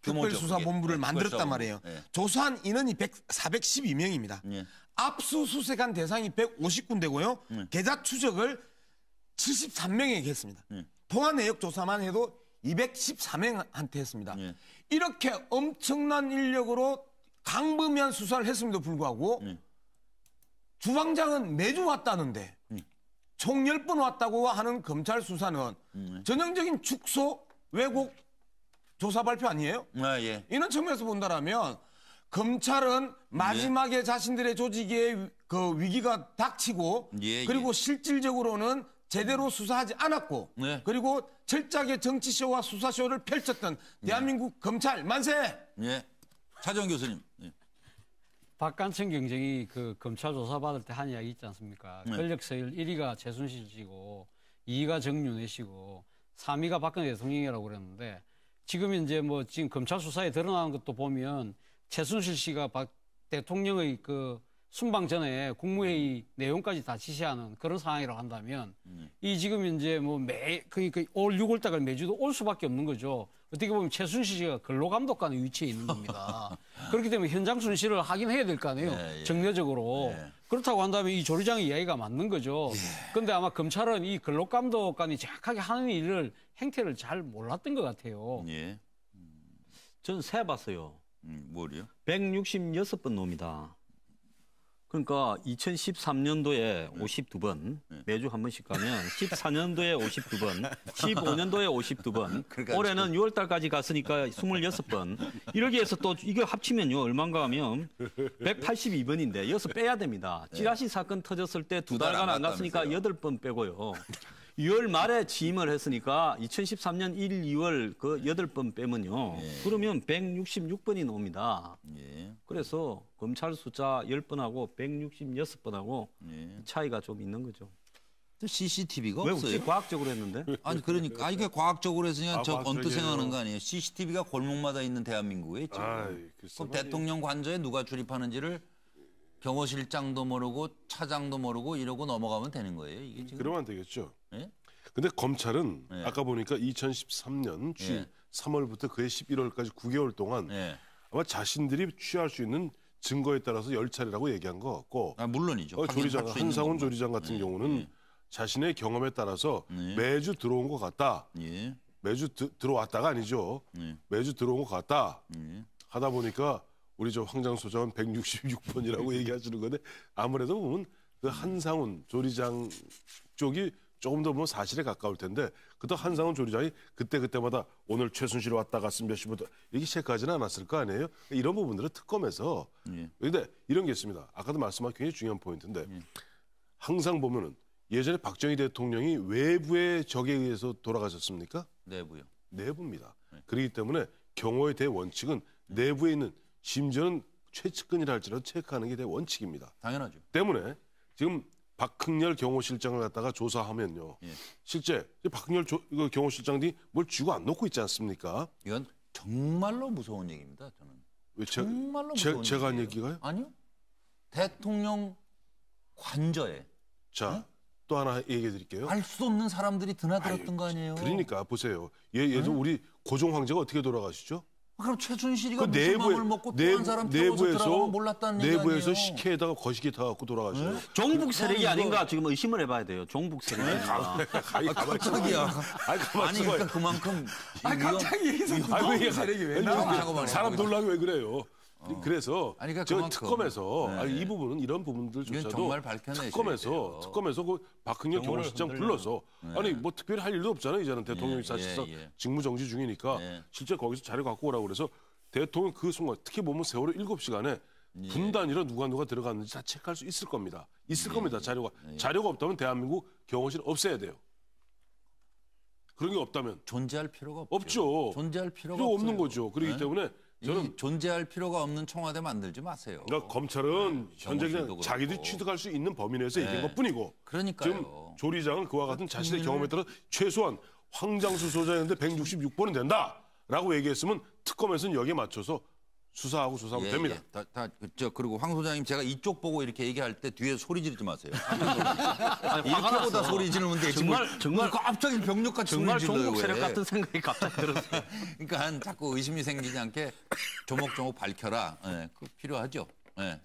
[SPEAKER 8] 특별수사본부를 만들었단 말이에요. 조사한 인원이 412명입니다. 압수수색한 대상이 150군데고요. 계좌 추적을 73명에게 했습니다. 통화 내역 조사만 해도 214명한테 했습니다. 이렇게 엄청난 인력으로 강범위한 수사를 했음에도 불구하고 주방장은 매주 왔다는데 총 10번 왔다고 하는 검찰 수사는 전형적인 축소, 왜곡 조사 발표 아니에요? 이런 측면에서 본다라면 검찰은 마지막에 자신들의 조직의 그 위기가 닥치고 그리고 실질적으로는 제대로 수사하지 않았고 그리고 철저하게 정치쇼와 수사쇼를 펼쳤던 대한민국 검찰 만세!
[SPEAKER 1] 차정 교수님.
[SPEAKER 7] 박관청 경쟁이 그 검찰 조사 받을 때 한 이야기 있지 않습니까? 권력 서열 1위가 최순실 씨고 2위가 정윤회 씨고 3위가 박근혜 대통령이라고 그랬는데 지금 이제 뭐 지금 검찰 수사에 드러나는 것도 보면 최순실 씨가 박 대통령의 그 순방 전에 국무회의 내용까지 다 지시하는 그런 상황이라고 한다면 이 지금 이제 뭐 그러니까 올 6월 달까지 매주도 올 수밖에 없는 거죠. 어떻게 보면 최순실 씨가 근로감독관의 위치에 있는 겁니다. 그렇기 때문에 현장 순실을 하긴 해야 될 거 아니에요. 정례적으로. 그렇다고 한다면 이 조리장의 이야기가 맞는 거죠. 그런데 아마 검찰은 이 근로감독관이 정확하게 하는 일을 행태를 잘 몰랐던 것 같아요.
[SPEAKER 6] 저는 세봤어요.
[SPEAKER 1] 뭐요?
[SPEAKER 6] 166번 놈이다. 그러니까 2013년도에 52번, 매주 한 번씩 가면 14년도에 52번, 15년도에 52번, 올해는 6월 달까지 갔으니까 26번. 이렇게 해서 또 이거 합치면요, 얼마인가 하면 182번인데 여기서 빼야 됩니다. 찌라시 사건 터졌을 때 2달간 안 갔으니까 8번 빼고요. 6월 말에 취임을 했으니까 2013년 1, 2월 그 8번 빼면요. 그러면 166번이 나옵니다. 그래서 검찰 숫자 10번하고 166번하고 차이가 좀 있는 거죠.
[SPEAKER 1] CCTV가
[SPEAKER 6] 왜
[SPEAKER 1] 없어요.
[SPEAKER 6] 왜 과학적으로 했는데?
[SPEAKER 1] 아니 그러니까 이게 과학적으로 했으니까 저 언뜻 생각하는 거 아니에요. CCTV가 골목마다 있는 대한민국에 있죠. 그럼 대통령 관저에 누가 출입하는지를 경호실장도 모르고 차장도 모르고 이러고 넘어가면 되는 거예요. 이게 지금.
[SPEAKER 5] 그러면 안 되겠죠.
[SPEAKER 1] 예?
[SPEAKER 5] 근데 검찰은 아까 보니까 2013년 3월부터 그해 11월까지 9개월 동안 아마 자신들이 취할 수 있는 증거에 따라서 열차례라고 얘기한 것 같고.
[SPEAKER 1] 물론이죠.
[SPEAKER 5] 조리장 한상훈 조리장 같은 경우는 자신의 경험에 따라서 매주 들어온 것 같다. 매주 들어왔다가 아니죠. 매주 들어온 것 같다. 하다 보니까 우리 저 황장 소장은 166번이라고 얘기하시는 건데 아무래도 보면 그 한상훈 조리장 쪽이 조금 더 보면 사실에 가까울 텐데 그때 한상훈 조리장이 그때마다 오늘 최순실 왔다 갔으면 몇 시부터 이렇게 체크하지는 않았을 거 아니에요? 이런 부분들은 특검에서 그런데 이런 게 있습니다. 아까도 말씀한 굉장히 중요한 포인트인데 항상 보면은 예전에 박정희 대통령이 외부의 적에 의해서 돌아가셨습니까?
[SPEAKER 1] 내부요.
[SPEAKER 5] 내부입니다. 그렇기 때문에 경호의 대원칙은 내부에 있는 심지어는 최측근이라 할지라도 체크하는 게 대원칙입니다.
[SPEAKER 1] 당연하죠.
[SPEAKER 5] 때문에 지금 박흥렬 경호실장을 갖다가 조사하면요. 실제 박흥렬 경호실장이 뭘 쥐고 안 놓고 있지 않습니까?
[SPEAKER 1] 이건 정말로 무서운 얘기입니다. 저는.
[SPEAKER 5] 왜
[SPEAKER 1] 정말로 무서운
[SPEAKER 5] 제가 한 얘기가요?
[SPEAKER 1] 아니요. 대통령 관저에.
[SPEAKER 5] 자, 또 하나 얘기해 드릴게요.
[SPEAKER 1] 알 수 없는 사람들이 드나들었던 거 아니에요.
[SPEAKER 5] 그러니까 보세요. 예도 우리 고종 황제가 어떻게 돌아가시죠?
[SPEAKER 1] 그럼 최순실이가
[SPEAKER 5] 그
[SPEAKER 1] 무슨 마음을 먹고 또 한 사람 태워서 들어가면 몰랐다는 얘기 아니에요?
[SPEAKER 5] 내부에서 식혜에다가 거시기 타갖고 돌아가셔요.
[SPEAKER 6] 종북 세력이 아닌가 지금 의심을 해봐야 돼요. 종북 세력인가.
[SPEAKER 1] 깜짝이야. 아니 그러니까 그만큼
[SPEAKER 20] 갑자기 여기서 종북 세력이 왜 나와?
[SPEAKER 5] 사람 놀라게 왜 그래요? 그래서
[SPEAKER 1] 아니, 그러니까
[SPEAKER 5] 저 특검에서 이 부분은 이런 부분들조차도
[SPEAKER 1] 정말 밝혀내셔야 돼요.
[SPEAKER 5] 특검에서 그 박흥렬 경호실장 불러서 아니 뭐 특별히 할 일도 없잖아요. 이제는 대통령이 사실상 직무 정지 중이니까 실제 거기서 자료 갖고 오라고 그래서 대통령 그 순간 특히 보면 세월호 7시간에 분 단위로 누가 들어갔는지 다 체크할 수 있을 겁니다. 있을 겁니다. 자료가 없다면 대한민국 경호실 없애야 돼요. 그런 게 없다면
[SPEAKER 1] 존재할 필요가 없죠.
[SPEAKER 5] 없죠.
[SPEAKER 1] 존재할 필요가
[SPEAKER 5] 없는 거죠. 그렇기 때문에 저는
[SPEAKER 1] 존재할 필요가 없는 청와대 만들지 마세요.
[SPEAKER 5] 그러니까 검찰은 현재 그냥 자기들이 취득할 수 있는 범위 내에서 얘기한 것뿐이고
[SPEAKER 1] 그러니까요.
[SPEAKER 5] 지금 조리장은 그와 같은 자신의 경험에 따라 최소한 황장수 소장인데 166번은 된다라고 얘기했으면 특검에서는 여기에 맞춰서 수사하고 조사하면 됩니다.
[SPEAKER 1] 그리고 황 소장님 제가 이쪽 보고 이렇게 얘기할 때 뒤에 소리 지르지 마세요. 이렇게보다 소리 지르면 되지.
[SPEAKER 6] 정말
[SPEAKER 1] 갑자기 병력같이
[SPEAKER 6] 정말
[SPEAKER 1] 소리 질러요.
[SPEAKER 6] 종북 세력 같은 생각이 갑자기 들었어요.
[SPEAKER 1] 그러니까 자꾸 의심이 생기지 않게 조목조목 밝혀라. 필요하죠.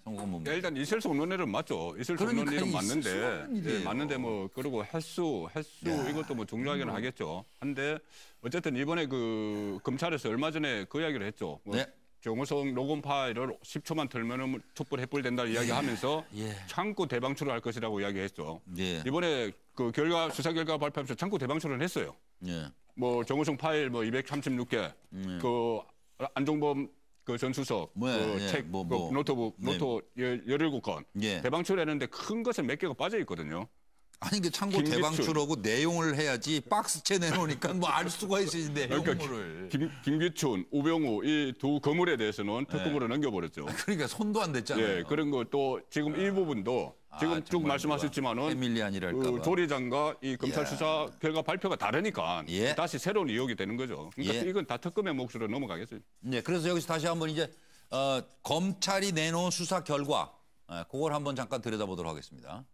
[SPEAKER 1] 송건문.
[SPEAKER 2] 일단 이슬속 논의는 맞죠. 이슬속 논의는 맞는데, 맞는데 뭐 그리고 횟수 이것도 뭐 중요하게는 하겠죠. 한데 어쨌든 이번에 그 검찰에서 얼마 전에 그 이야기를 했죠. 정우성 녹음 파일을 10초만 틀면은 촛불 해불된다 이야기하면서 창구 대방출을 할 것이라고 이야기했죠. 이번에 그 수사 결과 발표하면서 창구 대방출을 했어요. 뭐 정우성 파일 뭐 236개, 그 안종범 그 전 수석 노트북 17건 대방출했는데 큰 것은 몇 개가 빠져 있거든요.
[SPEAKER 1] 아니 그 참고 대방출하고 내용을 해야지 박스채 내놓으니까 뭐 알 수가 있어야지 내용물을.
[SPEAKER 2] 김기춘, 우병우 이 두 거물에 대해서는 특검으로 넘겨버렸죠.
[SPEAKER 1] 그러니까 손도 안 댔잖아요.
[SPEAKER 2] 그런 거 또 지금 일부분도 지금 쭉 말씀하셨지만은 그 조리장과 이 검찰 수사 결과 발표가 다르니까 다시 새로운 의혹이 되는 거죠. 그러니까 이건 다 특검의 몫으로 넘어가겠어요.
[SPEAKER 1] 그래서 여기서 다시 한번 이제 검찰이 내놓은 수사 결과 그걸 한번 잠깐 들여다보도록 하겠습니다.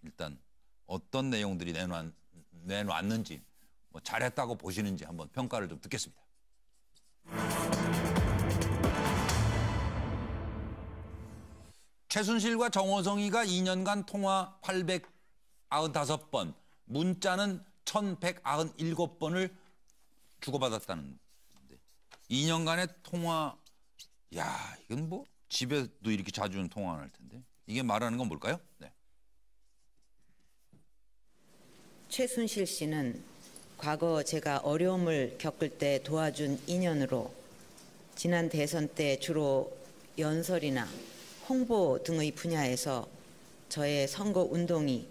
[SPEAKER 1] 일단 어떤 내용들이 내놓았는지 뭐 잘했다고 보시는지 한번 평가를 좀 듣겠습니다. 최순실과 정호성이가 2년간 통화 895번, 문자는 1197번을 주고받았다는데 2년간의 통화, 이건 뭐 집에도 이렇게 자주는 통화 안 할 텐데 이게 말하는 건 뭘까요? 네.
[SPEAKER 17] 최순실 씨는 과거 제가 어려움을 겪을 때 도와준 인연으로 지난 대선 때 주로 연설이나 홍보 등의 분야에서 저의 선거 운동이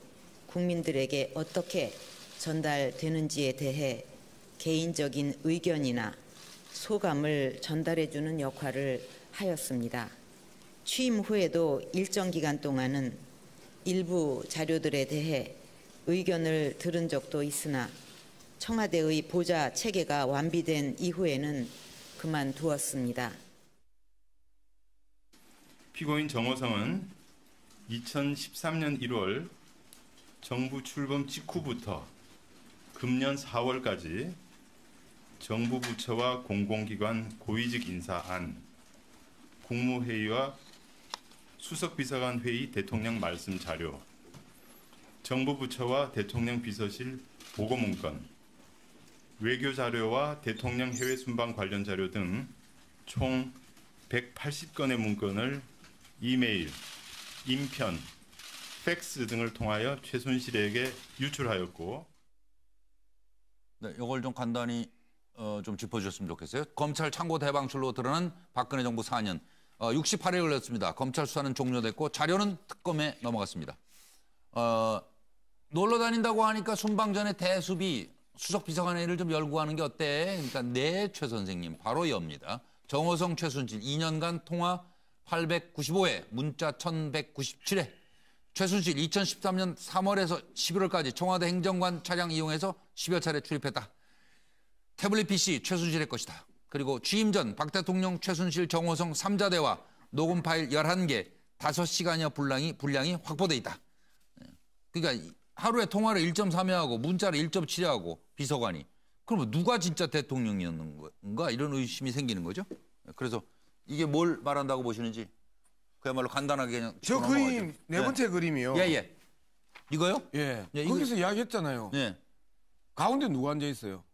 [SPEAKER 17] 국민들에게 어떻게 전달되는지에 대해 개인적인 의견이나 소감을 전달해주는 역할을 하였습니다. 취임 후에도 일정 기간 동안은 일부 자료들에 대해 의견을 들은 적도 있으나 청와대의 보좌 체계가 완비된 이후에는 그만두었습니다.
[SPEAKER 21] 피고인 정호성은 2013년 1월 정부 출범 직후부터 금년 4월까지 정부 부처와 공공기관 고위직 인사 안, 국무회의와 수석비서관 회의 대통령 말씀 자료, 정부 부처와 대통령 비서실 보고 문건, 외교 자료와 대통령 해외 순방 관련 자료 등 총 180건의 문건을 이메일, 인편, 팩스 등을 통하여 최순실에게 유출하였고.
[SPEAKER 1] 네, 이걸 좀 간단히 좀 짚어주셨으면 좋겠어요. 검찰 창고 대방출로 드러난 박근혜 정부 4년 68일 걸렸습니다. 검찰 수사는 종료됐고 자료는 특검에 넘어갔습니다. 놀러 다닌다고 하니까 순방 전에 대수비 수석비서관 회의를 좀 열고 하는 게 어때? 그러니까 네, 최 선생님 바로 엽니다. 정호성, 최순실 2년간 통화 895회, 문자 1197회. 최순실 2013년 3월에서 11월까지 청와대 행정관 차량 이용해서 10여 차례 출입했다. 태블릿 PC 최순실의 것이다. 그리고 취임 전 박 대통령, 최순실, 정호성 3자 대화 녹음 파일 11개, 5시간여 분량이 확보돼 있다. 그러니까 하루에 통화를 1.3회 하고 문자를 1.7회 하고 비서관이. 그러면 누가 진짜 대통령이었는 건가? 이런 의심이 생기는 거죠. 그래서 이게 뭘 말한다고 보시는지 그야말로 간단하게 그냥.
[SPEAKER 20] 저 그림 네 번째 그림이요.
[SPEAKER 1] 예. 이거요?
[SPEAKER 20] 예.
[SPEAKER 1] 이거...
[SPEAKER 20] 거기서 이야기했잖아요.
[SPEAKER 1] 예.
[SPEAKER 20] 가운데 누가 앉아 있어요?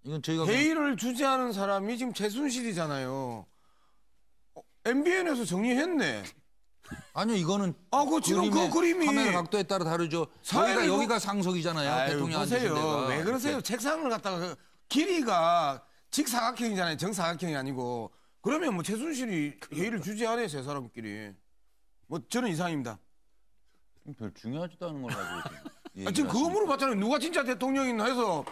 [SPEAKER 1] 이건 저희가
[SPEAKER 20] 회의를 주재하는 사람이 지금 최순실이잖아요. MBN에서 정리했네.
[SPEAKER 1] 아니요, 이거는
[SPEAKER 20] 그 지금 그 그림이
[SPEAKER 1] 카메라 각도에 따라 다르죠. 여기가 상석이잖아요. 대통령 앉으신 데가.
[SPEAKER 20] 왜 그러세요?
[SPEAKER 1] 이렇게.
[SPEAKER 20] 책상을 갖다가 길이가 직사각형이잖아요. 정사각형이 아니고. 그러면 뭐 최순실이 회의를 주재하네, 세 사람끼리. 뭐 저는 이상입니다.
[SPEAKER 1] 별 중요하지도 않은 걸 가지고.
[SPEAKER 20] 지금 그거 물어봤잖아요. 누가 진짜 대통령이나 해서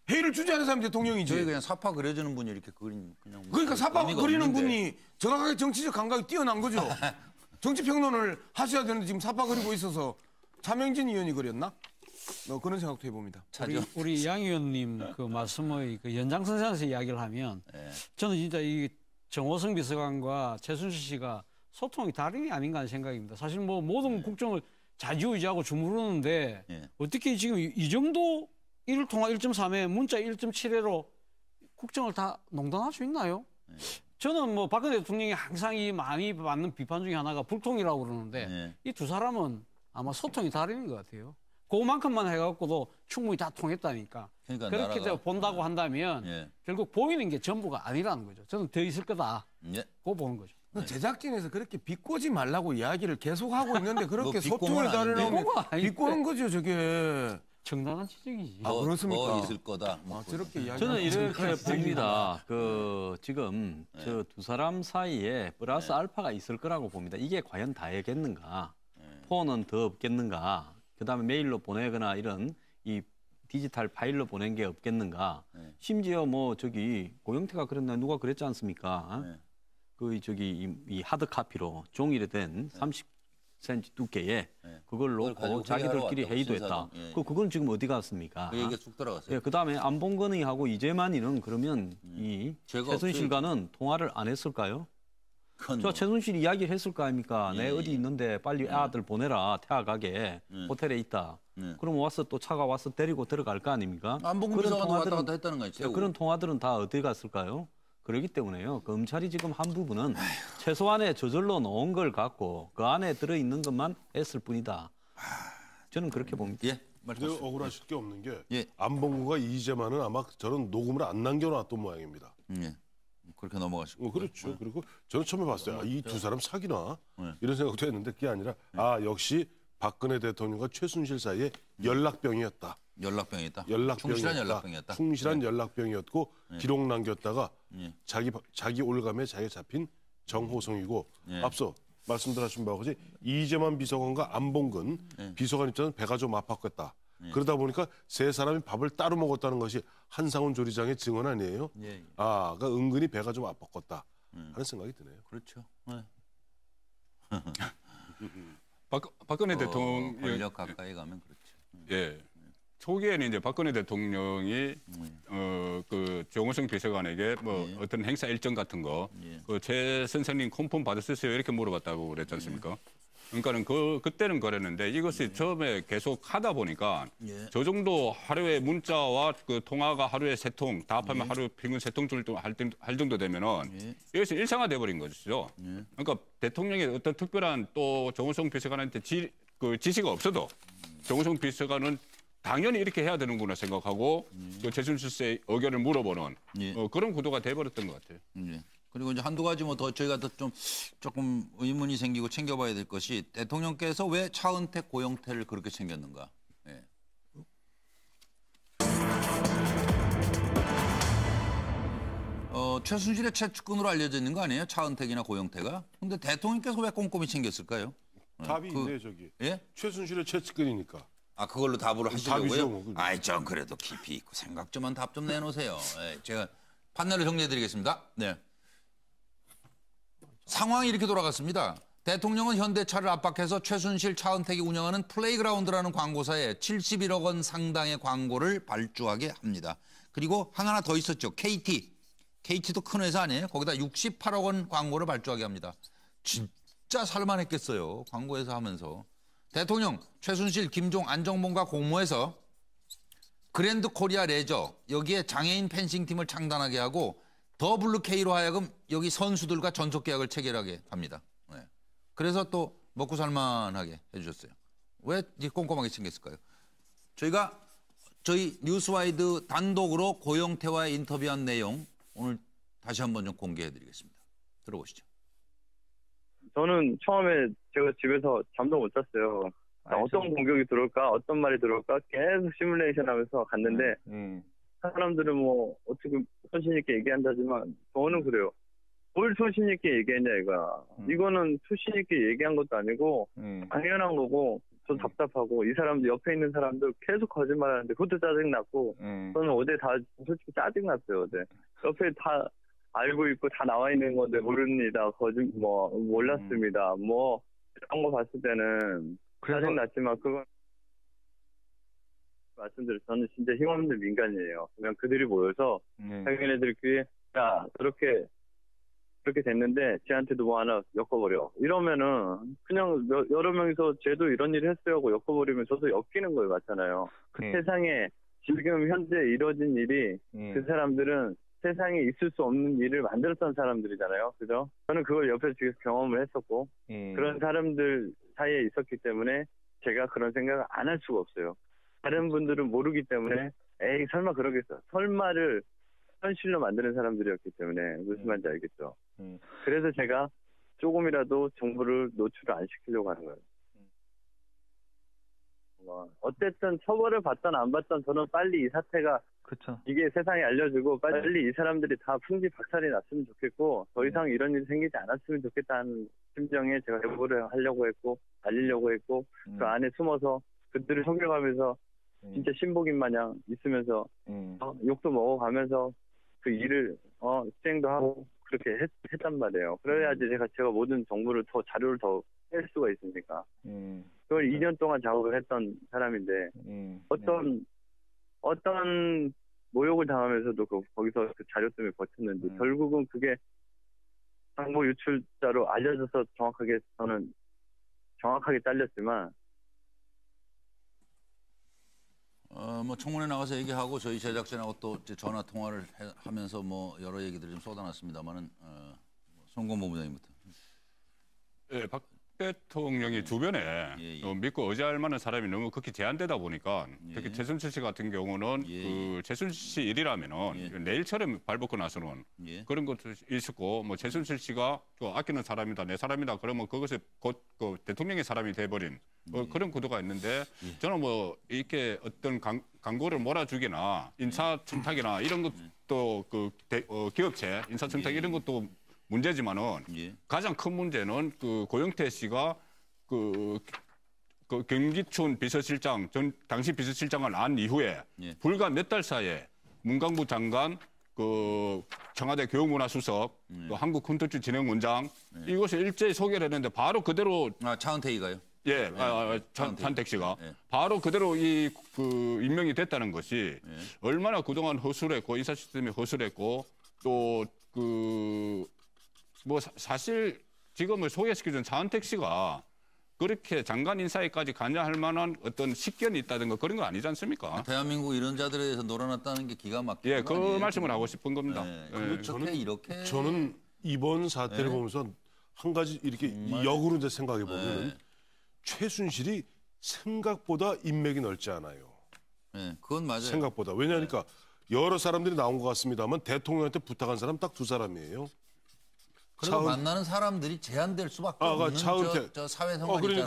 [SPEAKER 20] 회의를 주재하는 사람이 대통령이지.
[SPEAKER 1] 저희 그냥 사파 그려주는 분이 이렇게 그린 그냥.
[SPEAKER 20] 그러니까 사파 그리는 없는데. 분이 정확하게 정치적 감각이 뛰어난 거죠. 정치 평론을 하셔야 되는데 지금 사파 그리고 있어서 차명진 의원이 그렸나? 그런 생각도 해봅니다.
[SPEAKER 7] 우리 양 의원님 그 말씀의 그 연장선상에서 이야기를 하면 저는 진짜 이 정호성 비서관과 최순실 씨가 소통이 다름이 아닌가 하는 생각입니다. 사실 뭐 모든 국정을 자주의지하고 주무르는데 어떻게 지금 이 정도 1통화 1.3회, 문자 1.7회로 국정을 다 농단할 수 있나요? 저는 뭐 박근혜 대통령이 항상 이 많이 받는 비판 중에 하나가 불통이라고 그러는데 이 두 사람은 아마 소통이 다름인 것 같아요. 그만큼만 해갖고도 충분히 다 통했다니까.
[SPEAKER 1] 그러니까
[SPEAKER 7] 그렇게
[SPEAKER 1] 나라가,
[SPEAKER 7] 본다고 한다면 결국 보이는 게 전부가 아니라는 거죠. 저는 더 있을 거다. 그거 보는 거죠.
[SPEAKER 20] 제작진에서 그렇게 비꼬지 말라고 이야기를 계속하고 있는데 그렇게 소통을 다루려면 비꼬는 거죠, 저게.
[SPEAKER 7] 정당한 지적이지.
[SPEAKER 20] 그렇습니까?
[SPEAKER 1] 뭐 있을 거다.
[SPEAKER 20] 저렇게 이야기.
[SPEAKER 6] 저는 이렇게 봅니다. 지금 저 두 사람 사이에 플러스 알파가 있을 거라고 봅니다. 이게 과연 다겠는가? 폰은 더 없겠는가? 그다음에 메일로 보내거나 이런 이 디지털 파일로 보낸 게 없겠는가? 심지어 뭐 고영태가 그랬나 누가 그랬지 않습니까? 이 하드 카피로 종이로 된 30cm 두께에 그걸로 자기들끼리 회의도 했다. 그건 지금 어디 갔습니까?
[SPEAKER 1] 그 얘기가 쑥 들어갔어요.
[SPEAKER 6] 그다음에 안봉근의하고 이재만이는 그러면 이 최순실과는 통화를 안 했을까요? 저 최순실이 이야기를 했을 거 아닙니까? 내 어디 있는데 빨리 아들 보내라. 태아 가게 호텔에 있다. 그럼 와서 또 차가 와서 데리고 들어갈 거 아닙니까?
[SPEAKER 1] 안봉근 비서관도 왔다 갔다 했다는 거죠.
[SPEAKER 6] 그런 통화들은 다 어디 갔을까요? 그렇기 때문에요. 검찰이 지금 한 부분은 최소한의 저절로 놓은 걸 갖고 그 안에 들어있는 것만 했을 뿐이다. 저는 그렇게 봅니다.
[SPEAKER 5] 근데 억울하실 게 없는 게 안봉근과 이재만은 아마 저런 녹음을 안 남겨놨던 모양입니다.
[SPEAKER 1] 그렇게 넘어가시고.
[SPEAKER 5] 그렇죠. 그리고 저는 처음에 봤어요. 이 두 사람 사귀나
[SPEAKER 1] 네.
[SPEAKER 5] 이런 생각도 했는데 그게 아니라 역시 박근혜 대통령과 최순실 사이에 연락병이었다.
[SPEAKER 1] 연락병이었다.
[SPEAKER 5] 충실한
[SPEAKER 1] 연락병이었다.
[SPEAKER 5] 충실한
[SPEAKER 1] 네.
[SPEAKER 5] 연락병이었고
[SPEAKER 1] 네. 기록
[SPEAKER 5] 남겼다가 자기 올감에 자기가 잡힌 정호성이고 앞서 말씀드린 바와 같이 이재만 비서관과 안봉근 비서관 입장은 배가 좀 아팠겠다. 그러다 보니까 세 사람이 밥을 따로 먹었다는 것이 한상훈 조리장의 증언 아니에요? 그러니까 은근히 배가 좀 아팠겠다 하는 생각이 드네요.
[SPEAKER 1] 그렇죠.
[SPEAKER 2] 박근혜 대통령
[SPEAKER 1] 권력 가까이 가면 그렇죠.
[SPEAKER 2] 예. 초기에는 이제 박근혜 대통령이 그 정호성 비서관에게 어떤 행사 일정 같은 거 그 최 선생님 콤폰 받으셨어요 이렇게 물어봤다고 그랬지 않습니까? 그러니까는 그때는 그랬는데 이것이 처음에 계속 하다 보니까 저 정도 하루에 문자와 그 통화가 하루에 3통 다 합하면 하루 평균 3통 정도 할 정도 되면은 이것이 일상화돼 버린 것이죠. 그러니까 대통령의 어떤 특별한 또 정호성 비서관한테 그 지시가 없어도 정호성 비서관은 당연히 이렇게 해야 되는구나 생각하고 그 최순실 씨의 의견을 물어보는 그런 구도가 돼버렸던 것 같아요.
[SPEAKER 1] 그리고 이제 한두 가지 뭐 더 저희가 더 좀 조금 의문이 생기고 챙겨봐야 될 것이 대통령께서 왜 차은택, 고영태를 그렇게 챙겼는가? 예. 최순실의 최측근으로 알려져 있는 거 아니에요? 차은택이나 고영태가? 근데 대통령께서 왜 꼼꼼히 챙겼을까요?
[SPEAKER 5] 답이 있네 저기.
[SPEAKER 1] 예?
[SPEAKER 5] 최순실의 최측근이니까.
[SPEAKER 1] 그걸로 답을 하시려고요?
[SPEAKER 5] 뭐.
[SPEAKER 1] 좀 그래도 깊이 있고 생각 좀만 답 좀 내놓으세요. 제가 판넬을 정리해드리겠습니다. 네. 상황이 이렇게 돌아갔습니다. 대통령은 현대차를 압박해서 최순실, 차은택이 운영하는 플레이그라운드라는 광고사에 71억 원 상당의 광고를 발주하게 합니다. 그리고 하나 더 있었죠. KT도 큰 회사 아니에요? 거기다 68억 원 광고를 발주하게 합니다. 진짜 살만했겠어요. 광고회사 하면서. 대통령, 최순실, 김종, 안정범과 공모해서 그랜드 코리아 레저, 여기에 장애인 펜싱팀을 창단하게 하고 더블루K로 하여금 여기 선수들과 전속 계약을 체결하게 합니다. 그래서 또 먹고 살만하게 해주셨어요. 왜 이렇게 꼼꼼하게 챙겼을까요? 저희 뉴스와이드 단독으로 고영태와의 인터뷰한 내용 오늘 다시 한번 좀 공개해드리겠습니다. 들어보시죠.
[SPEAKER 3] 저는 처음에 제가 집에서 잠도 못 잤어요. 어떤 공격이 들어올까, 어떤 말이 들어올까 계속 시뮬레이션 하면서 갔는데 사람들은 뭐 어떻게 소신 있게 얘기한다지만 저는 그래요. 뭘 소신 있게 얘기했냐 이거야. 이거는 소신 있게 얘기한 것도 아니고 당연한 거고 저 답답하고 이 사람들 옆에 있는 사람들 계속 거짓말하는데 그것도 짜증났고 저는 어제 다 솔직히 짜증났어요. 어제 옆에 다 알고 있고 다 나와 있는 건데 모릅니다. 몰랐습니다. 뭐 이런 거 봤을 때는 짜증났지만 그건 말씀드려 저는 진짜 힘없는 민간이에요. 그냥 그들이 모여서 자기네들끼리 야 그렇게 됐는데 쟤한테도 뭐 하나 엮어버려. 이러면은 그냥 여러 명이서 쟤도 이런 일을 했어요 하고 엮어버리면 저도 엮이는 거예요. 맞잖아요. 세상에 지금 현재 이뤄진 일이 그 사람들은 세상에 있을 수 없는 일을 만들었던 사람들이잖아요. 그죠? 저는 그걸 옆에서 경험을 했었고 그런 사람들 사이에 있었기 때문에 제가 그런 생각을 안 할 수가 없어요. 다른 분들은 모르기 때문에 에이 설마 그러겠어. 설마를 현실로 만드는 사람들이었기 때문에 무슨 말인지 알겠죠. 그래서 제가 조금이라도 정보를 노출을 안 시키려고 하는 거예요. 어쨌든 처벌을 받든 안 받든 저는 빨리 이 사태가 이게 세상에 알려지고 빨리 이 사람들이 다 풍지박살이 났으면 좋겠고 더 이상 이런 일이 생기지 않았으면 좋겠다는 심정에 제가 제보를 하려고 했고 알리려고 했고 그 안에 숨어서 그들을 속여가면서 진짜 신복인 마냥 있으면서 욕도 먹어가면서 그 일을 수행도 하고 그렇게 했단 말이에요. 그래야지 제가 모든 정보를 더 자료를 더 뺄 수가 있으니까. 그걸 2년 동안 작업을 했던 사람인데 어떤 모욕을 당하면서도 거기서 그 자료 때문에 버텼는지 결국은 그게 정보 유출자로 알려져서 저는 정확하게 잘렸지만
[SPEAKER 1] 뭐 청문회 나가서 얘기하고 저희 제작진하고 또 전화 통화를 하면서 뭐 여러 얘기들이 좀 쏟아났습니다만은 송건보 부장님부터.
[SPEAKER 2] 예, 대통령이 주변에 믿고 의지할 만한 사람이 너무 극히 제한되다 보니까 특히 최순실 씨 같은 경우는 그 최순실 씨 일이라면은 내일처럼 발벗고 나서는 그런 것도 있었고 뭐 최순실 씨가 아끼는 사람이다 내 사람이다 그러면 그것이 곧 그 대통령의 사람이 돼버린 그런 구도가 있는데 저는 뭐 이렇게 어떤 광고를 몰아주기나 인사청탁이나 이런 것도 그 기업체 인사청탁 이런 것도 문제지만은 가장 큰 문제는 그 고영태 씨가 그 경기춘 비서실장 당시 비서실장을 안 이후에 불과 몇 달 사이에 문광부 장관 그 청와대 교육문화수석 또 한국콘텐츠진흥원장 이것을 일제히 소개를 했는데 바로 그대로
[SPEAKER 1] 차은택이가요?
[SPEAKER 2] 예, 차은택 씨가 바로 그대로 그 임명이 됐다는 것이 얼마나 그동안 허술했고 인사 시스템이 허술했고 또 뭐 사실 지금을 소개시켜준 차은택 씨가 그렇게 장관 인사에까지 관여할 만한 어떤 식견이 있다든가 그런 거 아니지 않습니까?
[SPEAKER 1] 대한민국 이런 자들에 대해서 놀아놨다는 게 기가 막히죠.
[SPEAKER 2] 예, 그 말씀을 하고 싶은 겁니다.
[SPEAKER 5] 저는 이번 사태를 보면서 한 가지 이렇게 역으로 이제 생각해 보면 최순실이 생각보다 인맥이 넓지 않아요.
[SPEAKER 1] 네, 그건 맞아요.
[SPEAKER 5] 생각보다. 왜냐하니까 여러 사람들이 나온 것 같습니다만 대통령한테 부탁한 사람 딱 2사람이에요.
[SPEAKER 1] 그리고 만나는 사람들이 제한될 수밖에 없는 저 사회생활이잖아요.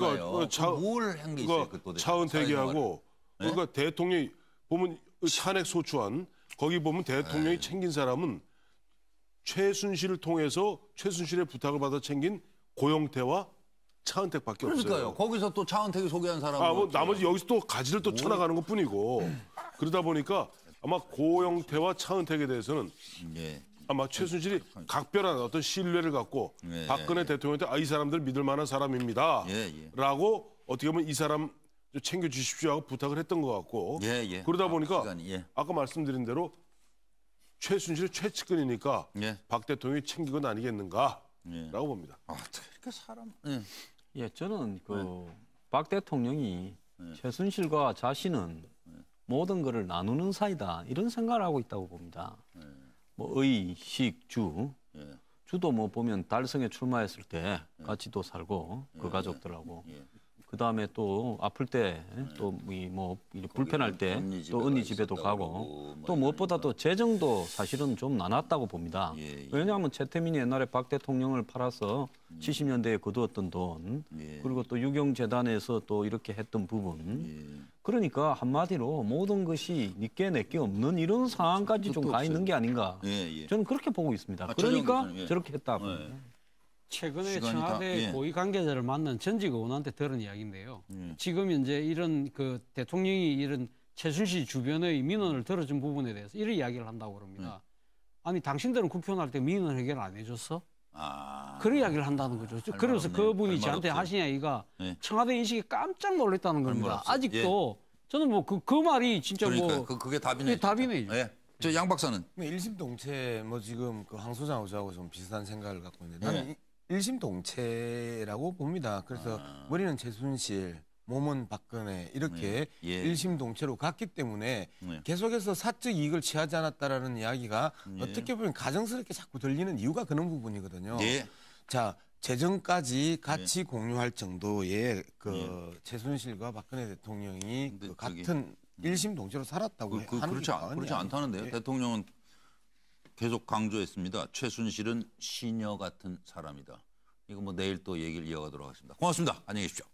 [SPEAKER 1] 뭘 한 게 있어요?
[SPEAKER 5] 차은택이하고 그러니까 대통령이 보면 탄핵 소추안 거기 보면 대통령이 챙긴 사람은 최순실을 통해서 최순실의 부탁을 받아 챙긴 고영태와 차은택밖에 없어요.
[SPEAKER 1] 그러니까요. 거기서 또 차은택이 소개한 사람은
[SPEAKER 5] 뭐 나머지 여기서 또 가지를 또 쳐나가는 것뿐이고 그러다 보니까 아마 고영태와 차은택에 대해서는 아마 최순실이 각별한 어떤 신뢰를 갖고 박근혜 대통령한테 이 사람들 믿을 만한 사람입니다. 라고 어떻게 보면 이 사람 챙겨주십시오 하고 부탁을 했던 것 같고 그러다 보니까 아까 말씀드린 대로 최순실의 최측근이니까 박 대통령이 챙긴 건 아니겠는가라고 봅니다.
[SPEAKER 1] 이렇게 사람...
[SPEAKER 6] 저는 박 대통령이 최순실과 자신은 모든 것을 나누는 사이다 이런 생각을 하고 있다고 봅니다. 뭐 의, 식, 주. 주도 뭐 보면 달성에 출마했을 때 같이도 살고 그 가족들하고 그 다음에 또 아플 때 또 뭐 불편할 때 또 언니 집에도 가고 또 무엇보다도 재정도 사실은 좀 나눴다고 봅니다. 왜냐하면 최태민이 옛날에 박 대통령을 팔아서 70년대에 거두었던 돈 그리고 또 유경재단에서 또 이렇게 했던 부분 그러니까 한마디로 모든 것이 니께 내게 없는 이런 상황까지 좀 가 있는 게 아닌가 저는 그렇게 보고 있습니다. 그러니까 저렇게 했다.
[SPEAKER 7] 최근에 청와대 고위 관계자를 만난 전직 의원한테 들은 이야기인데요. 지금 이제 이런 그 대통령이 이런 최순실 주변의 민원을 들어준 부분에 대해서 이런 이야기를 한다고 그럽니다. 아니 당신들은 국회의원 할 때 민원 해결 안 해줬어? 그런 이야기를 한다는 거죠. 그래서 그분이 저한테 하신 이야기가 청와대 인식이 깜짝 놀랐다는 겁니다. 아직도 저는 뭐 그 말이 진짜 뭐
[SPEAKER 1] 그게 답이네.
[SPEAKER 7] 답이네.
[SPEAKER 1] 저 양 박사는
[SPEAKER 20] 일심동체 뭐 지금 그 황 소장하고 좀 비슷한 생각을 갖고 있는데 나는 일심동체라고 봅니다. 그래서 머리는 최순실, 몸은 박근혜 이렇게 일심동체로 갔기 때문에 계속해서 사적 이익을 취하지 않았다라는 이야기가 어떻게 보면 가정스럽게 자꾸 들리는 이유가 그런 부분이거든요. 자, 재정까지 같이 공유할 정도의 그 최순실과 박근혜 대통령이 그 같은 일심동체로 살았다고 하는 게
[SPEAKER 1] 그렇지 않다는데요. 대통령은 계속 강조했습니다. 최순실은 시녀 같은 사람이다. 이거 뭐 내일 또 얘기를 이어가도록 하겠습니다. 고맙습니다. 안녕히 계십시오.